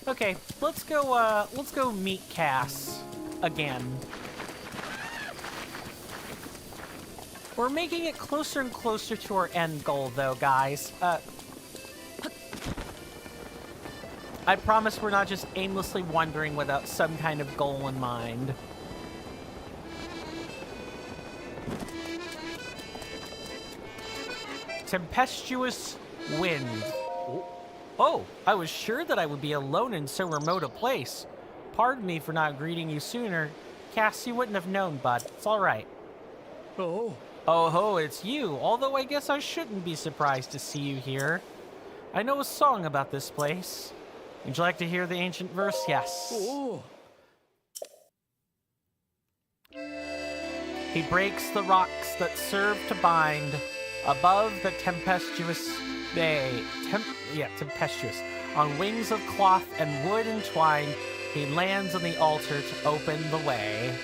Okay, let's go meet Cass again. We're making it closer and closer to our end goal, though, guys. I promise we're not just aimlessly wandering without some kind of goal in mind. Tempestuous wind. Oh, I was sure that I would be alone in so remote a place. Pardon me for not greeting you sooner. Cass, you wouldn't have known, bud. It's all right. Oh. Oh ho, it's you. Although I guess I shouldn't be surprised to see you here. I know a song about this place. Would you like to hear the ancient verse? Yes. Oh. He breaks the rocks that serve to bind above the tempestuous bay. Tempestuous. On wings of cloth and wood entwined, he lands on the altar to open the way.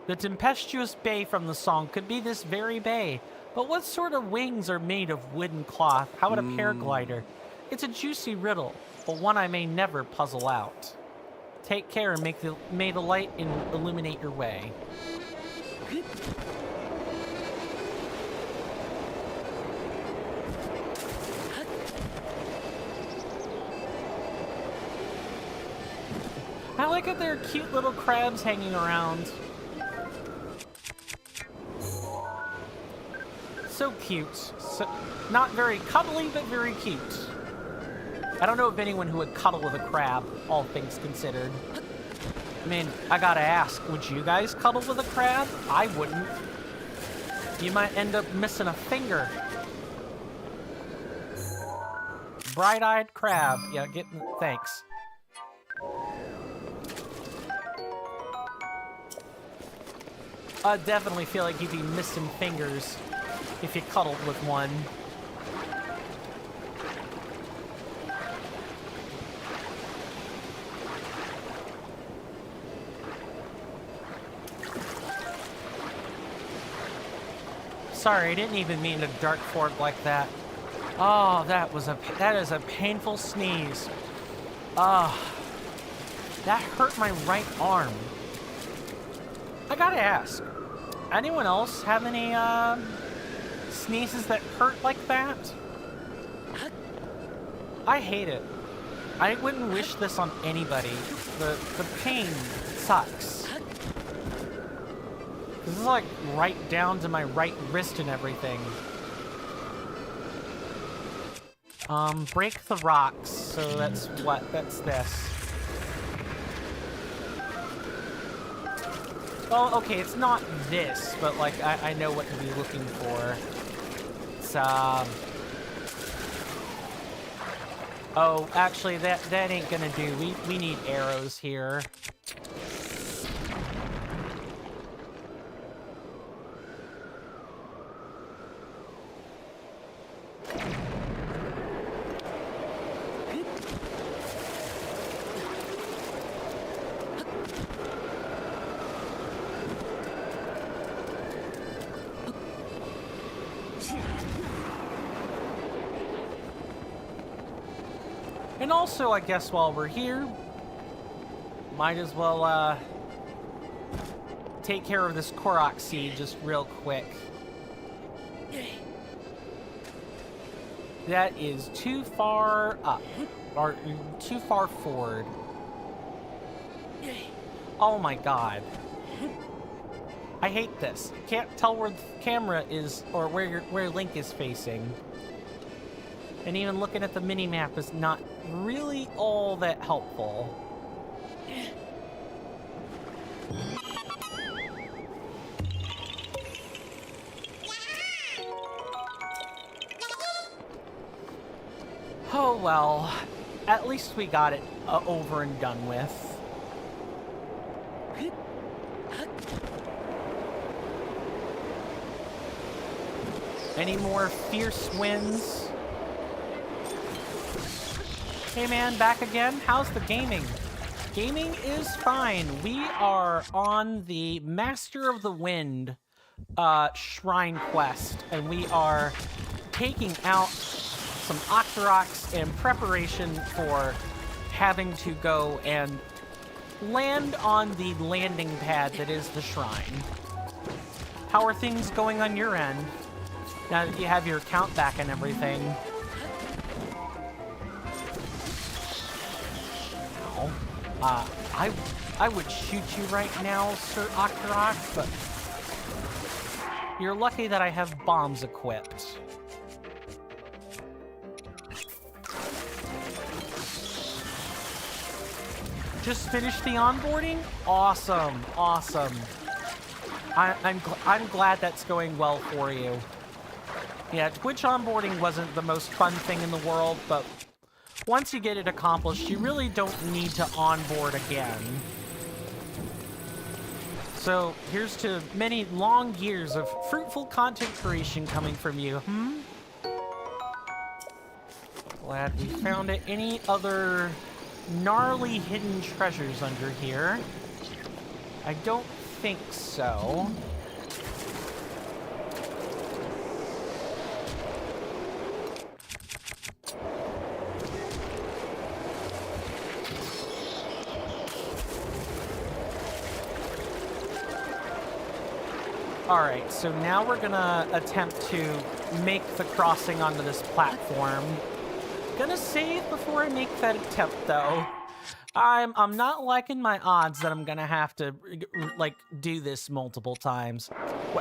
The tempestuous bay from the song could be this very bay, but what sort of wings are made of wooden cloth? How would a paraglider? It's a juicy riddle, but one I may never puzzle out. Take care and may the light illuminate your way. I like that there are cute little crabs hanging around. So cute. So, not very cuddly, but very cute. I don't know of anyone who would cuddle with a crab, all things considered. I mean, I gotta ask, would you guys cuddle with a crab? I wouldn't. You might end up missing a finger. Bright-eyed crab. Yeah, thanks. I definitely feel like you'd be missing fingers if you cuddled with one. Sorry, I didn't even mean to dart forward like that. Oh, that is a painful sneeze. Ah, that hurt my right arm. I gotta ask, anyone else have any sneezes that hurt like that? I hate it. I wouldn't wish this on anybody. The pain sucks. This is like right down to my right wrist and everything. Break the rocks. So that's what? That's this. Well, okay, it's not this, but like I know what to be looking for. It's oh, actually that ain't gonna do. We need arrows here. And also, I guess while we're here, might as well take care of this Koroks seed just real quick. That is too far up, or too far forward. Oh my god. I hate this. Can't tell where the camera is, or where Link is facing. And even looking at the mini-map is not really all that helpful. Oh well, at least we got it over and done with. Any more fierce winds? Hey man, back again? How's the gaming? Gaming is fine. We are on the Master of the Wind shrine quest, and we are taking out some Octoroks in preparation for having to go and land on the landing pad that is the shrine. How are things going on your end? Now that you have your account back and everything. Ow. I would shoot you right now, Sir Akarok, but you're lucky that I have bombs equipped. Just finished the onboarding? Awesome, awesome. I'm glad that's going well for you. Yeah, Twitch onboarding wasn't the most fun thing in the world, but once you get it accomplished, you really don't need to onboard again. So here's to many long years of fruitful content creation coming from you, Glad we found it. Any other gnarly hidden treasures under here? I don't think so. Alright, so now we're gonna attempt to make the crossing onto this platform. Gonna save before I make that attempt, though. I'm not liking my odds that I'm gonna have to, like, do this multiple times.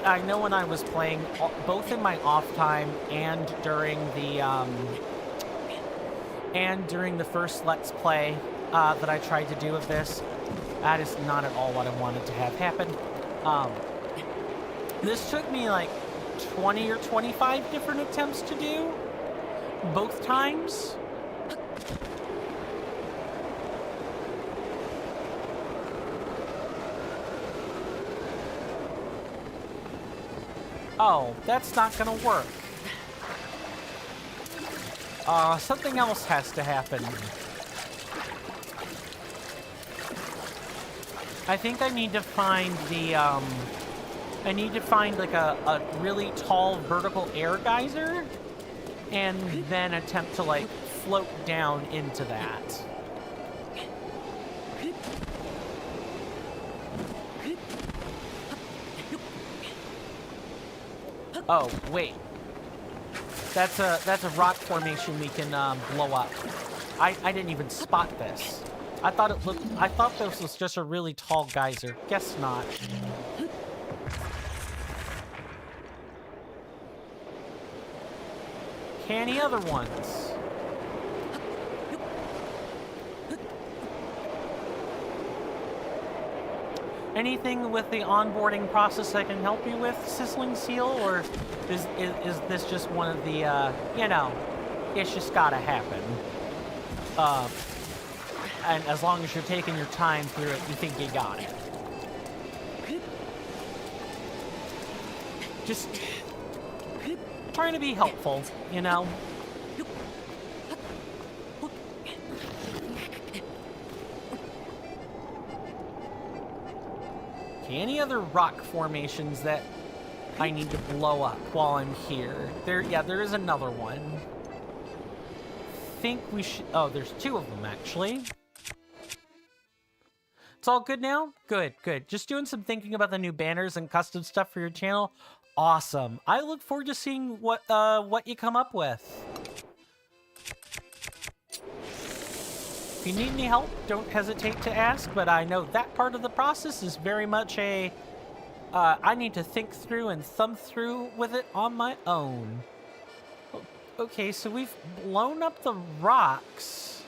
I know when I was playing, both in my off time and during the first Let's Play that I tried to do of this, that is not at all what I wanted to have happen. This took me like 20 or 25 different attempts to do, both times. Oh, that's not gonna work. Something else has to happen. I think I need to find the, I need to find like a really tall vertical air geyser and then attempt to like float down into that. Oh, wait. That's a rock formation we can blow up. I didn't even spot this. I thought this was just a really tall geyser. Guess not. Any other ones? Anything with the onboarding process I can help you with, Sizzling Seal, or is this just one of the, you know, it's just gotta happen. And as long as you're taking your time through it, you think you got it. Just trying to be helpful, you know? Okay, any other rock formations that I need to blow up while I'm here? There is another one. Think we should... Oh, there's two of them, actually. It's all good now? Good, good. Just doing some thinking about the new banners and custom stuff for your channel. Awesome. I look forward to seeing what you come up with. If you need any help, don't hesitate to ask, but I know that part of the process is very much a... I need to think through and thumb through with it on my own. Okay, so we've blown up the rocks.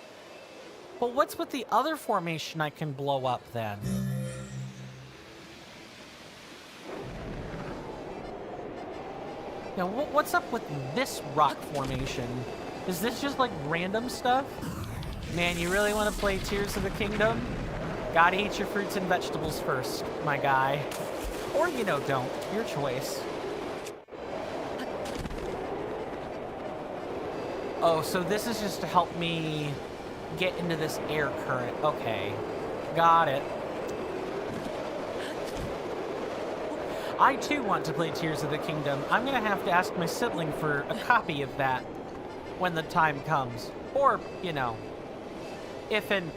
But what's with the other formation I can blow up then? Now, what's up with this rock formation? Is this just like random stuff? Man, you really want to play Tears of the Kingdom? Gotta eat your fruits and vegetables first, my guy. Or, you know, don't. Your choice. Oh, so this is just to help me get into this air current. Okay. Got it. I, too, want to play Tears of the Kingdom. I'm gonna have to ask my sibling for a copy of that when the time comes. Or, you know, if and...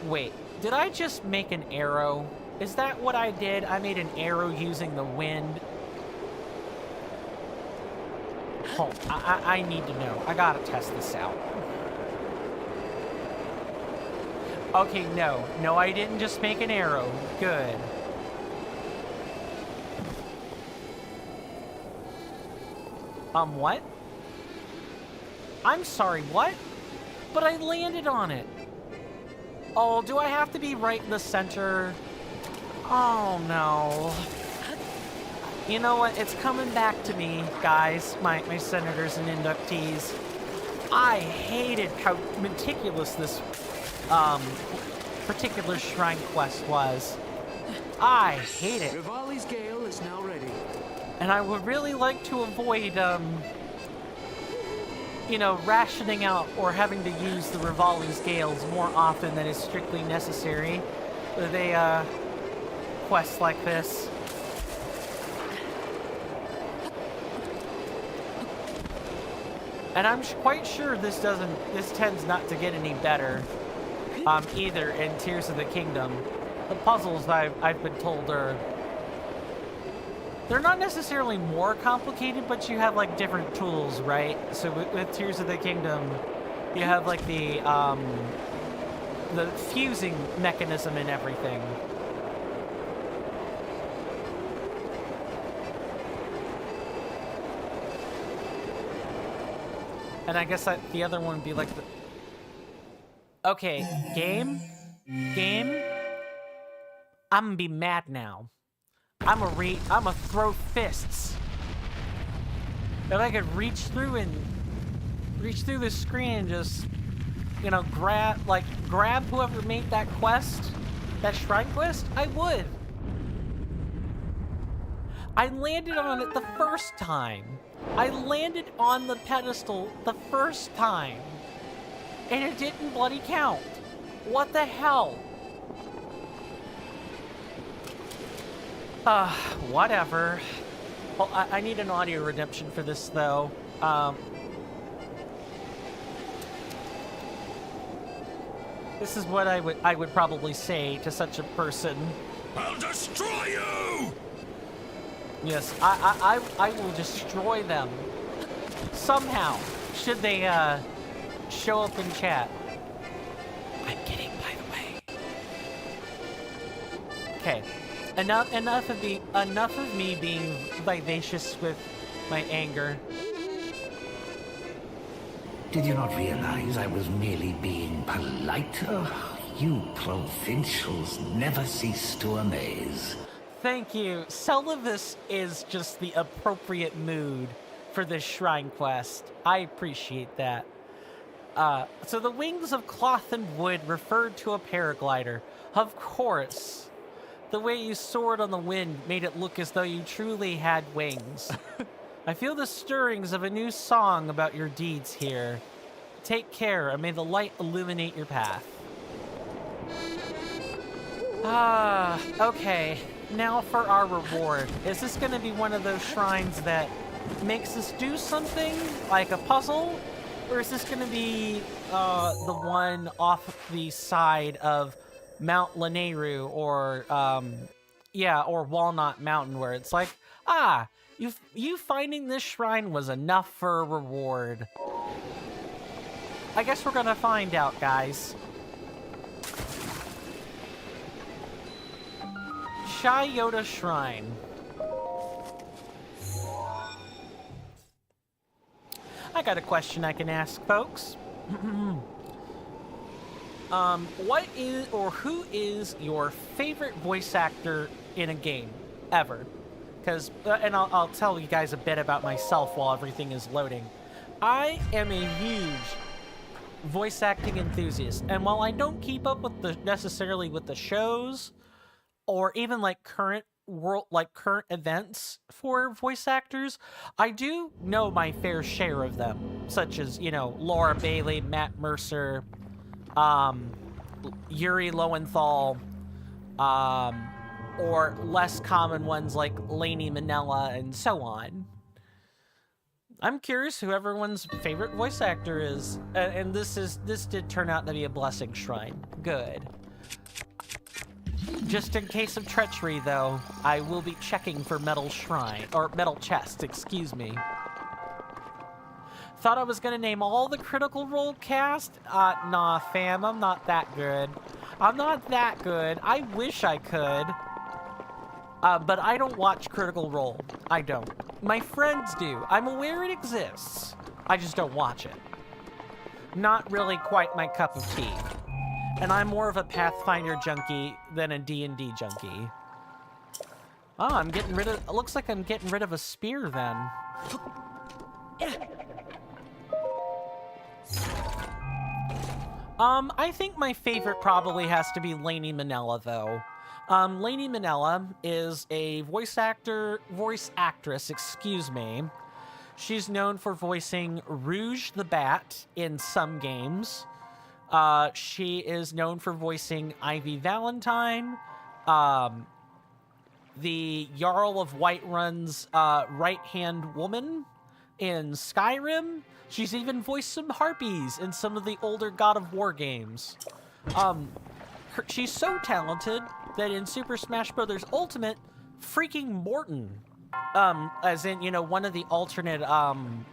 Wait, did I just make an arrow? Is that what I did? I made an arrow using the wind. Hold, I need to know. I gotta test this out. Okay, no. No, I didn't just make an arrow. Good. What? I'm sorry, what? But I landed on it. Oh, do I have to be right in the center? Oh, no. You know what? It's coming back to me, guys, my senators and inductees. I hated how meticulous this particular shrine quest was. I hate it. Rivali's Gale is now ready. And I would really like to avoid, you know, rationing out or having to use the Rivali's Gales more often than is strictly necessary with a quest like this. And I'm quite sure this tends not to get any better, either in Tears of the Kingdom. The puzzles I've been told they're not necessarily more complicated, but you have like different tools, right? So with Tears of the Kingdom, you have like the fusing mechanism and everything. And I guess the other one would be like the... Okay, game? I'm gonna be mad now. I'm gonna throw fists. If I could reach through the screen and just, you know, grab whoever made that quest, that shrine quest, I would. I landed on it the first time. I landed on the pedestal the first time. And it didn't bloody count. What the hell? Whatever. Well, I need an audio redemption for this, though. This is what I would probably say to such a person. I'll destroy you! Yes, I will destroy them. Somehow. Should they, show up in chat. I'm kidding, by the way. Okay. Enough of me being vivacious with my anger. Did you not realize I was merely being polite? Oh, you provincials never cease to amaze. Thank you. Celivis is just the appropriate mood for this shrine quest. I appreciate that. So the wings of cloth and wood referred to a paraglider. Of course. The way you soared on the wind made it look as though you truly had wings. I feel the stirrings of a new song about your deeds here. Take care, and may the light illuminate your path. Okay. Now for our reward. Is this going to be one of those shrines that makes us do something, like a puzzle? Or is this going to be the one off the side of Mount Lanayru or, or Walnut Mountain, where it's like, you finding this shrine was enough for a reward. I guess we're going to find out, guys. Shy Yoda Shrine. I got a question I can ask, folks. What is or who is your favorite voice actor in a game ever? Because, and I'll tell you guys a bit about myself while everything is loading. I am a huge voice acting enthusiast, and while I don't keep up with necessarily with the shows or even like current events for voice actors, I do know my fair share of them, such as, you know, Laura Bailey, Matt Mercer, Yuri Lowenthal, or less common ones like Lainey Minella and so on. I'm curious who everyone's favorite voice actor is, and this did turn out to be a blessing shrine. Good. Just in case of treachery, though, I will be checking for metal shrine, or metal chest, excuse me. Thought I was gonna name all the Critical Role cast? Nah, fam, I'm not that good. I'm not that good. I wish I could. But I don't watch Critical Role. I don't. My friends do. I'm aware it exists. I just don't watch it. Not really quite my cup of tea. And I'm more of a Pathfinder junkie than a D&D junkie. Oh, I'm getting rid of... It looks like I'm getting rid of a spear then. I think my favorite probably has to be Lainey Minella, though. Lainey Minella is a voice actress, excuse me. She's known for voicing Rouge the Bat in some games. She is known for voicing Ivy Valentine, the Jarl of Whiterun's right-hand woman in Skyrim. She's even voiced some harpies in some of the older God of War games. She's so talented that in Super Smash Bros. Ultimate, freaking Morton, as in, you know, one of the alternate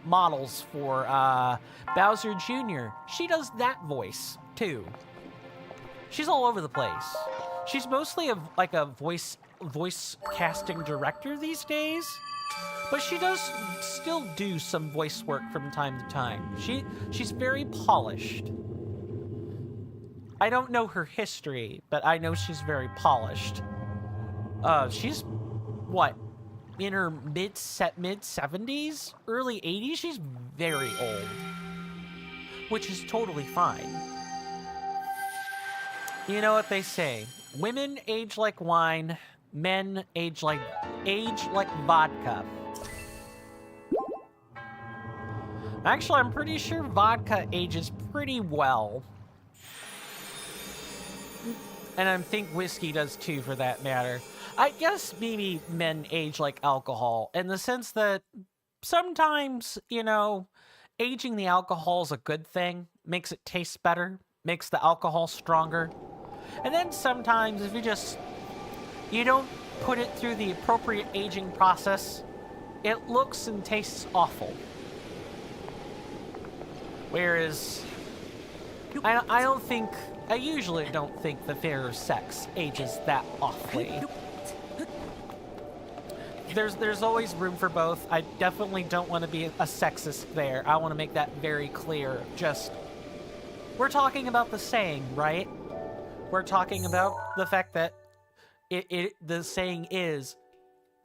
models for Bowser Jr., she does that voice, too. She's all over the place. She's mostly like a voice casting director these days, but she does still do some voice work from time to time. She's very polished. I don't know her history, but I know she's very polished. She's, what, in her mid-70s? Early 80s? She's very old. Which is totally fine. You know what they say. Women age like wine. Men age like vodka. Actually, I'm pretty sure vodka ages pretty well. And I think whiskey does too, for that matter. I guess maybe men age like alcohol, in the sense that sometimes, you know, aging the alcohol is a good thing. Makes it taste better. Makes the alcohol stronger. And then sometimes if you don't put it through the appropriate aging process, it looks and tastes awful. Whereas, I usually don't think the fairer sex ages that awfully. There's always room for both. I definitely don't want to be a sexist there. I want to make that very clear. Just, we're talking about the saying, right? We're talking about the fact that the saying is,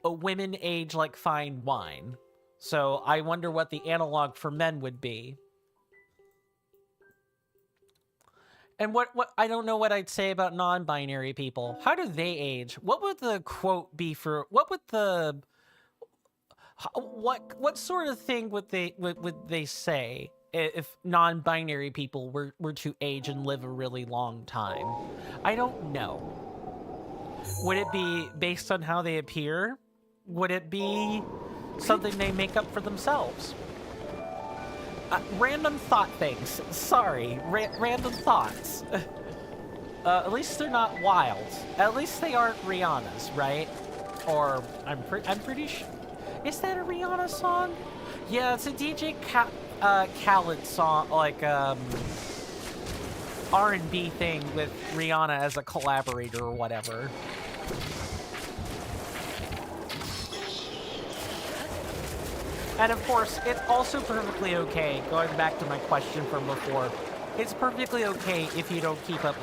women age like fine wine. So I wonder what the analog for men would be. And what I don't know what I'd say about non-binary people. How do they age? What would the quote be for, what sort of thing would they say if non-binary people were to age and live a really long time? I don't know. Would it be based on how they appear? Would it be something they make up for themselves? Random thought things. Sorry, random thoughts. At least they're not wild. At least they aren't Rihanna's, right? Or I'm pretty sure. Is that a Rihanna song? Yeah, it's a DJ Khaled song, like R&B thing with Rihanna as a collaborator or whatever. And of course, it's also perfectly okay, going back to my question from before, it's perfectly okay if you don't keep up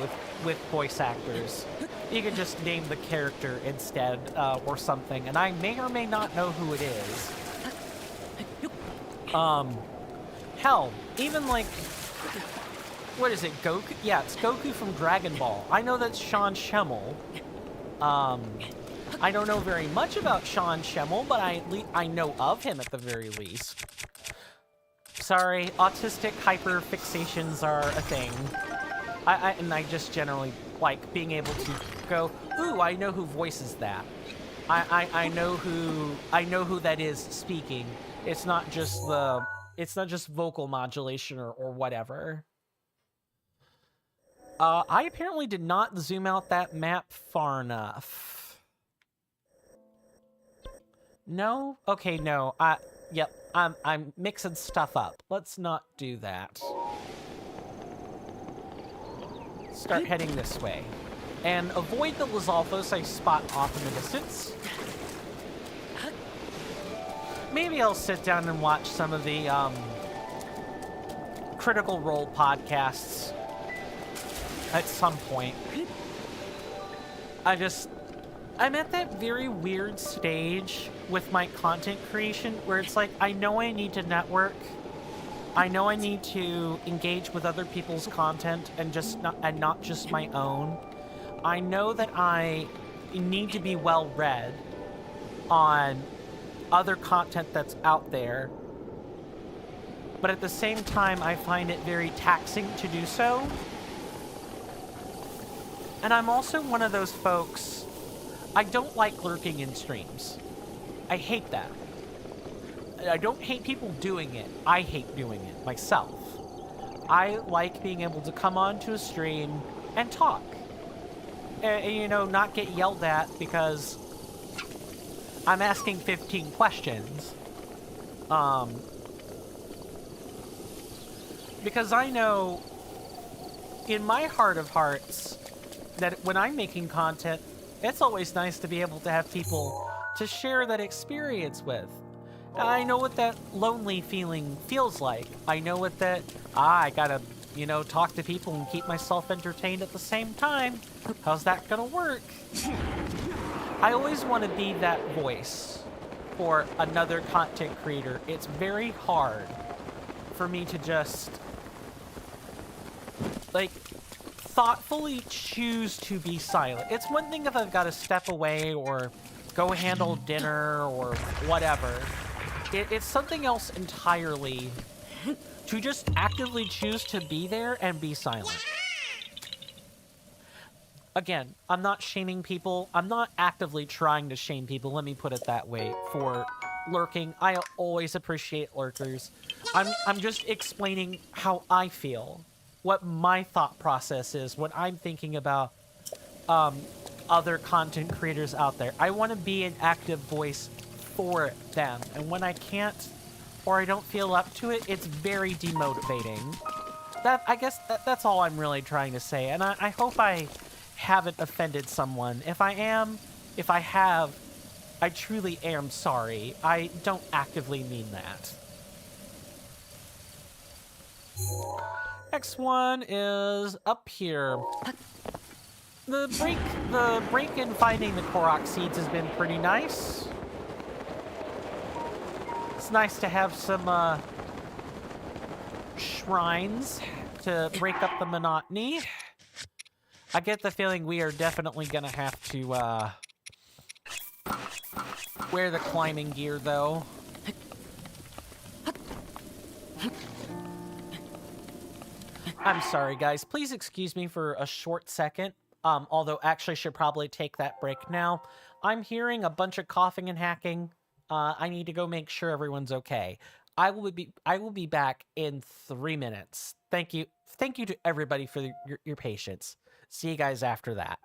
with voice actors. You can just name the character instead, or something, and I may or may not know who it is. Hell, even like, what is it, Goku? Yeah, it's Goku from Dragon Ball. I know that's Sean Schemmel. I don't know very much about Sean Schemmel, but I know of him at the very least. Sorry, autistic hyperfixations are a thing. And I just generally like being able to go, ooh, I know who voices that. I know who that is speaking. It's not just vocal modulation or whatever. I apparently did not zoom out that map far enough. No? Okay, no. Yep. I'm mixing stuff up. Let's not do that. Start heading this way. And avoid the Lizalfos I spot off in the distance. Maybe I'll sit down and watch some of the Critical Role podcasts at some point. I'm at that very weird stage with my content creation where it's like, I know I need to network. I know I need to engage with other people's content and not just my own. I know that I need to be well read on other content that's out there. But at the same time, I find it very taxing to do so. And I'm also one of those folks, I don't like lurking in streams. I hate that. I don't hate people doing it. I hate doing it myself. I like being able to come onto a stream and talk. And, you know, not get yelled at because I'm asking 15 questions. Because I know in my heart of hearts that when I'm making content, it's always nice to be able to have people to share that experience with. I know what that lonely feeling feels like. I know what that, I gotta, you know, talk to people and keep myself entertained at the same time. How's that gonna work? I always want to be that voice for another content creator. It's very hard for me to just, like, thoughtfully choose to be silent. It's one thing if I've got to step away or go handle dinner or whatever. It's something else entirely to just actively choose to be there and be silent. Again, I'm not shaming people. I'm not actively trying to shame people, let me put it that way, for lurking. I always appreciate lurkers. I'm just explaining how I feel, what my thought process is when I'm thinking about other content creators out there. I want to be an active voice for them, and when I can't or I don't feel up to it, it's very demotivating. I guess that's all I'm really trying to say, and I hope I haven't offended someone. If I have, I truly am sorry. I don't actively mean that. Next one is up here. The break in finding the Korok seeds has been pretty nice. It's nice to have some shrines to break up the monotony. I get the feeling we are definitely gonna have to wear the climbing gear though. I'm sorry guys, please excuse me for a short second. Although actually should probably take that break now. I'm hearing a bunch of coughing and hacking. I need to go make sure everyone's okay. I will be back in 3 minutes. Thank you to everybody for your patience. See you guys after that.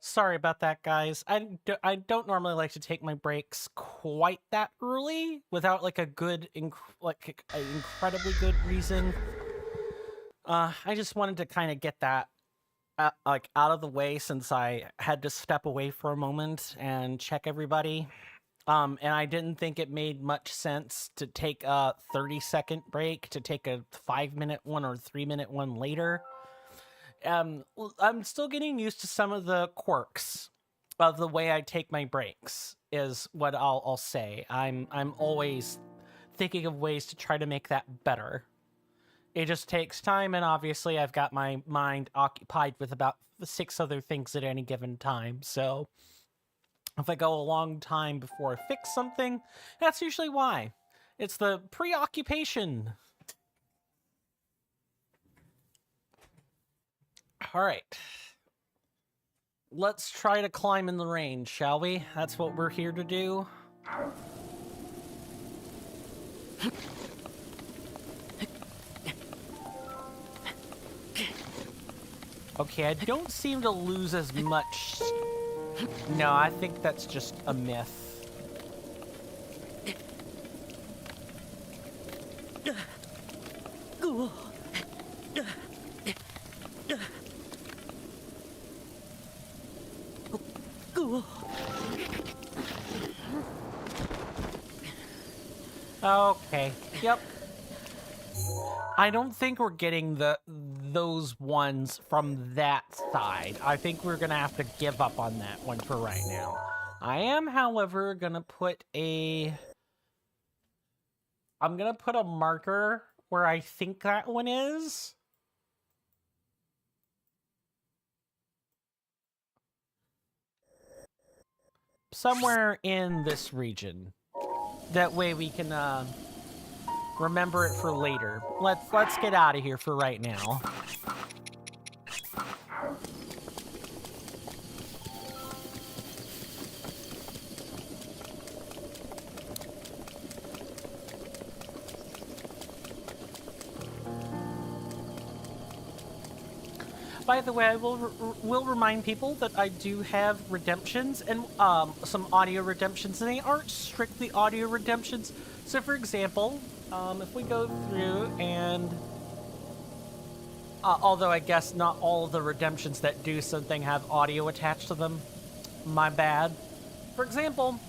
Sorry about that, guys. I don't normally like to take my breaks quite that early without like a good, like an incredibly good reason. I just wanted to kind of get that like out of the way since I had to step away for a moment and check everybody. And I didn't think it made much sense to take a 30-second break to take a 5-minute one or 3-minute one later. I'm still getting used to some of the quirks of the way I take my breaks, is what I'll say. I'm always thinking of ways to try to make that better. It just takes time, and obviously I've got my mind occupied with about 6 other things at any given time, so if I go a long time before I fix something, that's usually why. It's the preoccupation. All right. Let's try to climb in the range, shall we? That's what we're here to do. Okay, I don't seem to lose as much. No, I think that's just a myth. Okay, yep. I don't think we're getting those ones from that side. I think we're gonna have to give up on that one for right now. I am, however, gonna put a... I'm gonna put a marker where I think that one is. Somewhere in this region. That way we can remember it for later. Let's get out of here for right now. By the way, I will remind people that I do have redemptions and some audio redemptions, and they aren't strictly audio redemptions. So, for example, if we go through and although I guess not all of the redemptions that do something have audio attached to them, my bad. For example,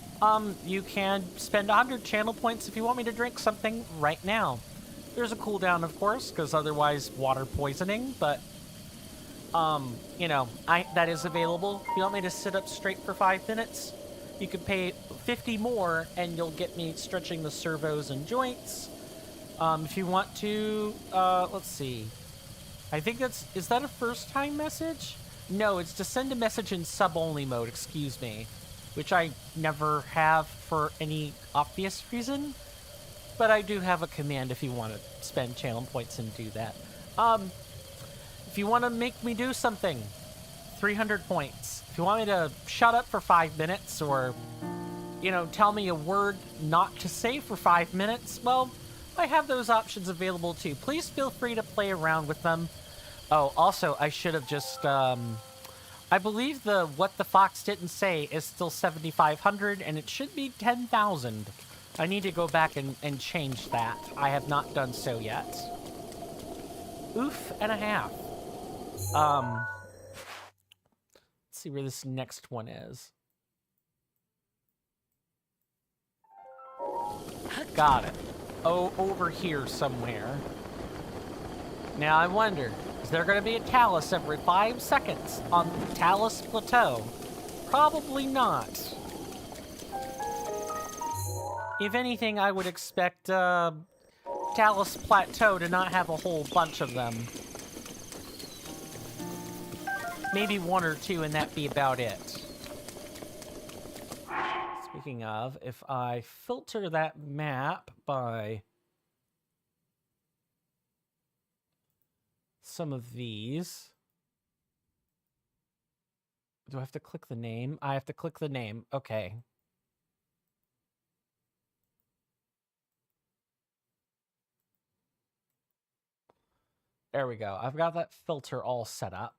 you can spend 100 channel points if you want me to drink something right now. There's a cooldown, of course, because otherwise water poisoning, but you know, that is available. If you want me to sit up straight for 5 minutes, you can pay 50 more and you'll get me stretching the servos and joints. If you want to, let's see. I think is that a first time message? No, it's to send a message in sub-only mode, excuse me. Which I never have for any obvious reason. But I do have a command if you want to spend channel points and do that. If you want to make me do something, 300 points. If you want me to shut up for 5 minutes or, you know, tell me a word not to say for 5 minutes, well, I have those options available too. Please feel free to play around with them. Oh, also, I should have just, I believe the What the Fox Didn't Say is still 7,500 and it should be 10,000. I need to go back and change that. I have not done so yet. Oof and a half. Let's see where this next one is. Got it. Oh, over here somewhere. Now I wonder, is there going to be a Talus every 5 seconds on the Talus Plateau? Probably not. If anything, I would expect Talus Plateau to not have a whole bunch of them. Maybe 1 or 2, and that be about it. Speaking of, if I filter that map by some of these... Do I have to click the name? I have to click the name. Okay. There we go. I've got that filter all set up.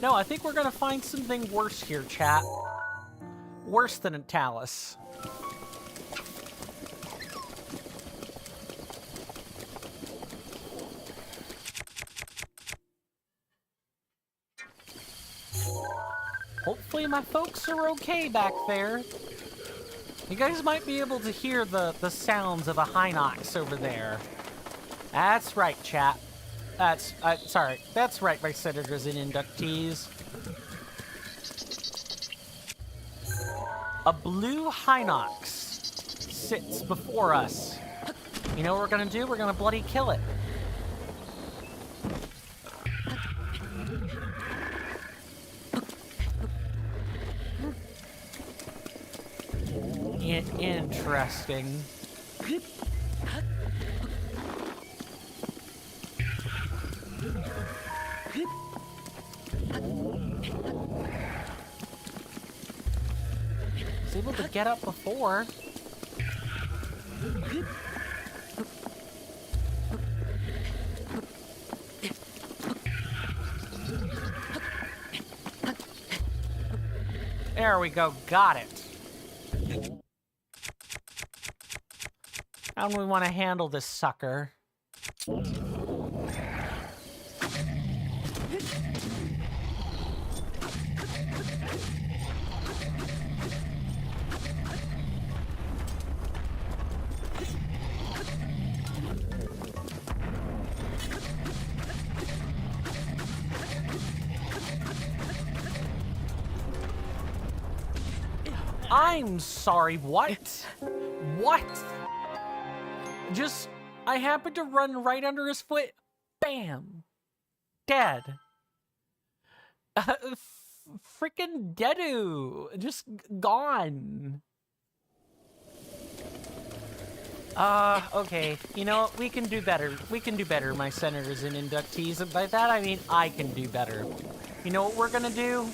No, I think we're gonna find something worse here, chat. Worse than a talus. Hopefully my folks are okay back there. You guys might be able to hear the sounds of a Hinox over there. That's right, chat. Sorry. That's right, my senators and inductees. A blue Hinox sits before us. You know what we're gonna do? We're gonna bloody kill it. Interesting. Was able to get up before. There we go, got it. How do we want to handle this sucker? I'm sorry, what? What? I happened to run right under his foot. Bam. Dead. Freaking deadu. Just gone. Okay. You know what? We can do better. We can do better, my senators and inductees. And by that, I mean I can do better. You know what we're gonna do?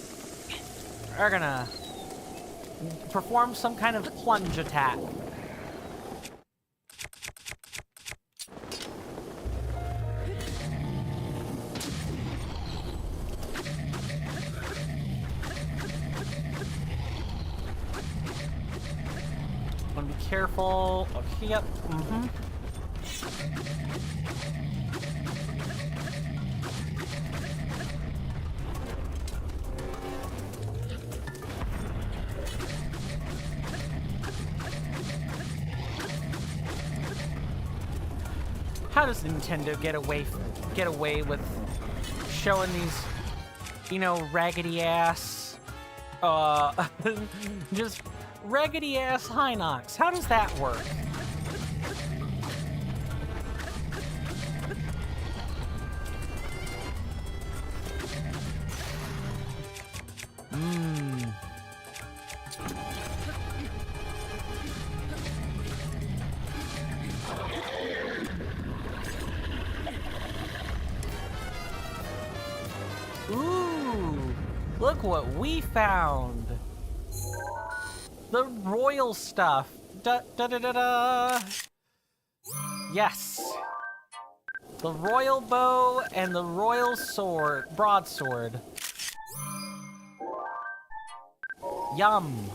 We're gonna perform some kind of plunge attack. Want to be careful. Okay, yep. How does Nintendo get away with showing these, you know, raggedy ass, just raggedy ass Hinox? How does that work? Ooh, look what we found. The royal stuff. Da da da da da. Yes. The royal bow and the royal sword, broadsword. Yum.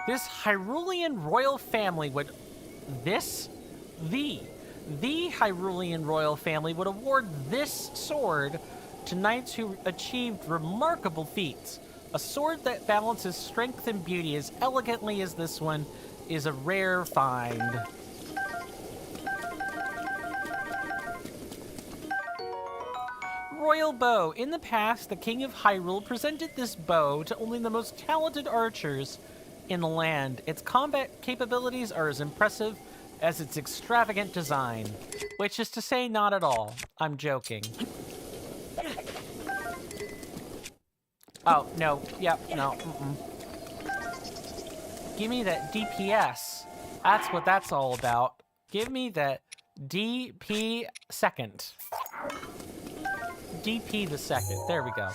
This Hyrulean royal family would... The Hyrulean royal family would award this sword to knights who achieved remarkable feats. A sword that balances strength and beauty as elegantly as this one is a rare find. Royal bow. In the past, the King of Hyrule presented this bow to only the most talented archers in the land. Its combat capabilities are as impressive as its extravagant design. Which is to say, not at all. I'm joking. Oh, no. Yep, no. Give me that DPS. That's what that's all about. Give me that DP second. DP the second. There we go.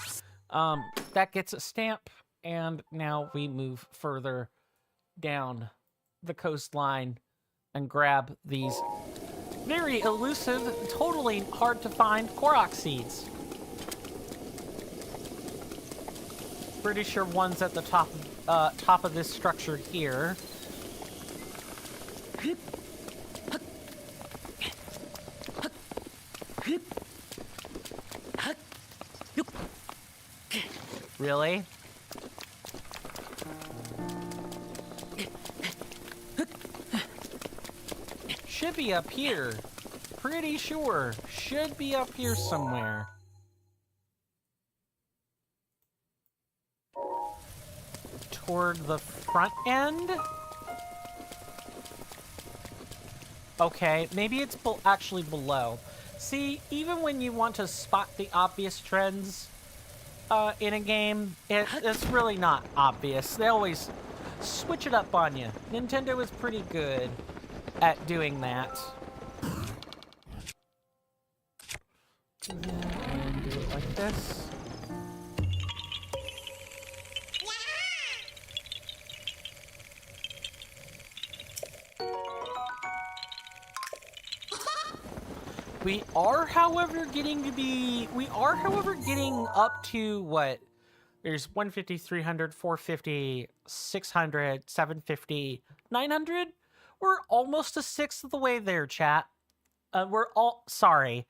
That gets a stamp, and now we move further down the coastline and grab these very elusive, totally hard to find Koroks seeds. Pretty sure one's at the top of this structure here. Really? Should be up here. Pretty sure. Should be up here somewhere. Toward the front end? Okay, maybe it's actually below. See, even when you want to spot the obvious trends in a game, it's really not obvious. They always switch it up on you. Nintendo is pretty good at doing that. And do it like this. We are, however, getting up to what? There's 150, 300, 450, 600, 750, 900? We're almost a sixth of the way there, chat. Sorry.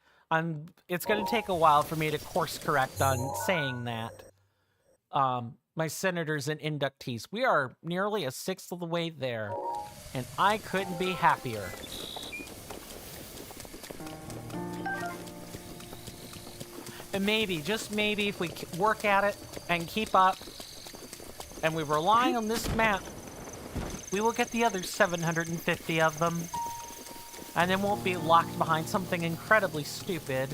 It's gonna take a while for me to course correct on saying that. My senators and inductees, we are nearly a sixth of the way there. And I couldn't be happier. And maybe, just maybe, if we work at it and keep up, and we rely on this map, we will get the other 750 of them. And then won't be locked behind something incredibly stupid,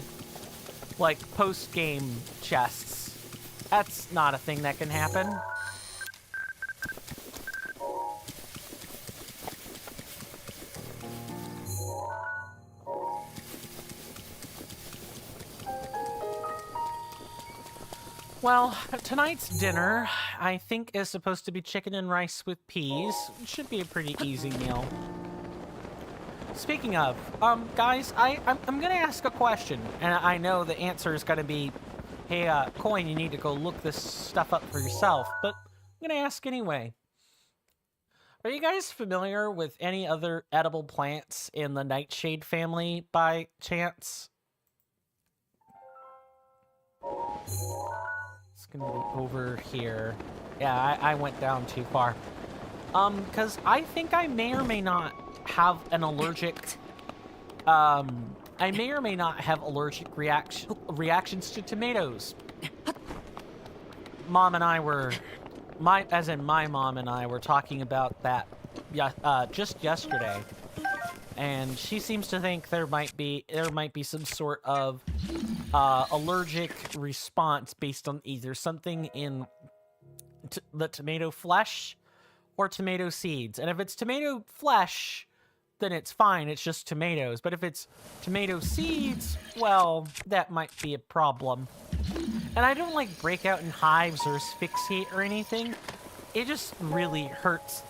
like post-game chests. That's not a thing that can happen. Well, tonight's dinner, I think, is supposed to be chicken and rice with peas. It should be a pretty easy meal. Speaking of, guys, I'm gonna ask a question, and I know the answer is gonna be, hey, Coin, you need to go look this stuff up for yourself, but I'm gonna ask anyway. Are you guys familiar with any other edible plants in the nightshade family by chance? It's gonna be over here. Yeah, I went down too far. Because I think I may or may not have an allergic, I may or may not have allergic reactions to tomatoes. Mom and I were, my mom and I were talking about that just yesterday. And she seems to think there might be some sort of allergic response based on either something in the tomato flesh or tomato seeds. And if it's tomato flesh, then it's fine, it's just tomatoes. But if it's tomato seeds, well, that might be a problem. And I don't like break out in hives or asphyxiate or anything. It just really hurts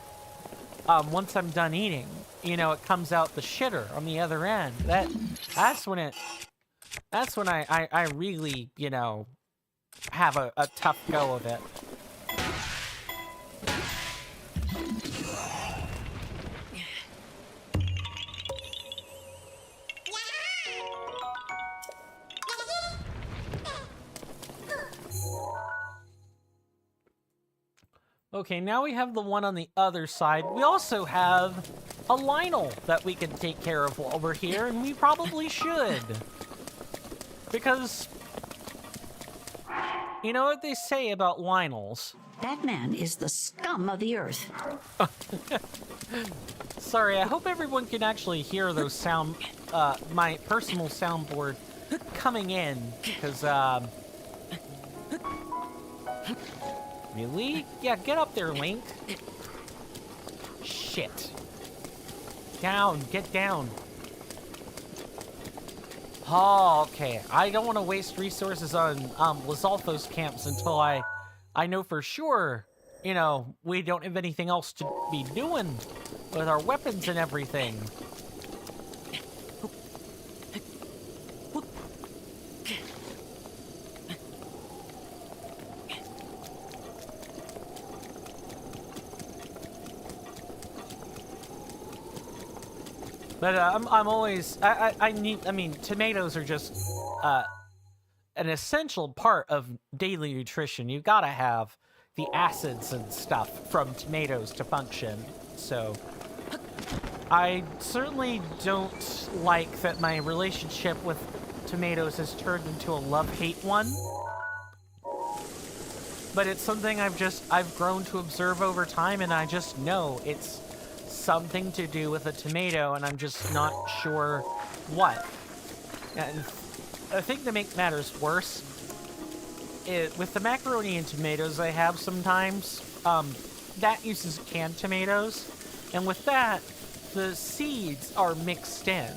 once I'm done eating. You know, it comes out the shitter on the other end. That's when I really, you know, have a tough go of it. Okay, now we have the one on the other side. We also have a Lionel that we can take care of over here, and we probably should. Because, you know what they say about Lionels? That man is the scum of the earth. Sorry, I hope everyone can actually hear those sound, my personal soundboard coming in, because, really? Yeah, get up there, Link. Shit. Down, get down. Oh, okay. I don't want to waste resources on Lizalfo's camps until I know for sure, you know, we don't have anything else to be doing with our weapons and everything. But I'm always I need. I mean, tomatoes are just an essential part of daily nutrition. You gotta have the acids and stuff from tomatoes to function. So I certainly don't like that my relationship with tomatoes has turned into a love-hate one. But it's something I've grown to observe over time, and I just know it's something to do with a tomato, and I'm just not sure what. And I think to make matters worse, with the macaroni and tomatoes I have sometimes, that uses canned tomatoes, and with that, the seeds are mixed in.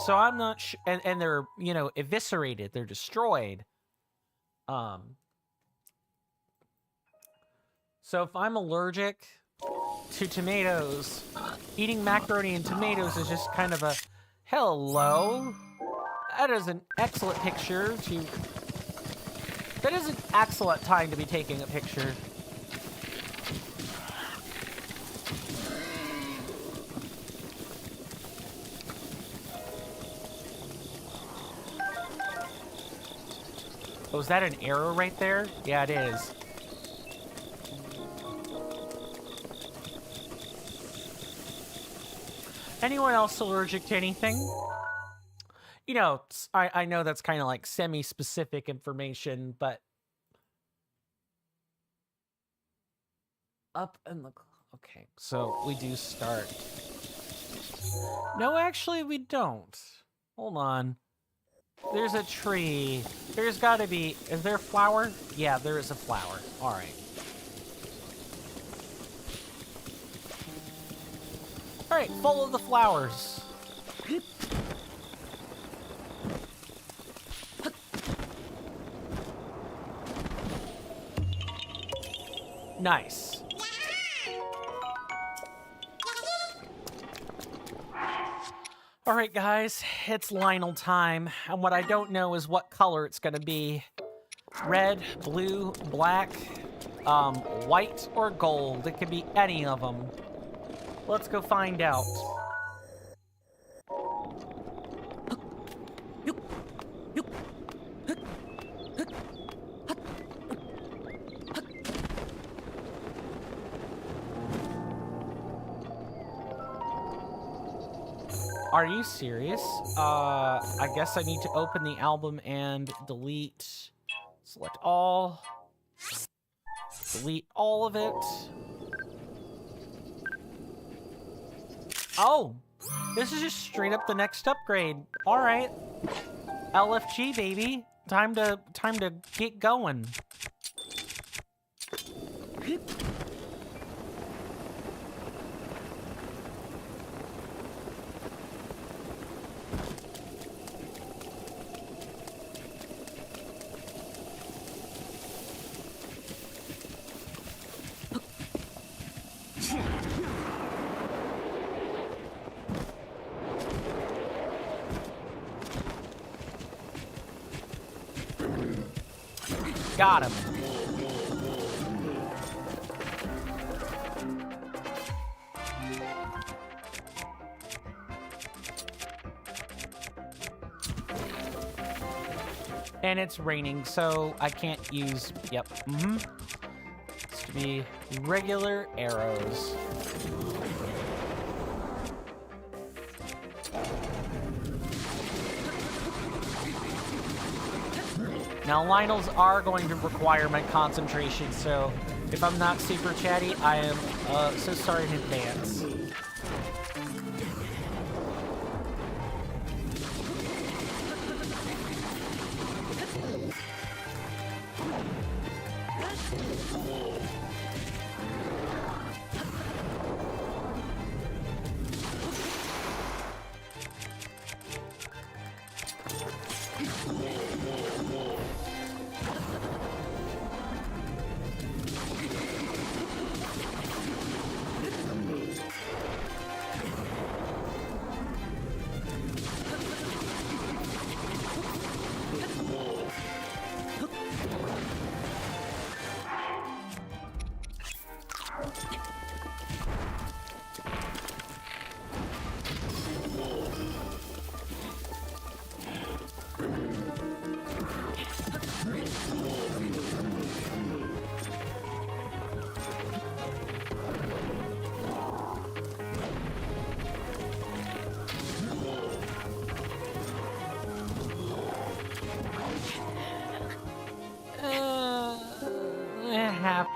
So I'm not sure, and they're, you know, eviscerated, they're destroyed. So if I'm allergic to tomatoes, eating macaroni and tomatoes is just kind of a hello. That is an excellent picture to... That is an excellent time to be taking a picture. Oh, is that an arrow right there? Yeah, it is. Anyone else allergic to anything? You know, I know that's kind of like semi-specific information, but... Up and look. Okay, so we do start. No, actually, we don't. Hold on. There's a tree. There's got to be... Is there a flower? Yeah, there is a flower. All right. All right, follow the flowers. Nice. All right, guys, it's Lionel time, and what I don't know is what color it's gonna be. Red, blue, black, white, or gold. It could be any of them. Let's go find out. Are you serious? I guess I need to open the album and delete. Select all. Delete all of it. Oh, this is just straight up the next upgrade. All right, LFG baby, time to get going. Got him. And it's raining, so I can't use... Yep. It's to be regular arrows. Now, Lionels are going to require my concentration, so if I'm not super chatty, I am so sorry in advance.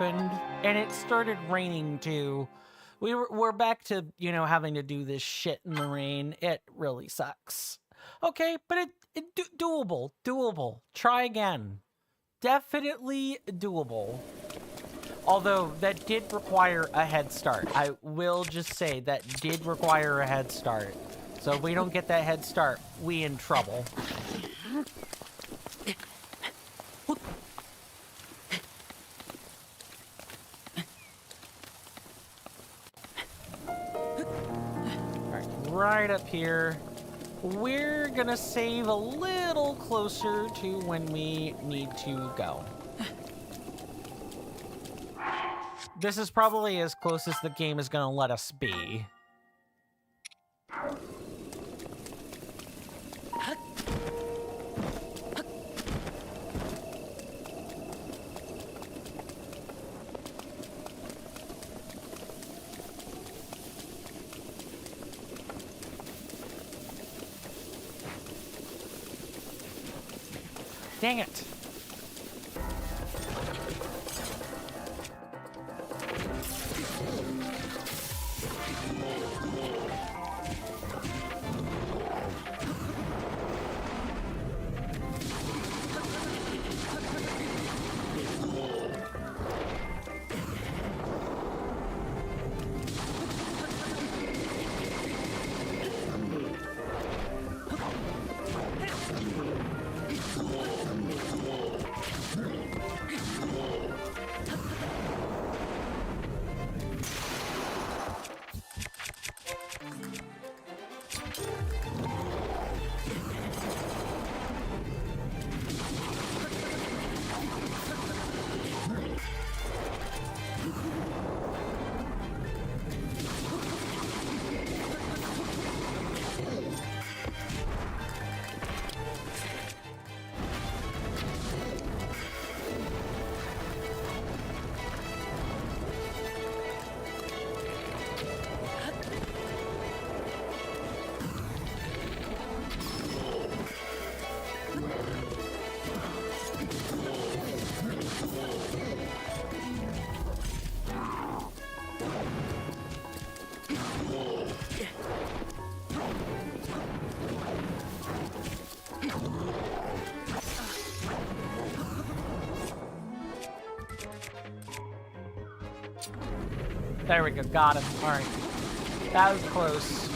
happened, and it started raining too. We're back to, you know, having to do this shit in the rain. It really sucks. Okay, but doable. Try again. Definitely doable. Although that did require a head start. I will just say that did require a head start. So if we don't get that head start, we in trouble. Right up here. We're gonna save a little closer to when we need to go. This is probably as close as the game is gonna let us be. Dang it. There we go, got him. All right. That was close.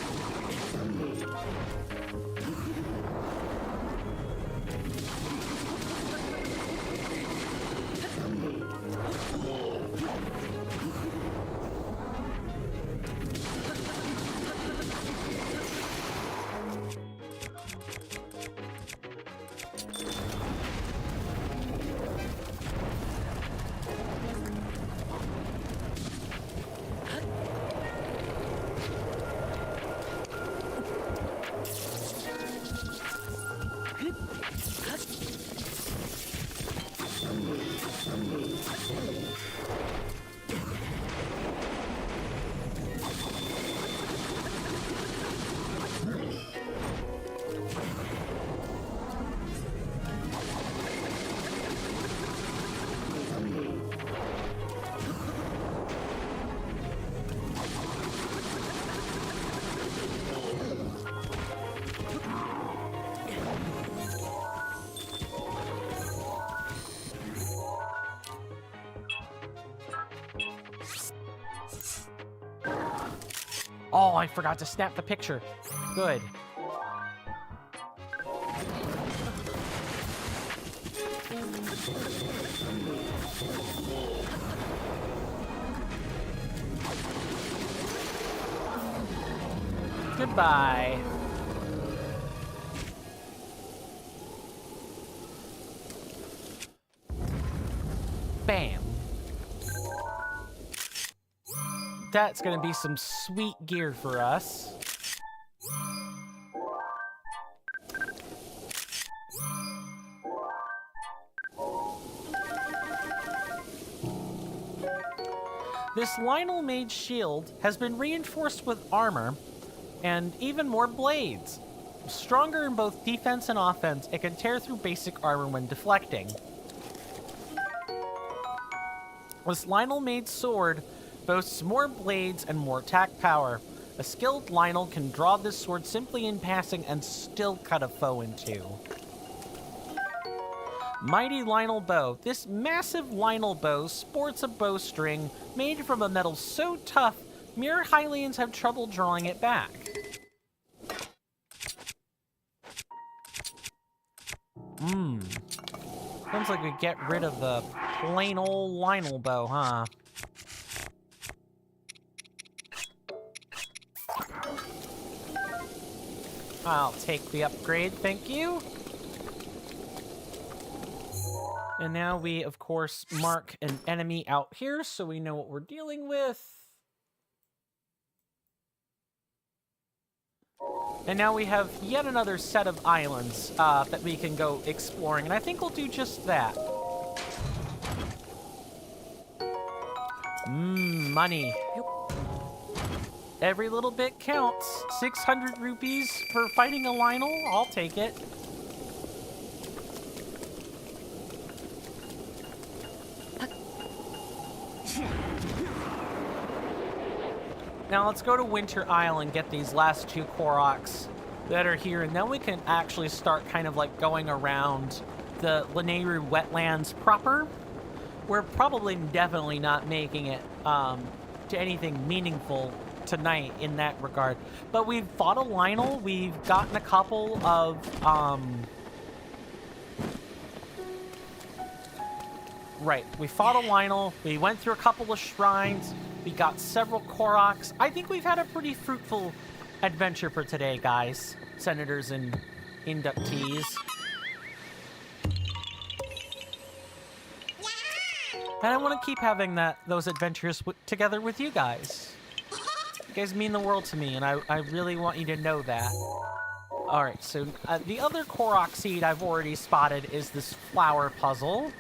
Oh, I forgot to snap the picture. Good. Goodbye. Bam. That's gonna be some sweet gear for us. This Lionel-made shield has been reinforced with armor and even more blades. Stronger in both defense and offense, it can tear through basic armor when deflecting. This Lionel-made sword boasts more blades and more attack power. A skilled Lionel can draw this sword simply in passing and still cut a foe in two. Mighty Lionel Bow. This massive Lionel bow sports a bowstring made from a metal so tough, mere Hylians have trouble drawing it back. Sounds like we get rid of the plain old Lionel bow, huh? I'll take the upgrade, thank you. And now we, of course, mark an enemy out here so we know what we're dealing with. And now we have yet another set of islands that we can go exploring, and I think we'll do just that. Money. Every little bit counts. 600 rupees for fighting a Lionel? I'll take it. Now let's go to Winter Isle and get these last two Koroks that are here, and then we can actually start kind of like going around the Lanayru wetlands proper. We're probably definitely not making it to anything meaningful tonight in that regard. But we've fought a Lionel, we've gotten a couple of right, we fought a Lionel, we went through a couple of shrines, we got several Koroks. I think we've had a pretty fruitful adventure for today, guys, senators and inductees. And I want to keep having those adventures together with you guys. You guys mean the world to me, and I really want you to know that. Alright, so the other Korok seed I've already spotted is this flower puzzle.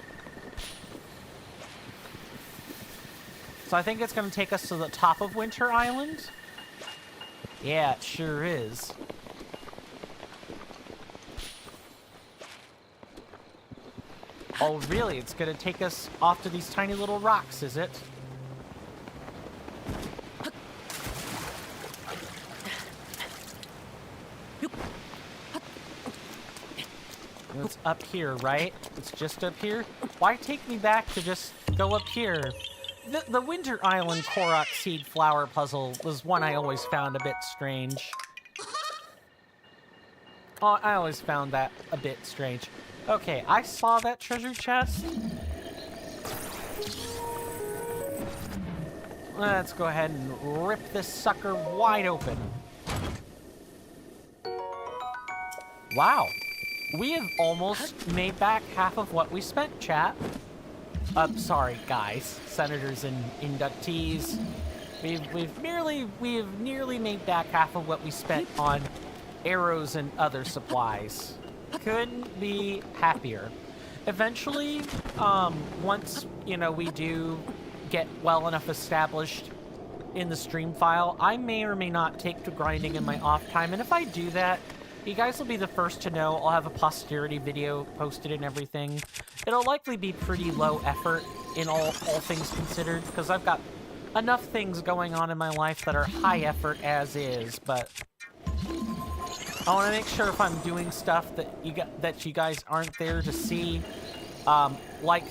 So I think it's going to take us to the top of Winter Island. Yeah, it sure is. Oh, really? It's going to take us off to these tiny little rocks, is it? It's up here, right? It's just up here? Why take me back to just go up here? The Winter Island Korok Seed Flower Puzzle was one I always found a bit strange. Oh, I always found that a bit strange. Okay, I saw that treasure chest. Let's go ahead and rip this sucker wide open. Wow. We have almost made back half of what we spent, chat. Sorry, guys, senators and inductees. We've nearly made back half of what we spent on arrows and other supplies. Couldn't be happier. Eventually, once, you know, we do get well enough established in the stream file, I may or may not take to grinding in my off time, and if I do that, you guys will be the first to know. I'll have a posterity video posted and everything. It'll likely be pretty low effort in all things considered, because I've got enough things going on in my life that are high effort as is, but I want to make sure if I'm doing stuff that you guys aren't there to see, like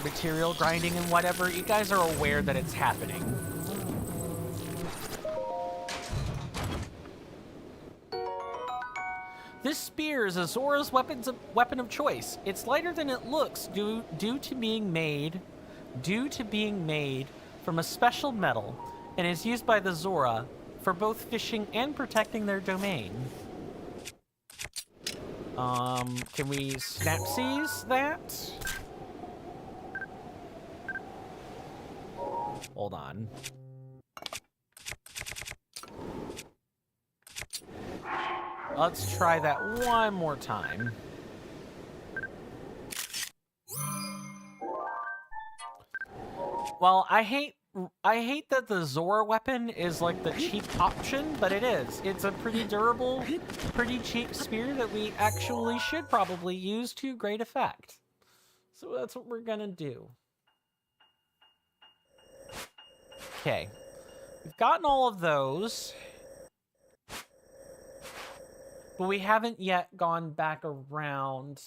material grinding and whatever, you guys are aware that it's happening. This spear is Azora's weapon of choice. It's lighter than it looks due to being made from a special metal, and is used by the Zora for both fishing and protecting their domain. Can we snapsies that? Hold on. Let's try that one more time. Well, I hate that the Zora weapon is like the cheap option, but it is. It's a pretty durable, pretty cheap spear that we actually should probably use to great effect. So that's what we're gonna do. Okay. We've gotten all of those. But we haven't yet gone back around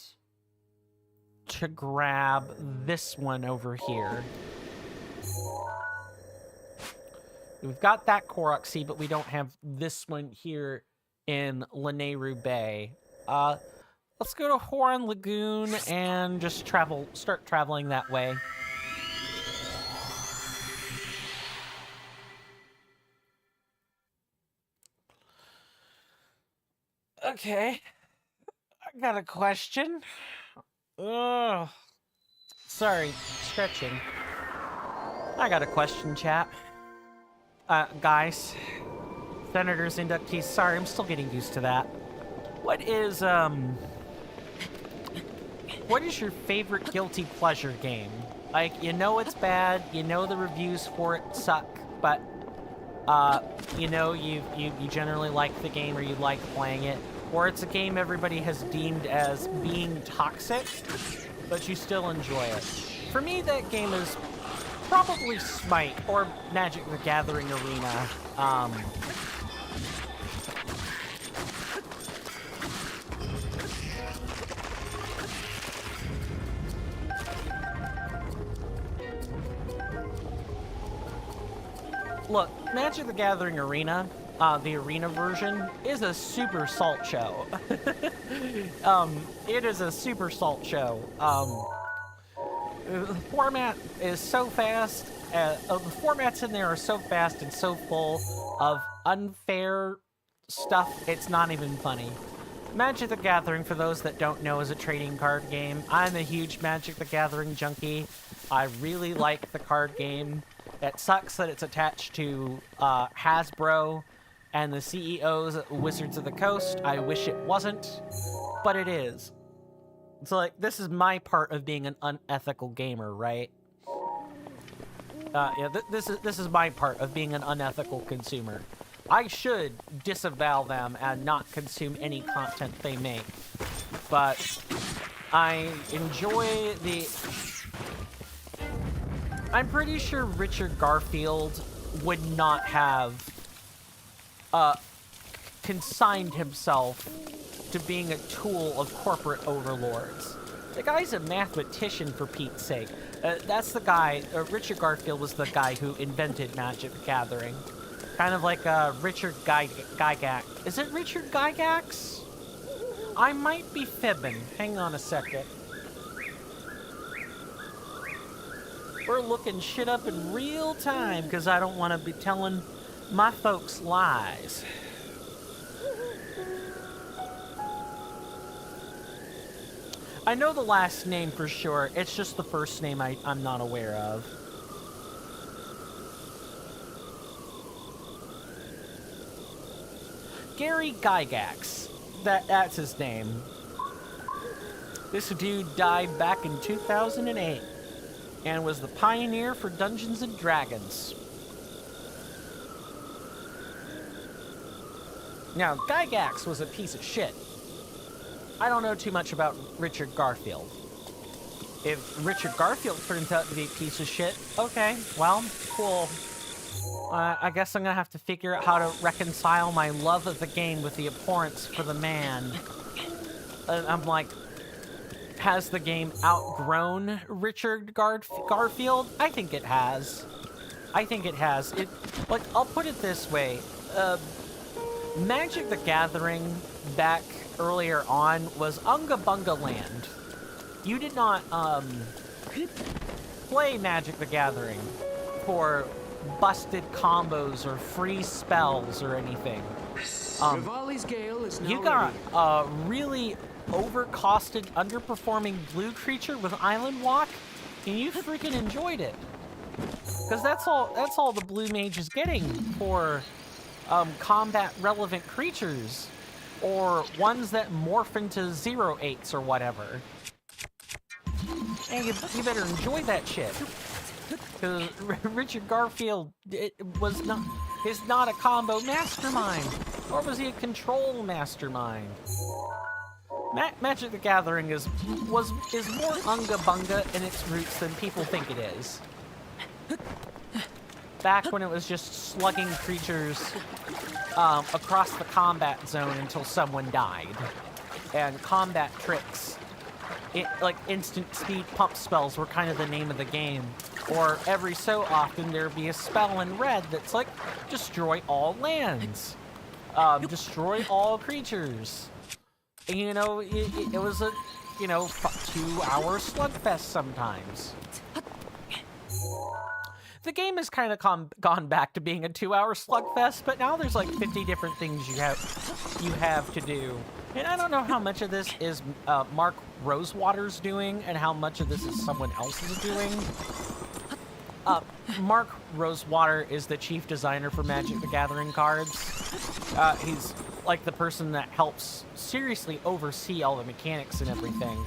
to grab this one over here. We've got that Koroks seed, but we don't have this one here in Lanayru Bay. Let's go to Horan Lagoon and just start traveling that way. Okay. I got a question. Ugh. Sorry, stretching. I got a question, chap. Guys. Senators, inductees, sorry, I'm still getting used to that. What is your favorite guilty pleasure game? Like, you know it's bad, you know the reviews for it suck, but, you know you generally like the game or you like playing it, or it's a game everybody has deemed as being toxic, but you still enjoy it. For me, that game is probably Smite or Magic the Gathering Arena. Look, Magic the Gathering Arena, the arena version, is a super salt show. It is a super salt show. The format is so fast. The formats in there are so fast and so full of unfair stuff, it's not even funny. Magic the Gathering, for those that don't know, is a trading card game. I'm a huge Magic the Gathering junkie. I really like the card game. It sucks that it's attached to Hasbro and the CEOs at Wizards of the Coast. I wish it wasn't, but it is. So, like, this is my part of being an unethical gamer, right? Yeah, this is my part of being an unethical consumer. I should disavow them and not consume any content they make. But I enjoy the... I'm pretty sure Richard Garfield would not have consigned himself to being a tool of corporate overlords. The guy's a mathematician, for Pete's sake. That's the guy, Richard Garfield was the guy who invented Magic the Gathering. Kind of like Richard Gygax. Is it Richard Gygax? I might be fibbing. Hang on a second. We're looking shit up in real time because I don't want to be telling my folks lies. I know the last name for sure. It's just the first name I'm not aware of. Gary Gygax. That's his name. This dude died back in 2008 and was the pioneer for Dungeons and Dragons. Now, Gygax was a piece of shit. I don't know too much about Richard Garfield. If Richard Garfield turns out to be a piece of shit, okay, well, cool. I guess I'm gonna have to figure out how to reconcile my love of the game with the abhorrence for the man. I'm like, has the game outgrown Richard Garfield? I think it has. I think it has. Like, I'll put it this way. Magic the Gathering back earlier on was Unga Bunga Land. You did not play Magic the Gathering for busted combos or free spells or anything. Rivali's Gale is now You got ready. a really overcosted, underperforming blue creature with Island Walk, and you freaking enjoyed it. Because that's all the blue mage is getting for combat relevant creatures, or ones that morph into 0/8s or whatever. And you better enjoy that shit. Because Richard Garfield is not a combo mastermind, or was he a control mastermind? Magic the Gathering is more Unga Bunga in its roots than people think it is. back when it was just slugging creatures across the combat zone until someone died. And combat tricks, like instant speed pump spells, were kind of the name of the game. Or every so often there'd be a spell in red that's like, destroy all lands. Destroy all creatures. And, you know, it was a, 2-hour slugfest sometimes. The game has kind of gone back to being a 2-hour slugfest, but now there's like 50 different things you have to do. And I don't know how much of this is Mark Rosewater's doing and how much of this is someone else's doing. Mark Rosewater is the chief designer for Magic the Gathering cards. He's like the person that helps seriously oversee all the mechanics and everything.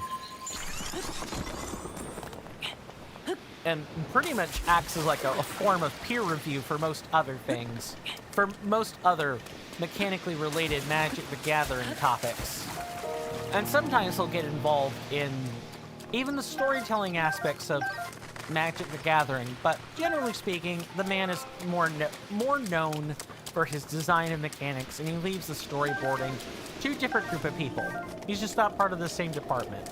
And pretty much acts as like a form of peer review for most other things. For most other mechanically related Magic the Gathering topics. And sometimes he'll get involved in even the storytelling aspects of Magic the Gathering, but generally speaking, the man is more known for his design and mechanics, and he leaves the storyboarding to a different group of people. He's just not part of the same department.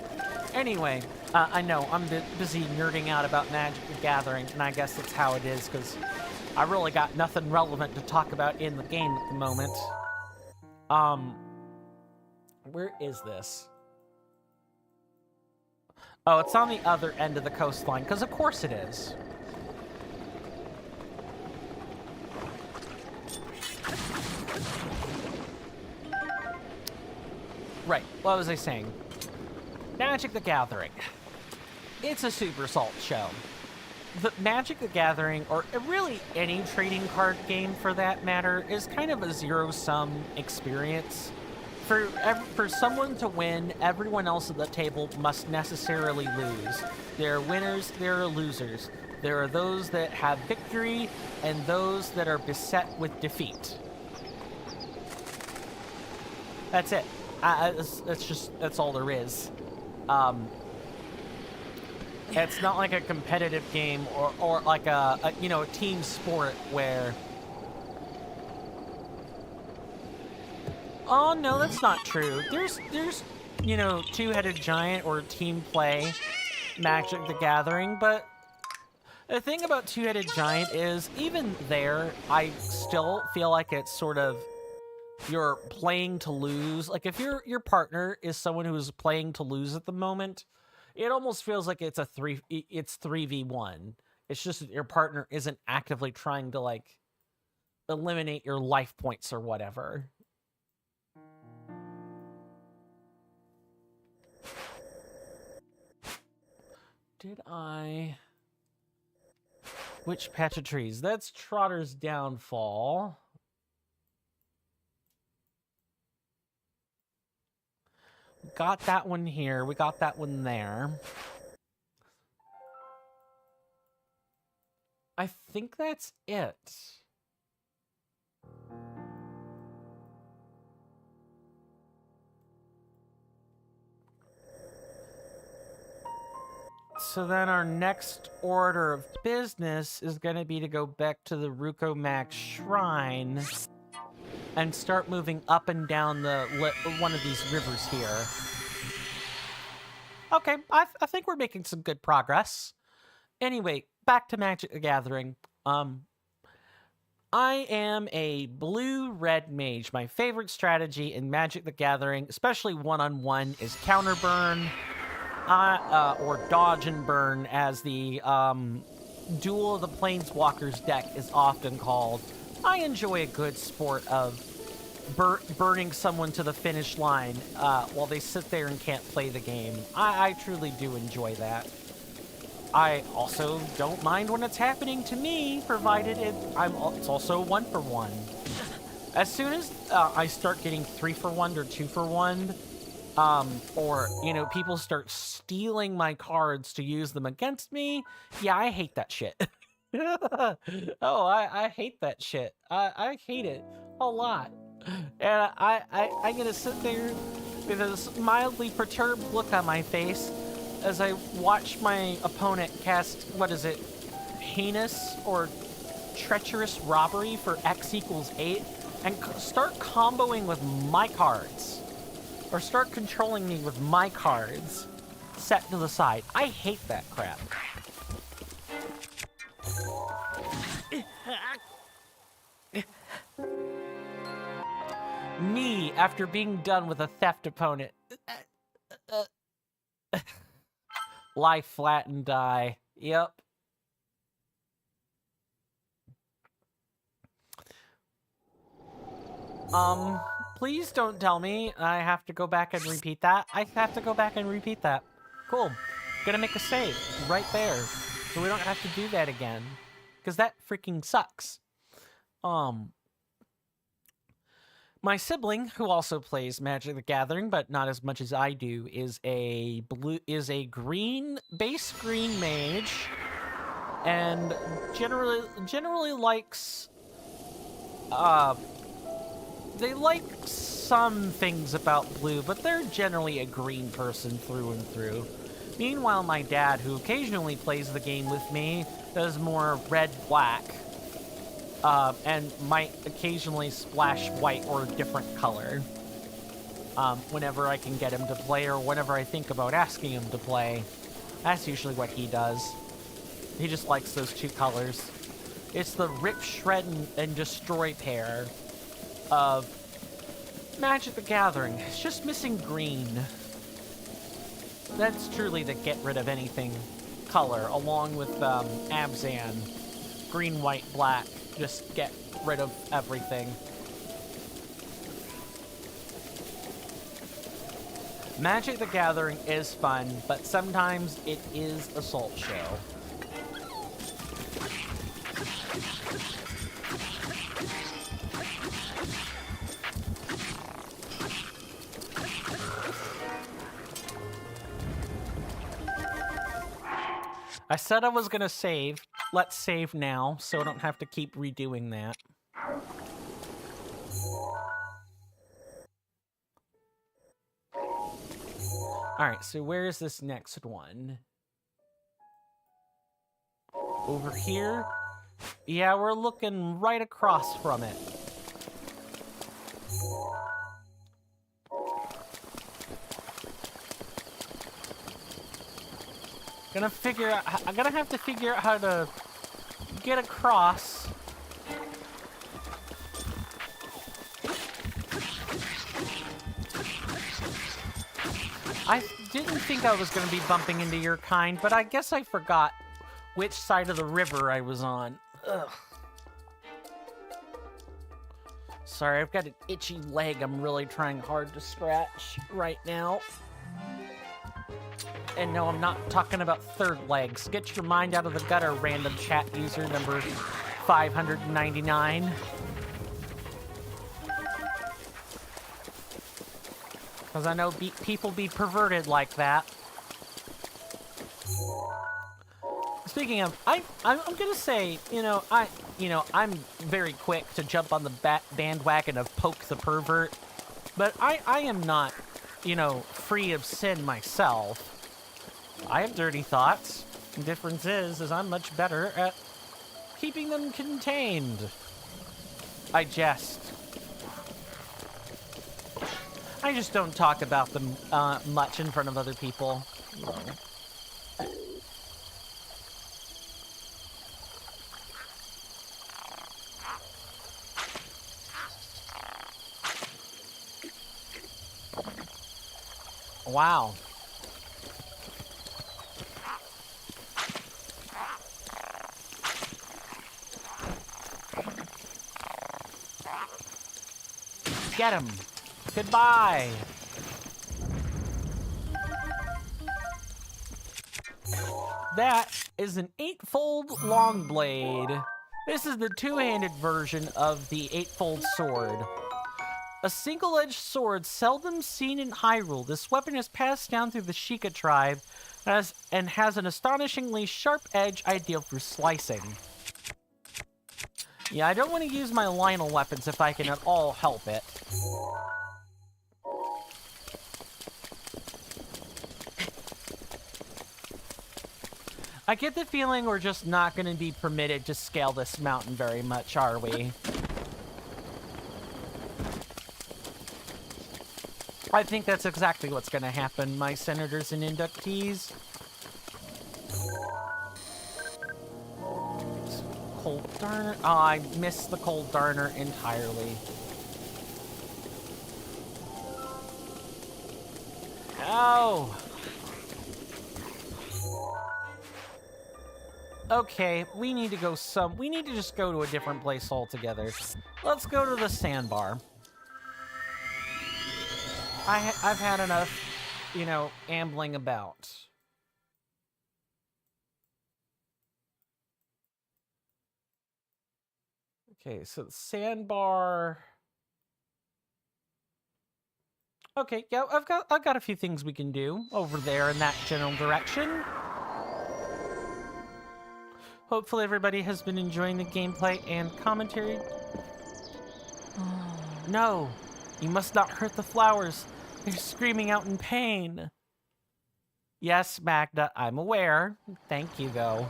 Anyway, I know I'm busy nerding out about Magic the Gathering, and I guess that's how it is, because I really got nothing relevant to talk about in the game at the moment. Where is this? Oh, it's on the other end of the coastline, because of course it is. Right, what was I saying? Magic the Gathering. It's a super salt show. The Magic the Gathering, or really any trading card game for that matter, is kind of a zero-sum experience. For someone to win, everyone else at the table must necessarily lose. There are winners, there are losers. There are those that have victory, and those that are beset with defeat. That's it. That's all there is. It's not like a competitive game or like a team sport where... Oh, no, that's not true. There's two-headed giant or team play Magic the Gathering, but the thing about two-headed giant is even there, I still feel like it's sort of you're playing to lose. Like if your partner is someone who is playing to lose at the moment, it almost feels like it's 3v1. It's just that your partner isn't actively trying to like eliminate your life points or whatever. Did I... Which patch of trees? That's Trotter's Downfall. We got that one here. We got that one there. I think that's it. So then our next order of business is going to be to go back to the Ruko Max Shrine and start moving up and down one of these rivers here. Okay, I think we're making some good progress. Anyway, back to Magic the Gathering. I am a blue-red mage. My favorite strategy in Magic the Gathering, especially one-on-one, is counterburn. Or dodge and burn, as the Duel of the Planeswalkers deck is often called. I enjoy a good sport of burning someone to the finish line while they sit there and can't play the game. I truly do enjoy that. I also don't mind when it's happening to me, provided it's also 1-for-1. As soon as I start getting 3-for-1 or 2-for-1, or, people start stealing my cards to use them against me, yeah, I hate that shit. Oh, I hate that shit. I hate it a lot. And I'm gonna sit there with a mildly perturbed look on my face as I watch my opponent cast, what is it, Heinous or treacherous robbery for x equals 8 and start comboing with my cards. Or start controlling me with my cards set to the side. I hate that crap. Me, after being done with a theft opponent. Lie flat and die. Yep. Please don't tell me I have to go back and repeat that. I have to go back and repeat that. Cool. Gonna make a save right there. So we don't have to do that again. Because that freaking sucks. My sibling, who also plays Magic the Gathering, but not as much as I do, is a base green mage, and generally likes they like some things about blue, but they're generally a green person through and through. Meanwhile, my dad, who occasionally plays the game with me, does more red-black. And might occasionally splash white or a different color. Whenever I can get him to play, or whenever I think about asking him to play. That's usually what he does. He just likes those two colors. It's the Rip, Shred, and Destroy pair of Magic the Gathering. It's just missing green. That's truly the get rid of anything color, along with Abzan. Green, white, black. Just get rid of everything. Magic the Gathering is fun, but sometimes it is a salt show. I said I was gonna save. Let's save now, so I don't have to keep redoing that. Alright, so where's this next one? Over here? Yeah, we're looking right across from it. I'm gonna have to figure out how to get across. I didn't think I was gonna be bumping into your kind, but I guess I forgot which side of the river I was on. Ugh. Sorry, I've got an itchy leg I'm really trying hard to scratch right now. And no, I'm not talking about third legs. Get your mind out of the gutter, random chat user number 599. Because I know people be perverted like that. Speaking of, I'm gonna say, I'm very quick to jump on the bandwagon of poke the pervert, but I am not, free of sin myself. I have dirty thoughts. The difference is I'm much better at keeping them contained. I just don't talk about them much in front of other people. Wow. Get him. Goodbye. That is an 8-fold long blade. This is the two-handed version of the 8-fold sword. A single-edged sword seldom seen in Hyrule, this weapon is passed down through the Sheikah tribe and has an astonishingly sharp edge ideal for slicing. Yeah, I don't want to use my Lionel weapons if I can at all help it. I get the feeling we're just not going to be permitted to scale this mountain very much, are we? I think that's exactly what's going to happen, my senators and inductees. Cold darner. Oh, I missed the cold darner entirely. Oh. Okay, we need to go we need to just go to a different place altogether. Let's go to the sandbar. I've had enough, you know, ambling about. Okay, so the sandbar. Okay, yeah, I've got a few things we can do over there in that general direction. Hopefully everybody has been enjoying the gameplay and commentary. No, you must not hurt the flowers. They're screaming out in pain. Yes, Magda, I'm aware. Thank you, though.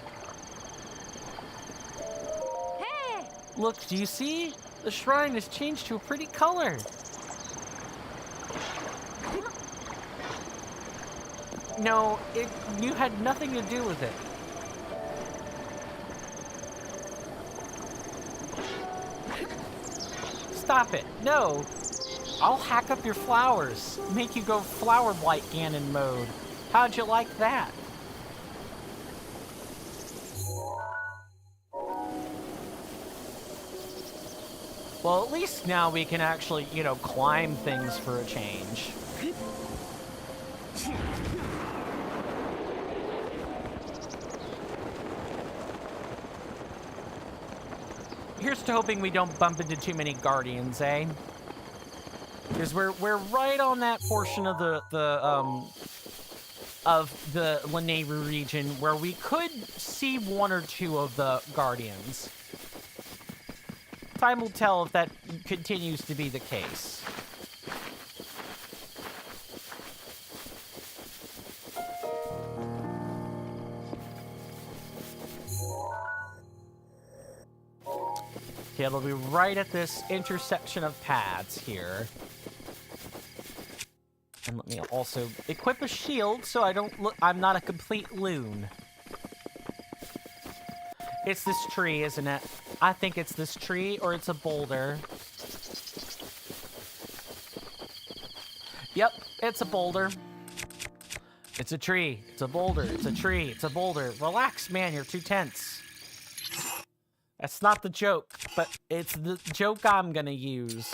Hey! Look, do you see? The shrine has changed to a pretty color. No, you had nothing to do with it. Stop it. No. I'll hack up your flowers. Make you go flower blight Ganon mode. How'd you like that? Well, at least now we can actually, you know, climb things for a change. Here's to hoping we don't bump into too many guardians, eh? Because we're right on that portion of the Lanayru region where we could see one or two of the guardians. Time will tell if that continues to be the case. Okay, it'll be right at this intersection of paths here. And let me also equip a shield so I'm not a complete loon. It's this tree, isn't it? I think it's this tree or it's a boulder. Yep, it's a boulder. It's a tree. It's a boulder. It's a tree. It's a boulder. Relax, man. You're too tense. That's not the joke, but it's the joke I'm gonna use.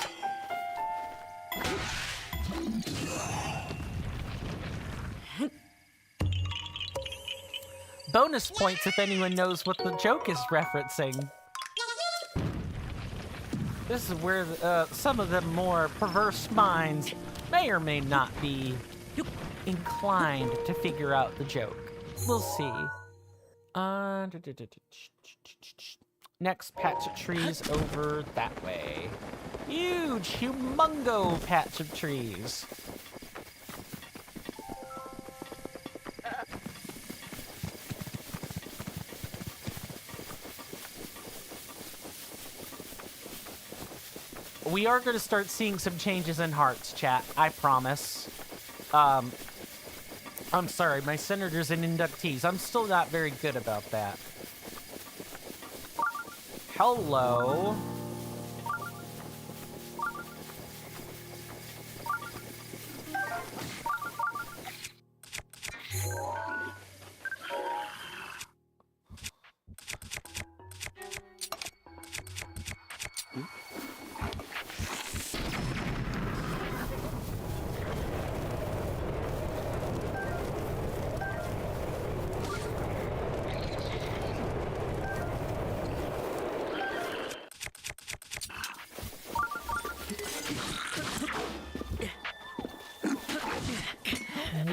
Bonus points if anyone knows what the joke is referencing. This is where some of the more perverse minds may or may not be inclined to figure out the joke. We'll see. Next patch of trees over that way. Huge, humongo patch of trees. We are going to start seeing some changes in hearts, chat. I promise. I'm sorry, my senators and inductees. I'm still not very good about that. Hello.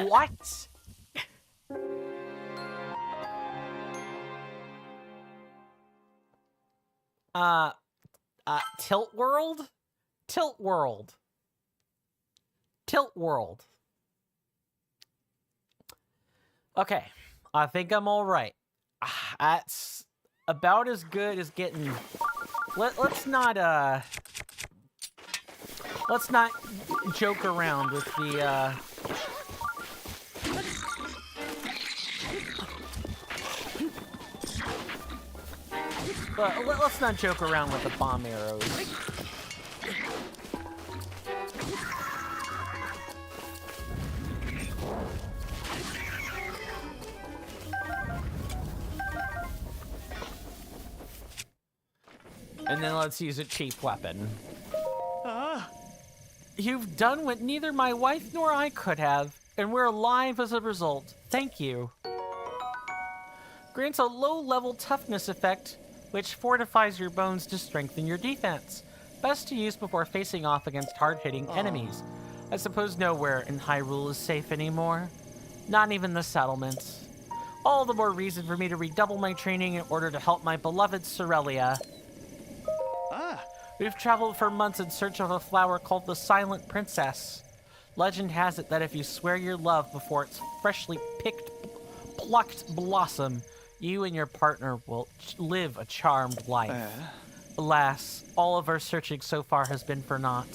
What? Tilt World? Tilt World. Tilt World. Okay, I think I'm all right. That's about as good as getting... Let's not joke around with the, But let's not joke around with the bomb arrows. And then let's use a cheap weapon. You've done what neither my wife nor I could have, and we're alive as a result. Thank you. Grants a low-level toughness effect, which fortifies your bones to strengthen your defense. Best to use before facing off against hard-hitting enemies. I suppose nowhere in Hyrule is safe anymore. Not even the settlements. All the more reason for me to redouble my training in order to help my beloved Sorelia. We've traveled for months in search of a flower called the Silent Princess. Legend has it that if you swear your love before its freshly plucked blossom, you and your partner will live a charmed life. Alas, all of our searching so far has been for naught.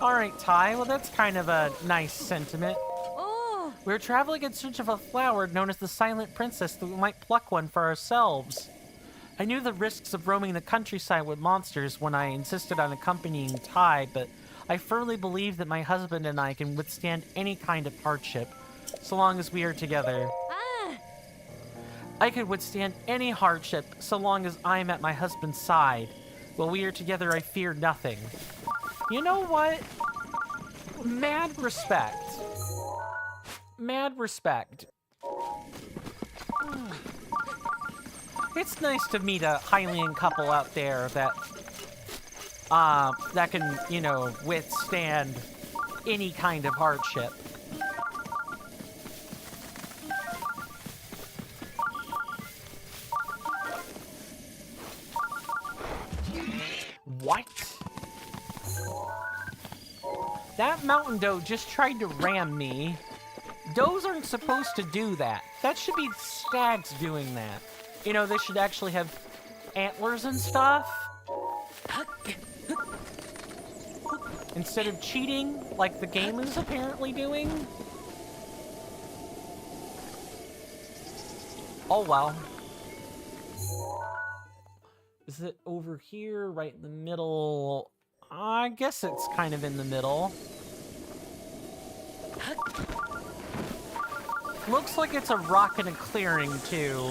Alright, Ty, well that's kind of a nice sentiment. Oh. We're traveling in search of a flower known as the Silent Princess, that we might pluck one for ourselves. I knew the risks of roaming the countryside with monsters when I insisted on accompanying Ty, but I firmly believe that my husband and I can withstand any kind of hardship, so long as we are together. I could withstand any hardship, so long as I am at my husband's side. While we are together, I fear nothing. You know what? Mad respect. Mad respect. It's nice to meet a Hylian couple out there that can, you know, withstand any kind of hardship. What? That mountain doe just tried to ram me. Does aren't supposed to do that. That should be stags doing that. You know, they should actually have antlers and stuff. Instead of cheating, like the game is apparently doing. Oh, well. Is it over here, right in the middle? I guess it's kind of in the middle. Looks like it's a rock and a clearing, too.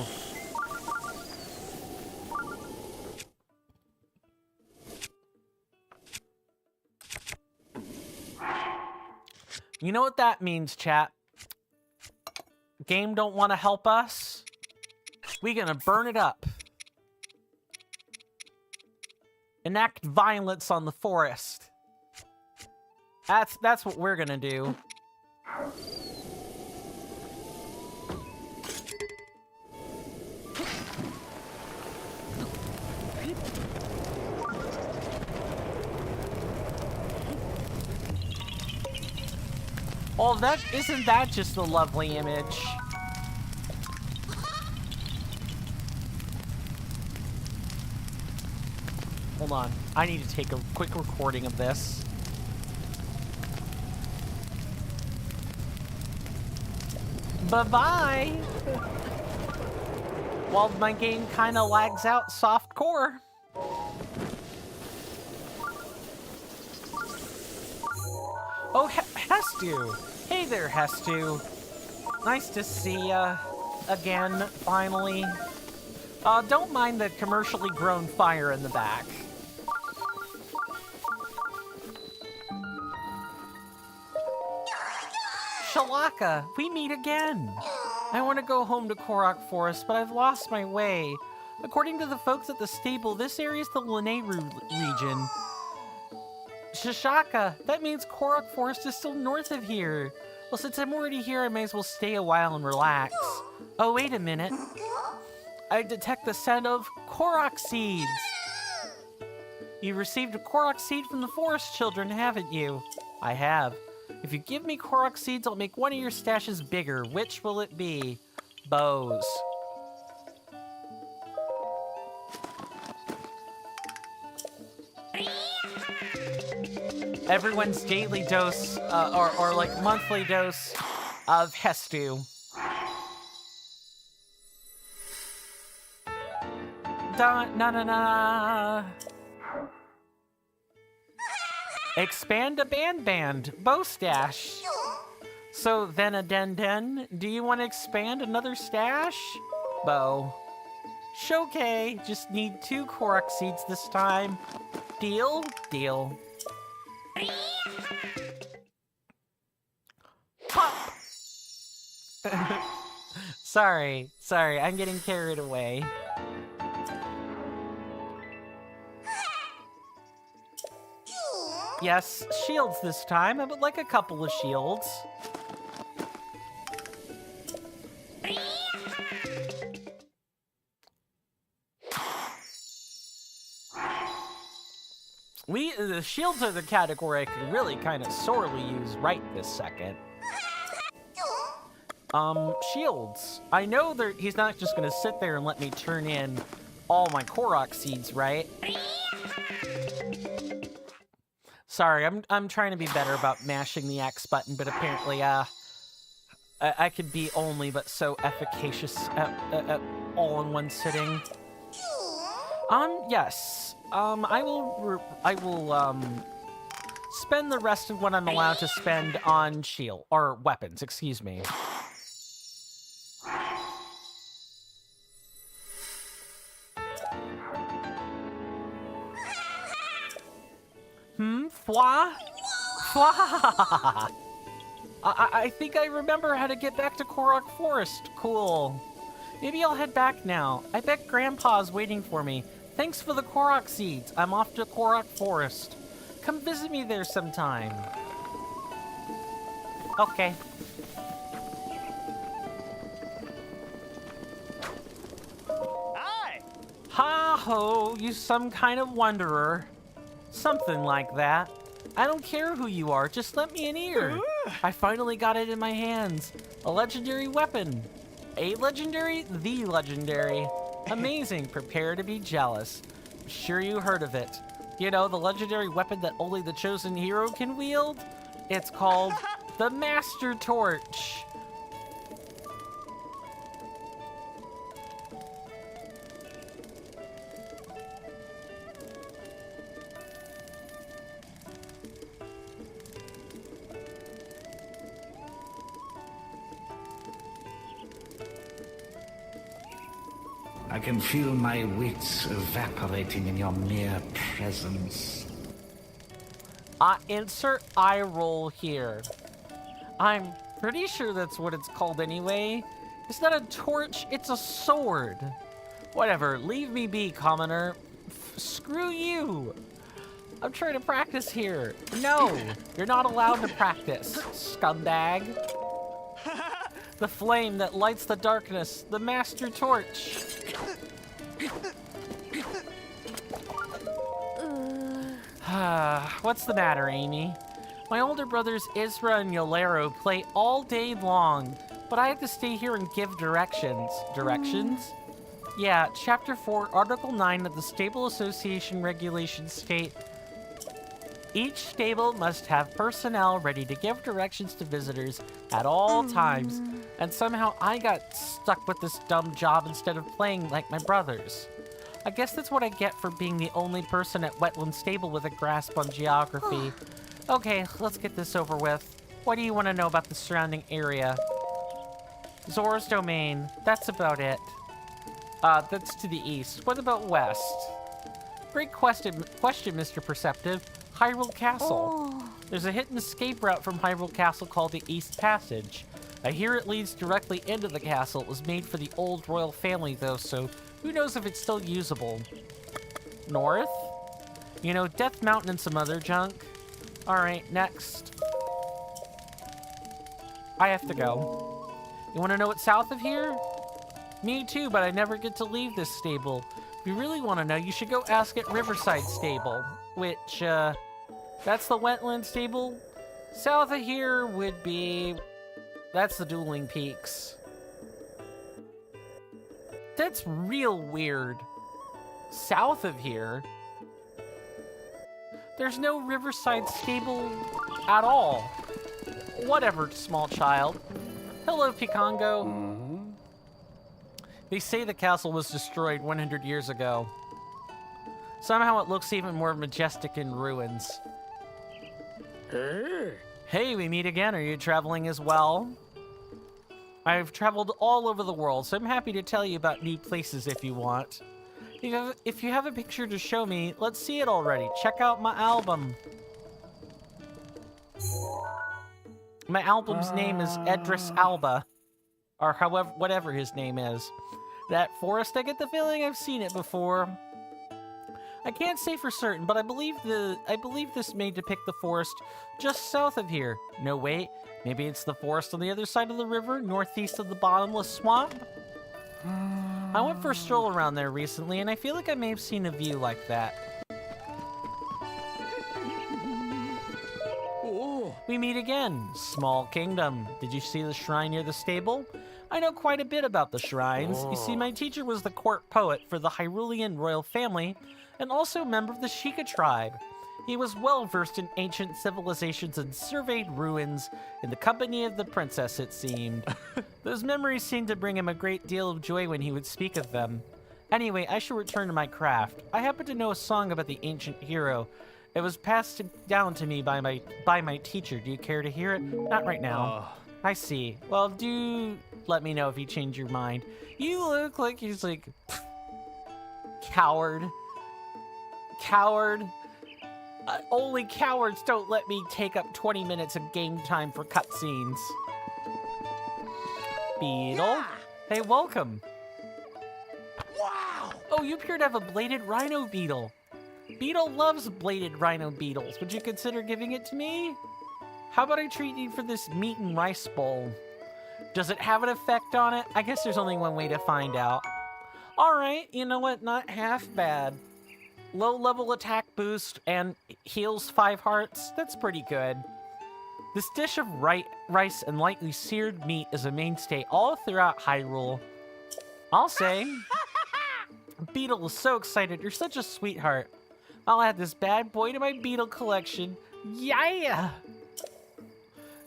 You know what that means, chat? Game don't want to help us? We gonna burn it up. Enact violence on the forest. That's what we're gonna do. Oh, isn't that just a lovely image? Hold on, I need to take a quick recording of this. Bye-bye! While my game kinda lags out soft core. Oh, Hestu! Hey there, Hestu. Nice to see ya again, finally. Don't mind the commercially grown fire in the back. Shalaka, we meet again. I want to go home to Korok Forest, but I've lost my way. According to the folks at the stable, this area is the Lanayru region. Shashaka, that means Korok Forest is still north of here. Well, since I'm already here, I may as well stay a while and relax. Oh, wait a minute. I detect the scent of Korok seeds. You received a Korok seed from the forest children, haven't you? I have. If you give me Korok seeds, I'll make one of your stashes bigger. Which will it be? Bows. Everyone's daily dose, or like monthly dose of Hestu. Da na na na. Expand a band, bow stash. So then a den, do you want to expand another stash? Bow. Shokay, just need 2 Korok seeds this time. Deal? Deal. Pop! Sorry, I'm getting carried away. Yes, shields this time. I would like a couple of shields. The shields are the category I could really kind of sorely use right this second. Shields. I know that he's not just gonna sit there and let me turn in all my Korok seeds, right? Sorry, I'm trying to be better about mashing the X button, but apparently, I could be only but so efficacious at all in one sitting. Yes. I will spend the rest of what I'm allowed to spend on shield or weapons, excuse me. Fwa? Fwa! I think I remember how to get back to Korok Forest. Cool. Maybe I'll head back now. I bet Grandpa's waiting for me. Thanks for the Korok seeds. I'm off to Korok Forest. Come visit me there sometime. Okay. Hi! Ha-ho, you some kind of wanderer. Something like that. I don't care who you are, just let me an ear. I finally got it in my hands. A legendary weapon. A legendary? The legendary. Amazing, prepare to be jealous. I'm sure you heard of it. You know, the legendary weapon that only the chosen hero can wield? It's called the Master Torch. I can feel my wits evaporating in your mere presence. Insert eye roll here. I'm pretty sure that's what it's called anyway. It's not a torch, it's a sword. Whatever, leave me be, commoner. Screw you. I'm trying to practice here. No, you're not allowed to practice, scumbag. The flame that lights the darkness, the Master Torch. What's the matter, Amy? My older brothers Isra and Yolero play all day long, but I have to stay here and give directions. Directions? Yeah, Chapter 4, Article 9 of the Stable Association Regulations state, each stable must have personnel ready to give directions to visitors at all times, and somehow I got stuck with this dumb job instead of playing like my brothers. I guess that's what I get for being the only person at Wetland Stable with a grasp on geography. Okay, let's get this over with. What do you want to know about the surrounding area? Zora's domain. That's about it. That's to the east. What about west? Great question, Mr. Perceptive. Hyrule Castle. There's a hidden escape route from Hyrule Castle called the East Passage. I hear it leads directly into the castle. It was made for the old royal family though, so who knows if it's still usable. North? You know, Death Mountain and some other junk. Alright, next. I have to go. You want to know what's south of here? Me too, but I never get to leave this stable. If you really want to know, you should go ask at Riverside Stable, which, that's the Wetland Stable. South of here would be... That's the Dueling Peaks. That's real weird. South of here, there's no riverside stable at all. Whatever, small child. Hello, Picongo. They say the castle was destroyed 100 years ago. Somehow it looks even more majestic in ruins. Hey, we meet again. Are you traveling as well? I've traveled all over the world, so I'm happy to tell you about new places if you want. If you have a picture to show me, let's see it already. Check out my album. My album's name is Idris Alba, or however, whatever his name is. That forest, I get the feeling I've seen it before. I can't say for certain, but I believe this may depict the forest just south of here. No, wait, maybe it's the forest on the other side of the river, northeast of the bottomless swamp? I went for a stroll around there recently, and I feel like I may have seen a view like that. We meet again. Small kingdom. Did you see the shrine near the stable? I know quite a bit about the shrines. You see, my teacher was the court poet for the Hyrulean royal family, and also a member of the Sheikah tribe. He was well versed in ancient civilizations and surveyed ruins in the company of the princess, it seemed. Those memories seemed to bring him a great deal of joy when he would speak of them. Anyway, I should return to my craft. I happen to know a song about the ancient hero. It was passed down to me by my teacher. Do you care to hear it? Not right now. I see. Well, do let me know if you change your mind. You look like he's like... Coward. Coward. Only cowards don't let me take up 20 minutes of game time for cutscenes. Beetle? Yeah. Hey, welcome. Wow! Oh, you appear to have a bladed rhino beetle. Beetle loves bladed rhino beetles. Would you consider giving it to me? How about I treat you for this meat and rice bowl? Does it have an effect on it? I guess there's only one way to find out. Alright, you know what? Not half bad. Low level attack boost and heals 5 hearts. That's pretty good. This dish of rice and lightly seared meat is a mainstay all throughout Hyrule. I'll say. Beetle is so excited. You're such a sweetheart. I'll add this bad boy to my beetle collection. Yeah!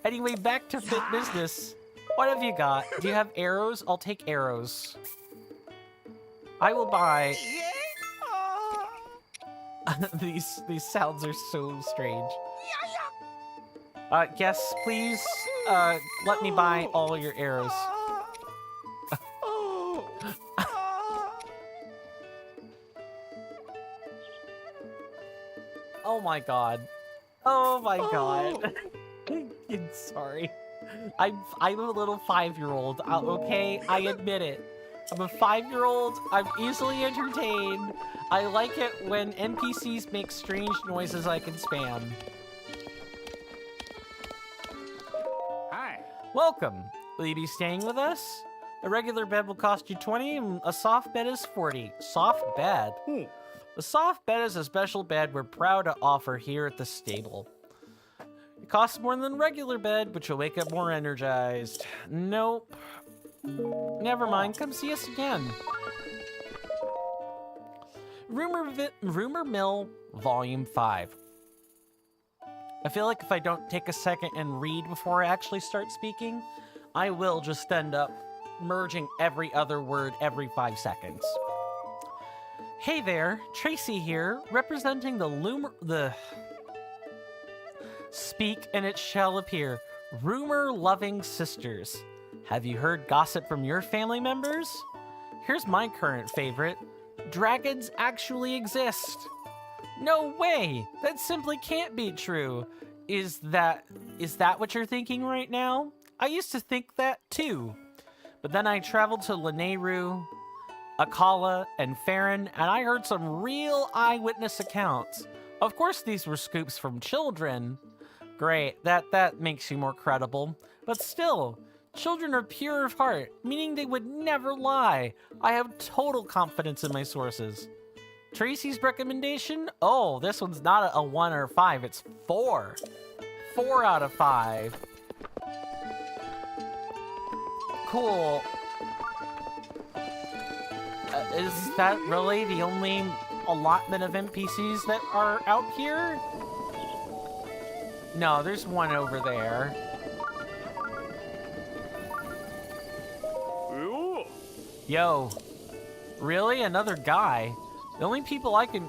Anyway, back to fit business. What have you got? Do you have arrows? I'll take arrows. I will buy... These sounds are so strange. Yes, please, let me buy all your arrows. Oh my god. Oh my god. I'm sorry. I'm a little 5-year-old, okay? I admit it. I'm a 5-year-old, I'm easily entertained. I like it when NPCs make strange noises I can spam. Hi. Welcome. Will you be staying with us? A regular bed will cost you 20, and a soft bed is 40. Soft bed? A soft bed is a special bed we're proud to offer here at the stable. It costs more than a regular bed, but you'll wake up more energized. Nope. Never mind, come see us again. Rumor Mill, Volume 5. I feel like if I don't take a second and read before I actually start speaking, I will just end up merging every other word every 5 seconds. Hey there, Tracy here, representing the Speak and it shall appear, rumor-loving sisters. Have you heard gossip from your family members? Here's my current favorite. Dragons actually exist. No way! That simply can't be true. Is that what you're thinking right now? I used to think that too. But then I traveled to Lanayru, Akala, and Farron, and I heard some real eyewitness accounts. Of course these were scoops from children. Great, that makes you more credible. But still, children are pure of heart, meaning they would never lie. I have total confidence in my sources. Tracy's recommendation? Oh, this one's not a 1 or 5, it's 4. 4 out of 5. Cool. Is that really the only allotment of NPCs that are out here? No, there's one over there. Yo. Really? Another guy? The only people I can...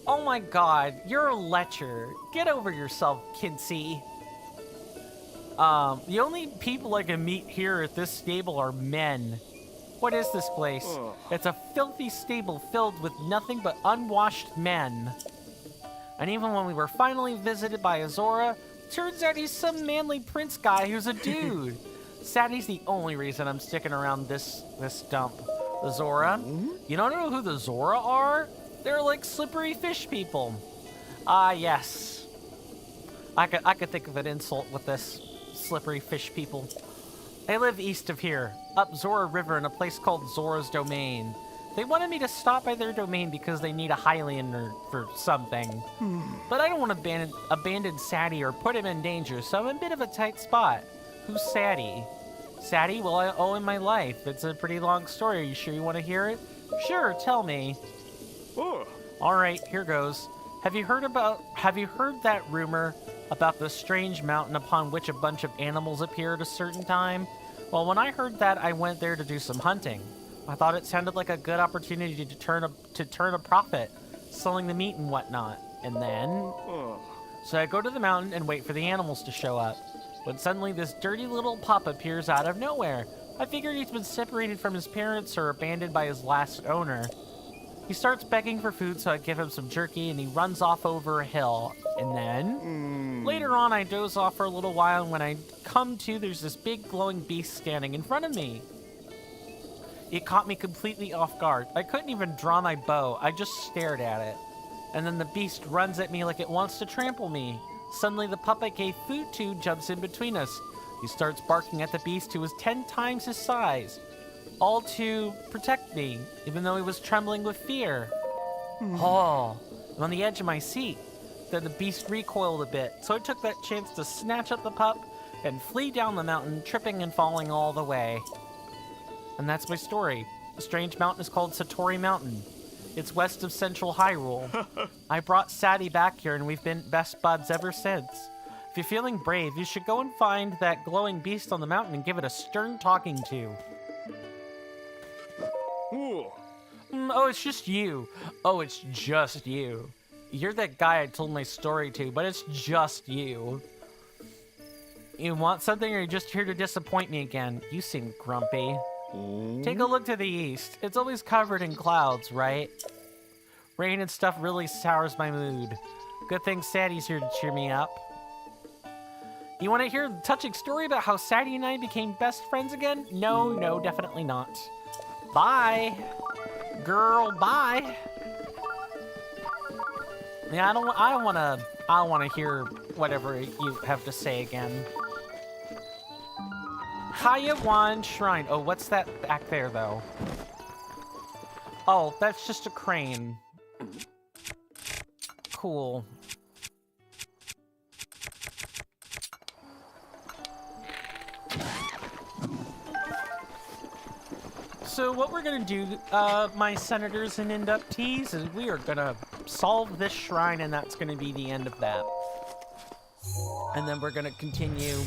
Oh my god, you're a lecher. Get over yourself, kidsy. The only people I can meet here at this stable are men. What is this place? It's a filthy stable filled with nothing but unwashed men. And even when we were finally visited by Azora, turns out he's some manly prince guy who's a dude. Saddy's the only reason I'm sticking around this dump. The Zora? You don't know who the Zora are? They're like slippery fish people. Ah, yes. I could think of an insult with this. Slippery fish people. They live east of here, up Zora River in a place called Zora's Domain. They wanted me to stop by their domain because they need a Highlander for something. But I don't want to abandon Saddy or put him in danger, so I'm in a bit of a tight spot. Who's Saddy? Saddy? Well, I owe him my life. It's a pretty long story. Are you sure you want to hear it? Sure, tell me. Alright, here goes. Have you heard that rumor about the strange mountain upon which a bunch of animals appear at a certain time? Well, when I heard that, I went there to do some hunting. I thought it sounded like a good opportunity to turn a profit, selling the meat and whatnot. And then... So I go to the mountain and wait for the animals to show up. When suddenly this dirty little pup appears out of nowhere. I figured he's been separated from his parents or abandoned by his last owner. He starts begging for food, so I give him some jerky, and he runs off over a hill. And then, later on, I doze off for a little while, and when I come to, there's this big glowing beast standing in front of me. It caught me completely off guard. I couldn't even draw my bow. I just stared at it. And then the beast runs at me like it wants to trample me. Suddenly, the pup I gave food to jumps in between us. He starts barking at the beast, who was 10 times his size. All to protect me, even though he was trembling with fear. Oh, I'm on the edge of my seat. Then the beast recoiled a bit, so I took that chance to snatch up the pup and flee down the mountain, tripping and falling all the way. And that's my story. The strange mountain is called Satori Mountain. It's west of Central Hyrule. I brought Saddy back here, and we've been best buds ever since. If you're feeling brave, you should go and find that glowing beast on the mountain and give it a stern talking to. Oh, it's just you. Oh, it's just you. You're that guy I told my story to, but it's just you. You want something, or are you just here to disappoint me again? You seem grumpy. Take a look to the east. It's always covered in clouds, right? Rain and stuff really sours my mood. Good thing Saddy's here to cheer me up. You want to hear a touching story about how Saddy and I became best friends again? No, definitely not. Bye. Girl, bye. Yeah, I don't want to hear whatever you have to say again. Hayawan Shrine. Oh, what's that back there, though? Oh, that's just a crane. Cool. So what we're gonna do, my senators and inductees, is we are gonna solve this shrine, and that's gonna be the end of that. And then we're gonna continue,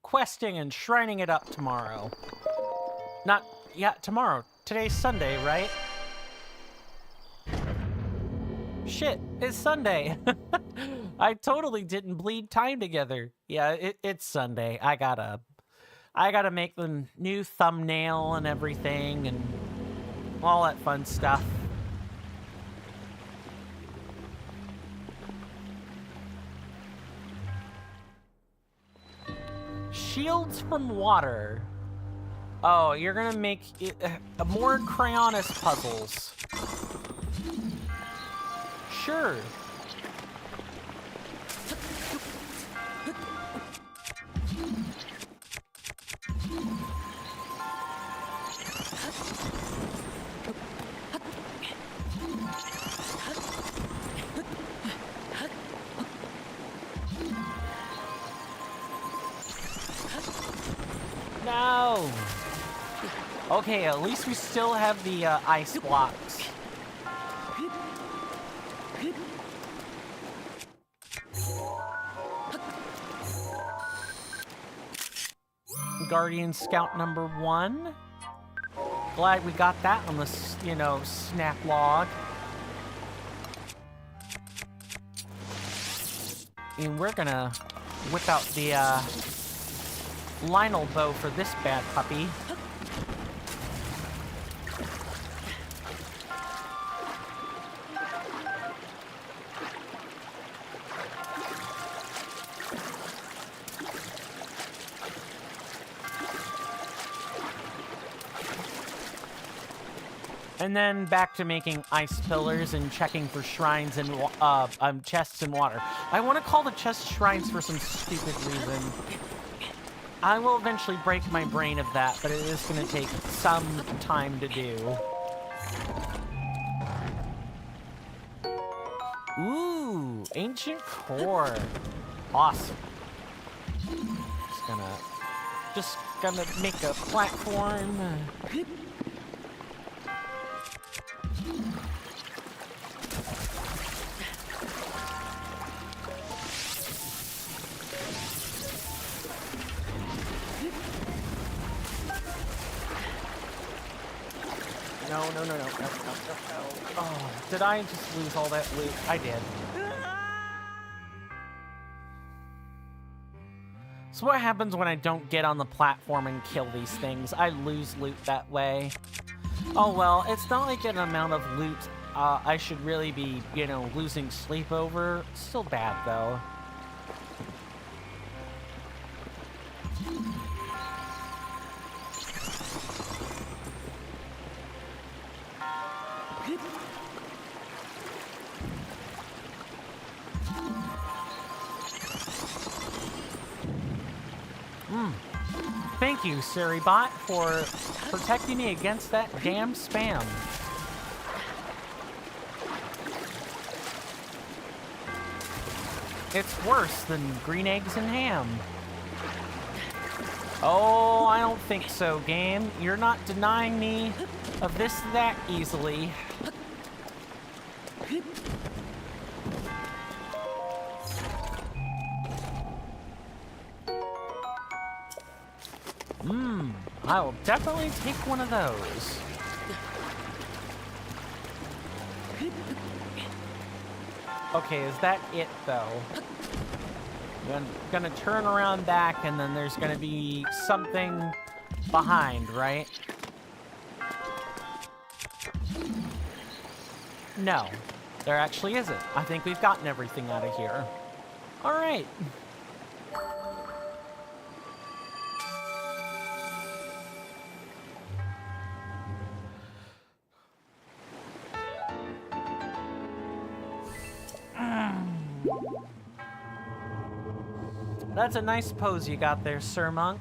questing and shrining it up tomorrow. Tomorrow. Today's Sunday, right? Shit, it's Sunday. I totally didn't bleed time together. Yeah, it's Sunday. I gotta make the new thumbnail and everything and all that fun stuff. Shields from water. Oh, you're gonna make more Crayonus puzzles. Sure. Okay, at least we still have the ice blocks. Guardian Scout number 1. Glad we got that on the, you know, snap log. And we're gonna whip out the Lionel bow for this bad puppy. And then back to making ice pillars and checking for shrines and chests in water. I want to call the chests shrines for some stupid reason. I will eventually break my brain of that, but it is going to take some time to do. Ooh, ancient core. Awesome. Just gonna make a platform. No. Oh, did I just lose all that loot? I did. So what happens when I don't get on the platform and kill these things? I lose loot that way. Oh well, it's not like an amount of loot I should really be, you know, losing sleep over. Still bad though. Thank you, Suribot, for protecting me against that damn spam. It's worse than green eggs and ham. Oh, I don't think so, game. You're not denying me of this that easily. I will definitely take one of those. Okay, is that it, though? I'm gonna turn around back, and then there's gonna be something behind, right? No, there actually isn't. I think we've gotten everything out of here. All right. That's a nice pose you got there, Sir Monk.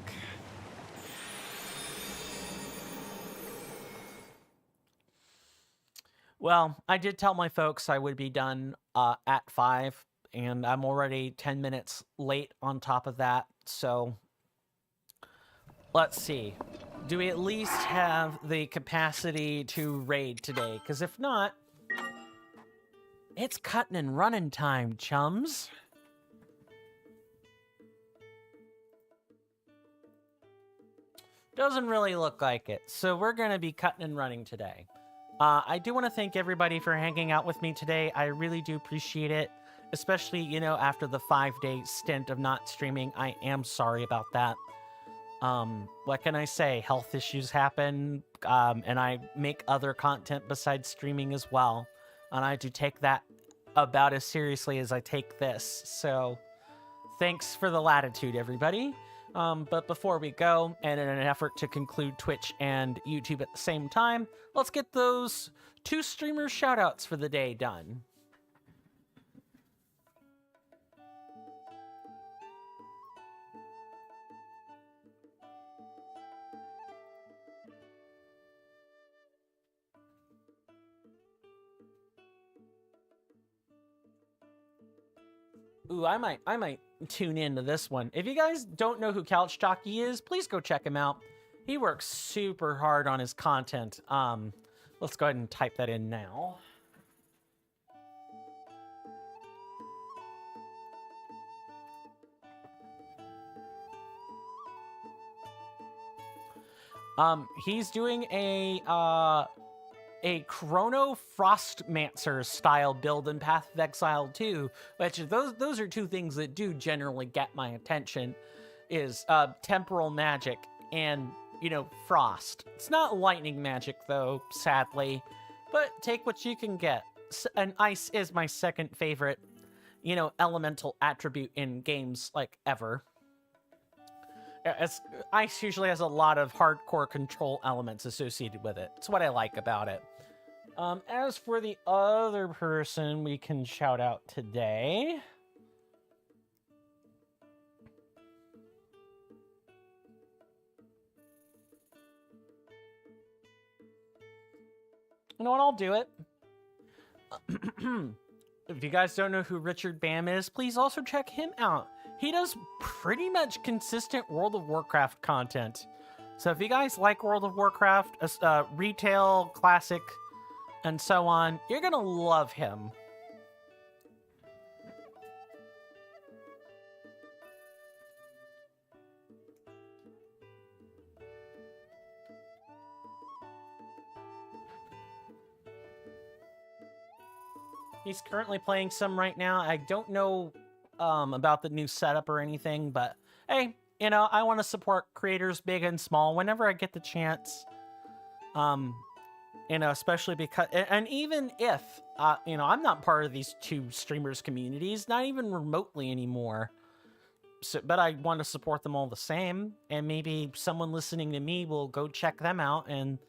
Well, I did tell my folks I would be done at 5, and I'm already 10 minutes late on top of that, so let's see. Do we at least have the capacity to raid today? Because if not, it's cutting and running time, chums. Doesn't really look like it, so we're going to be cutting and running today. I do want to thank everybody for hanging out with me today. I really do appreciate it, especially, you know, after the 5-day stint of not streaming. I am sorry about that. What can I say? Health issues happen, and I make other content besides streaming as well, and I do take that about as seriously as I take this, so thanks for the latitude, everybody. But before we go, and in an effort to conclude Twitch and YouTube at the same time, let's get those 2 streamer shoutouts for the day done. Ooh, I might tune into this one. If you guys don't know who Couch Jockey is, please go check him out. He works super hard on his content. Let's go ahead and type that in now. He's doing a Chrono Frostmancer style build in Path of Exile 2, which those are two things that do generally get my attention, is temporal magic and, you know, frost. It's not lightning magic though, sadly, but take what you can get. And ice is my second favorite, you know, elemental attribute in games like ever. As ice usually has a lot of hardcore control elements associated with it. It's what I like about it. As for the other person we can shout out today, you know what? I'll do it. If you guys don't know who Richard Bam is, please also check him out. He does pretty much consistent World of Warcraft content. So if you guys like World of Warcraft, retail, classic, and so on, you're gonna love him. He's currently playing some right now. I don't know about the new setup or anything, but hey, you know, I want to support creators big and small whenever I get the chance. You know, especially because, and even if, you know, I'm not part of these two streamers communities, not even remotely anymore. So, but I want to support them all the same, and maybe someone listening to me will go check them out, and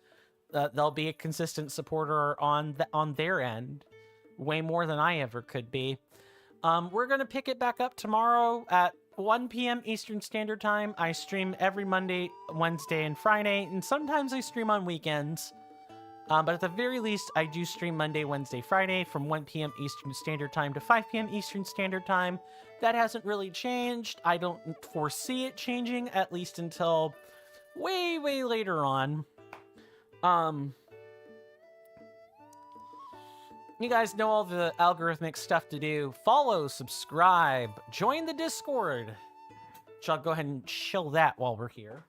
they'll be a consistent supporter on their end, way more than I ever could be. We're going to pick it back up tomorrow at 1 p.m. Eastern Standard Time. I stream every Monday, Wednesday, and Friday, and sometimes I stream on weekends. But at the very least, I do stream Monday, Wednesday, Friday from 1 p.m. Eastern Standard Time to 5 p.m. Eastern Standard Time. That hasn't really changed. I don't foresee it changing, at least until way, way later on. You guys know all the algorithmic stuff to do. Follow, subscribe, join the Discord. Which I'll go ahead and chill that while we're here.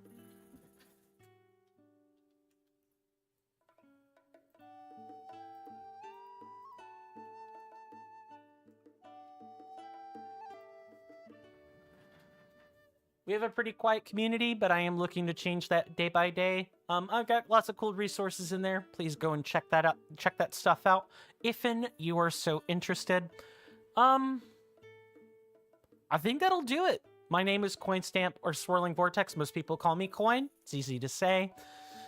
We have a pretty quiet community, but I am looking to change that day by day. I've got lots of cool resources in there. Please go and check that out. Check that stuff out if you are so interested. I think that'll do it. My name is Coinstamp or Swirling Vortex. Most people call me Coin. It's easy to say.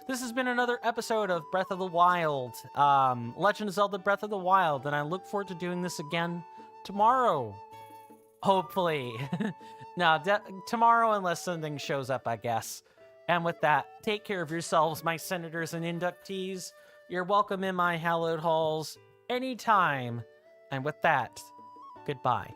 This has been another episode of Breath of the Wild, Legend of Zelda Breath of the Wild, and I look forward to doing this again tomorrow. Hopefully. No, tomorrow unless something shows up, I guess. And with that, take care of yourselves, my senators and inductees. You're welcome in my hallowed halls anytime. And with that, goodbye.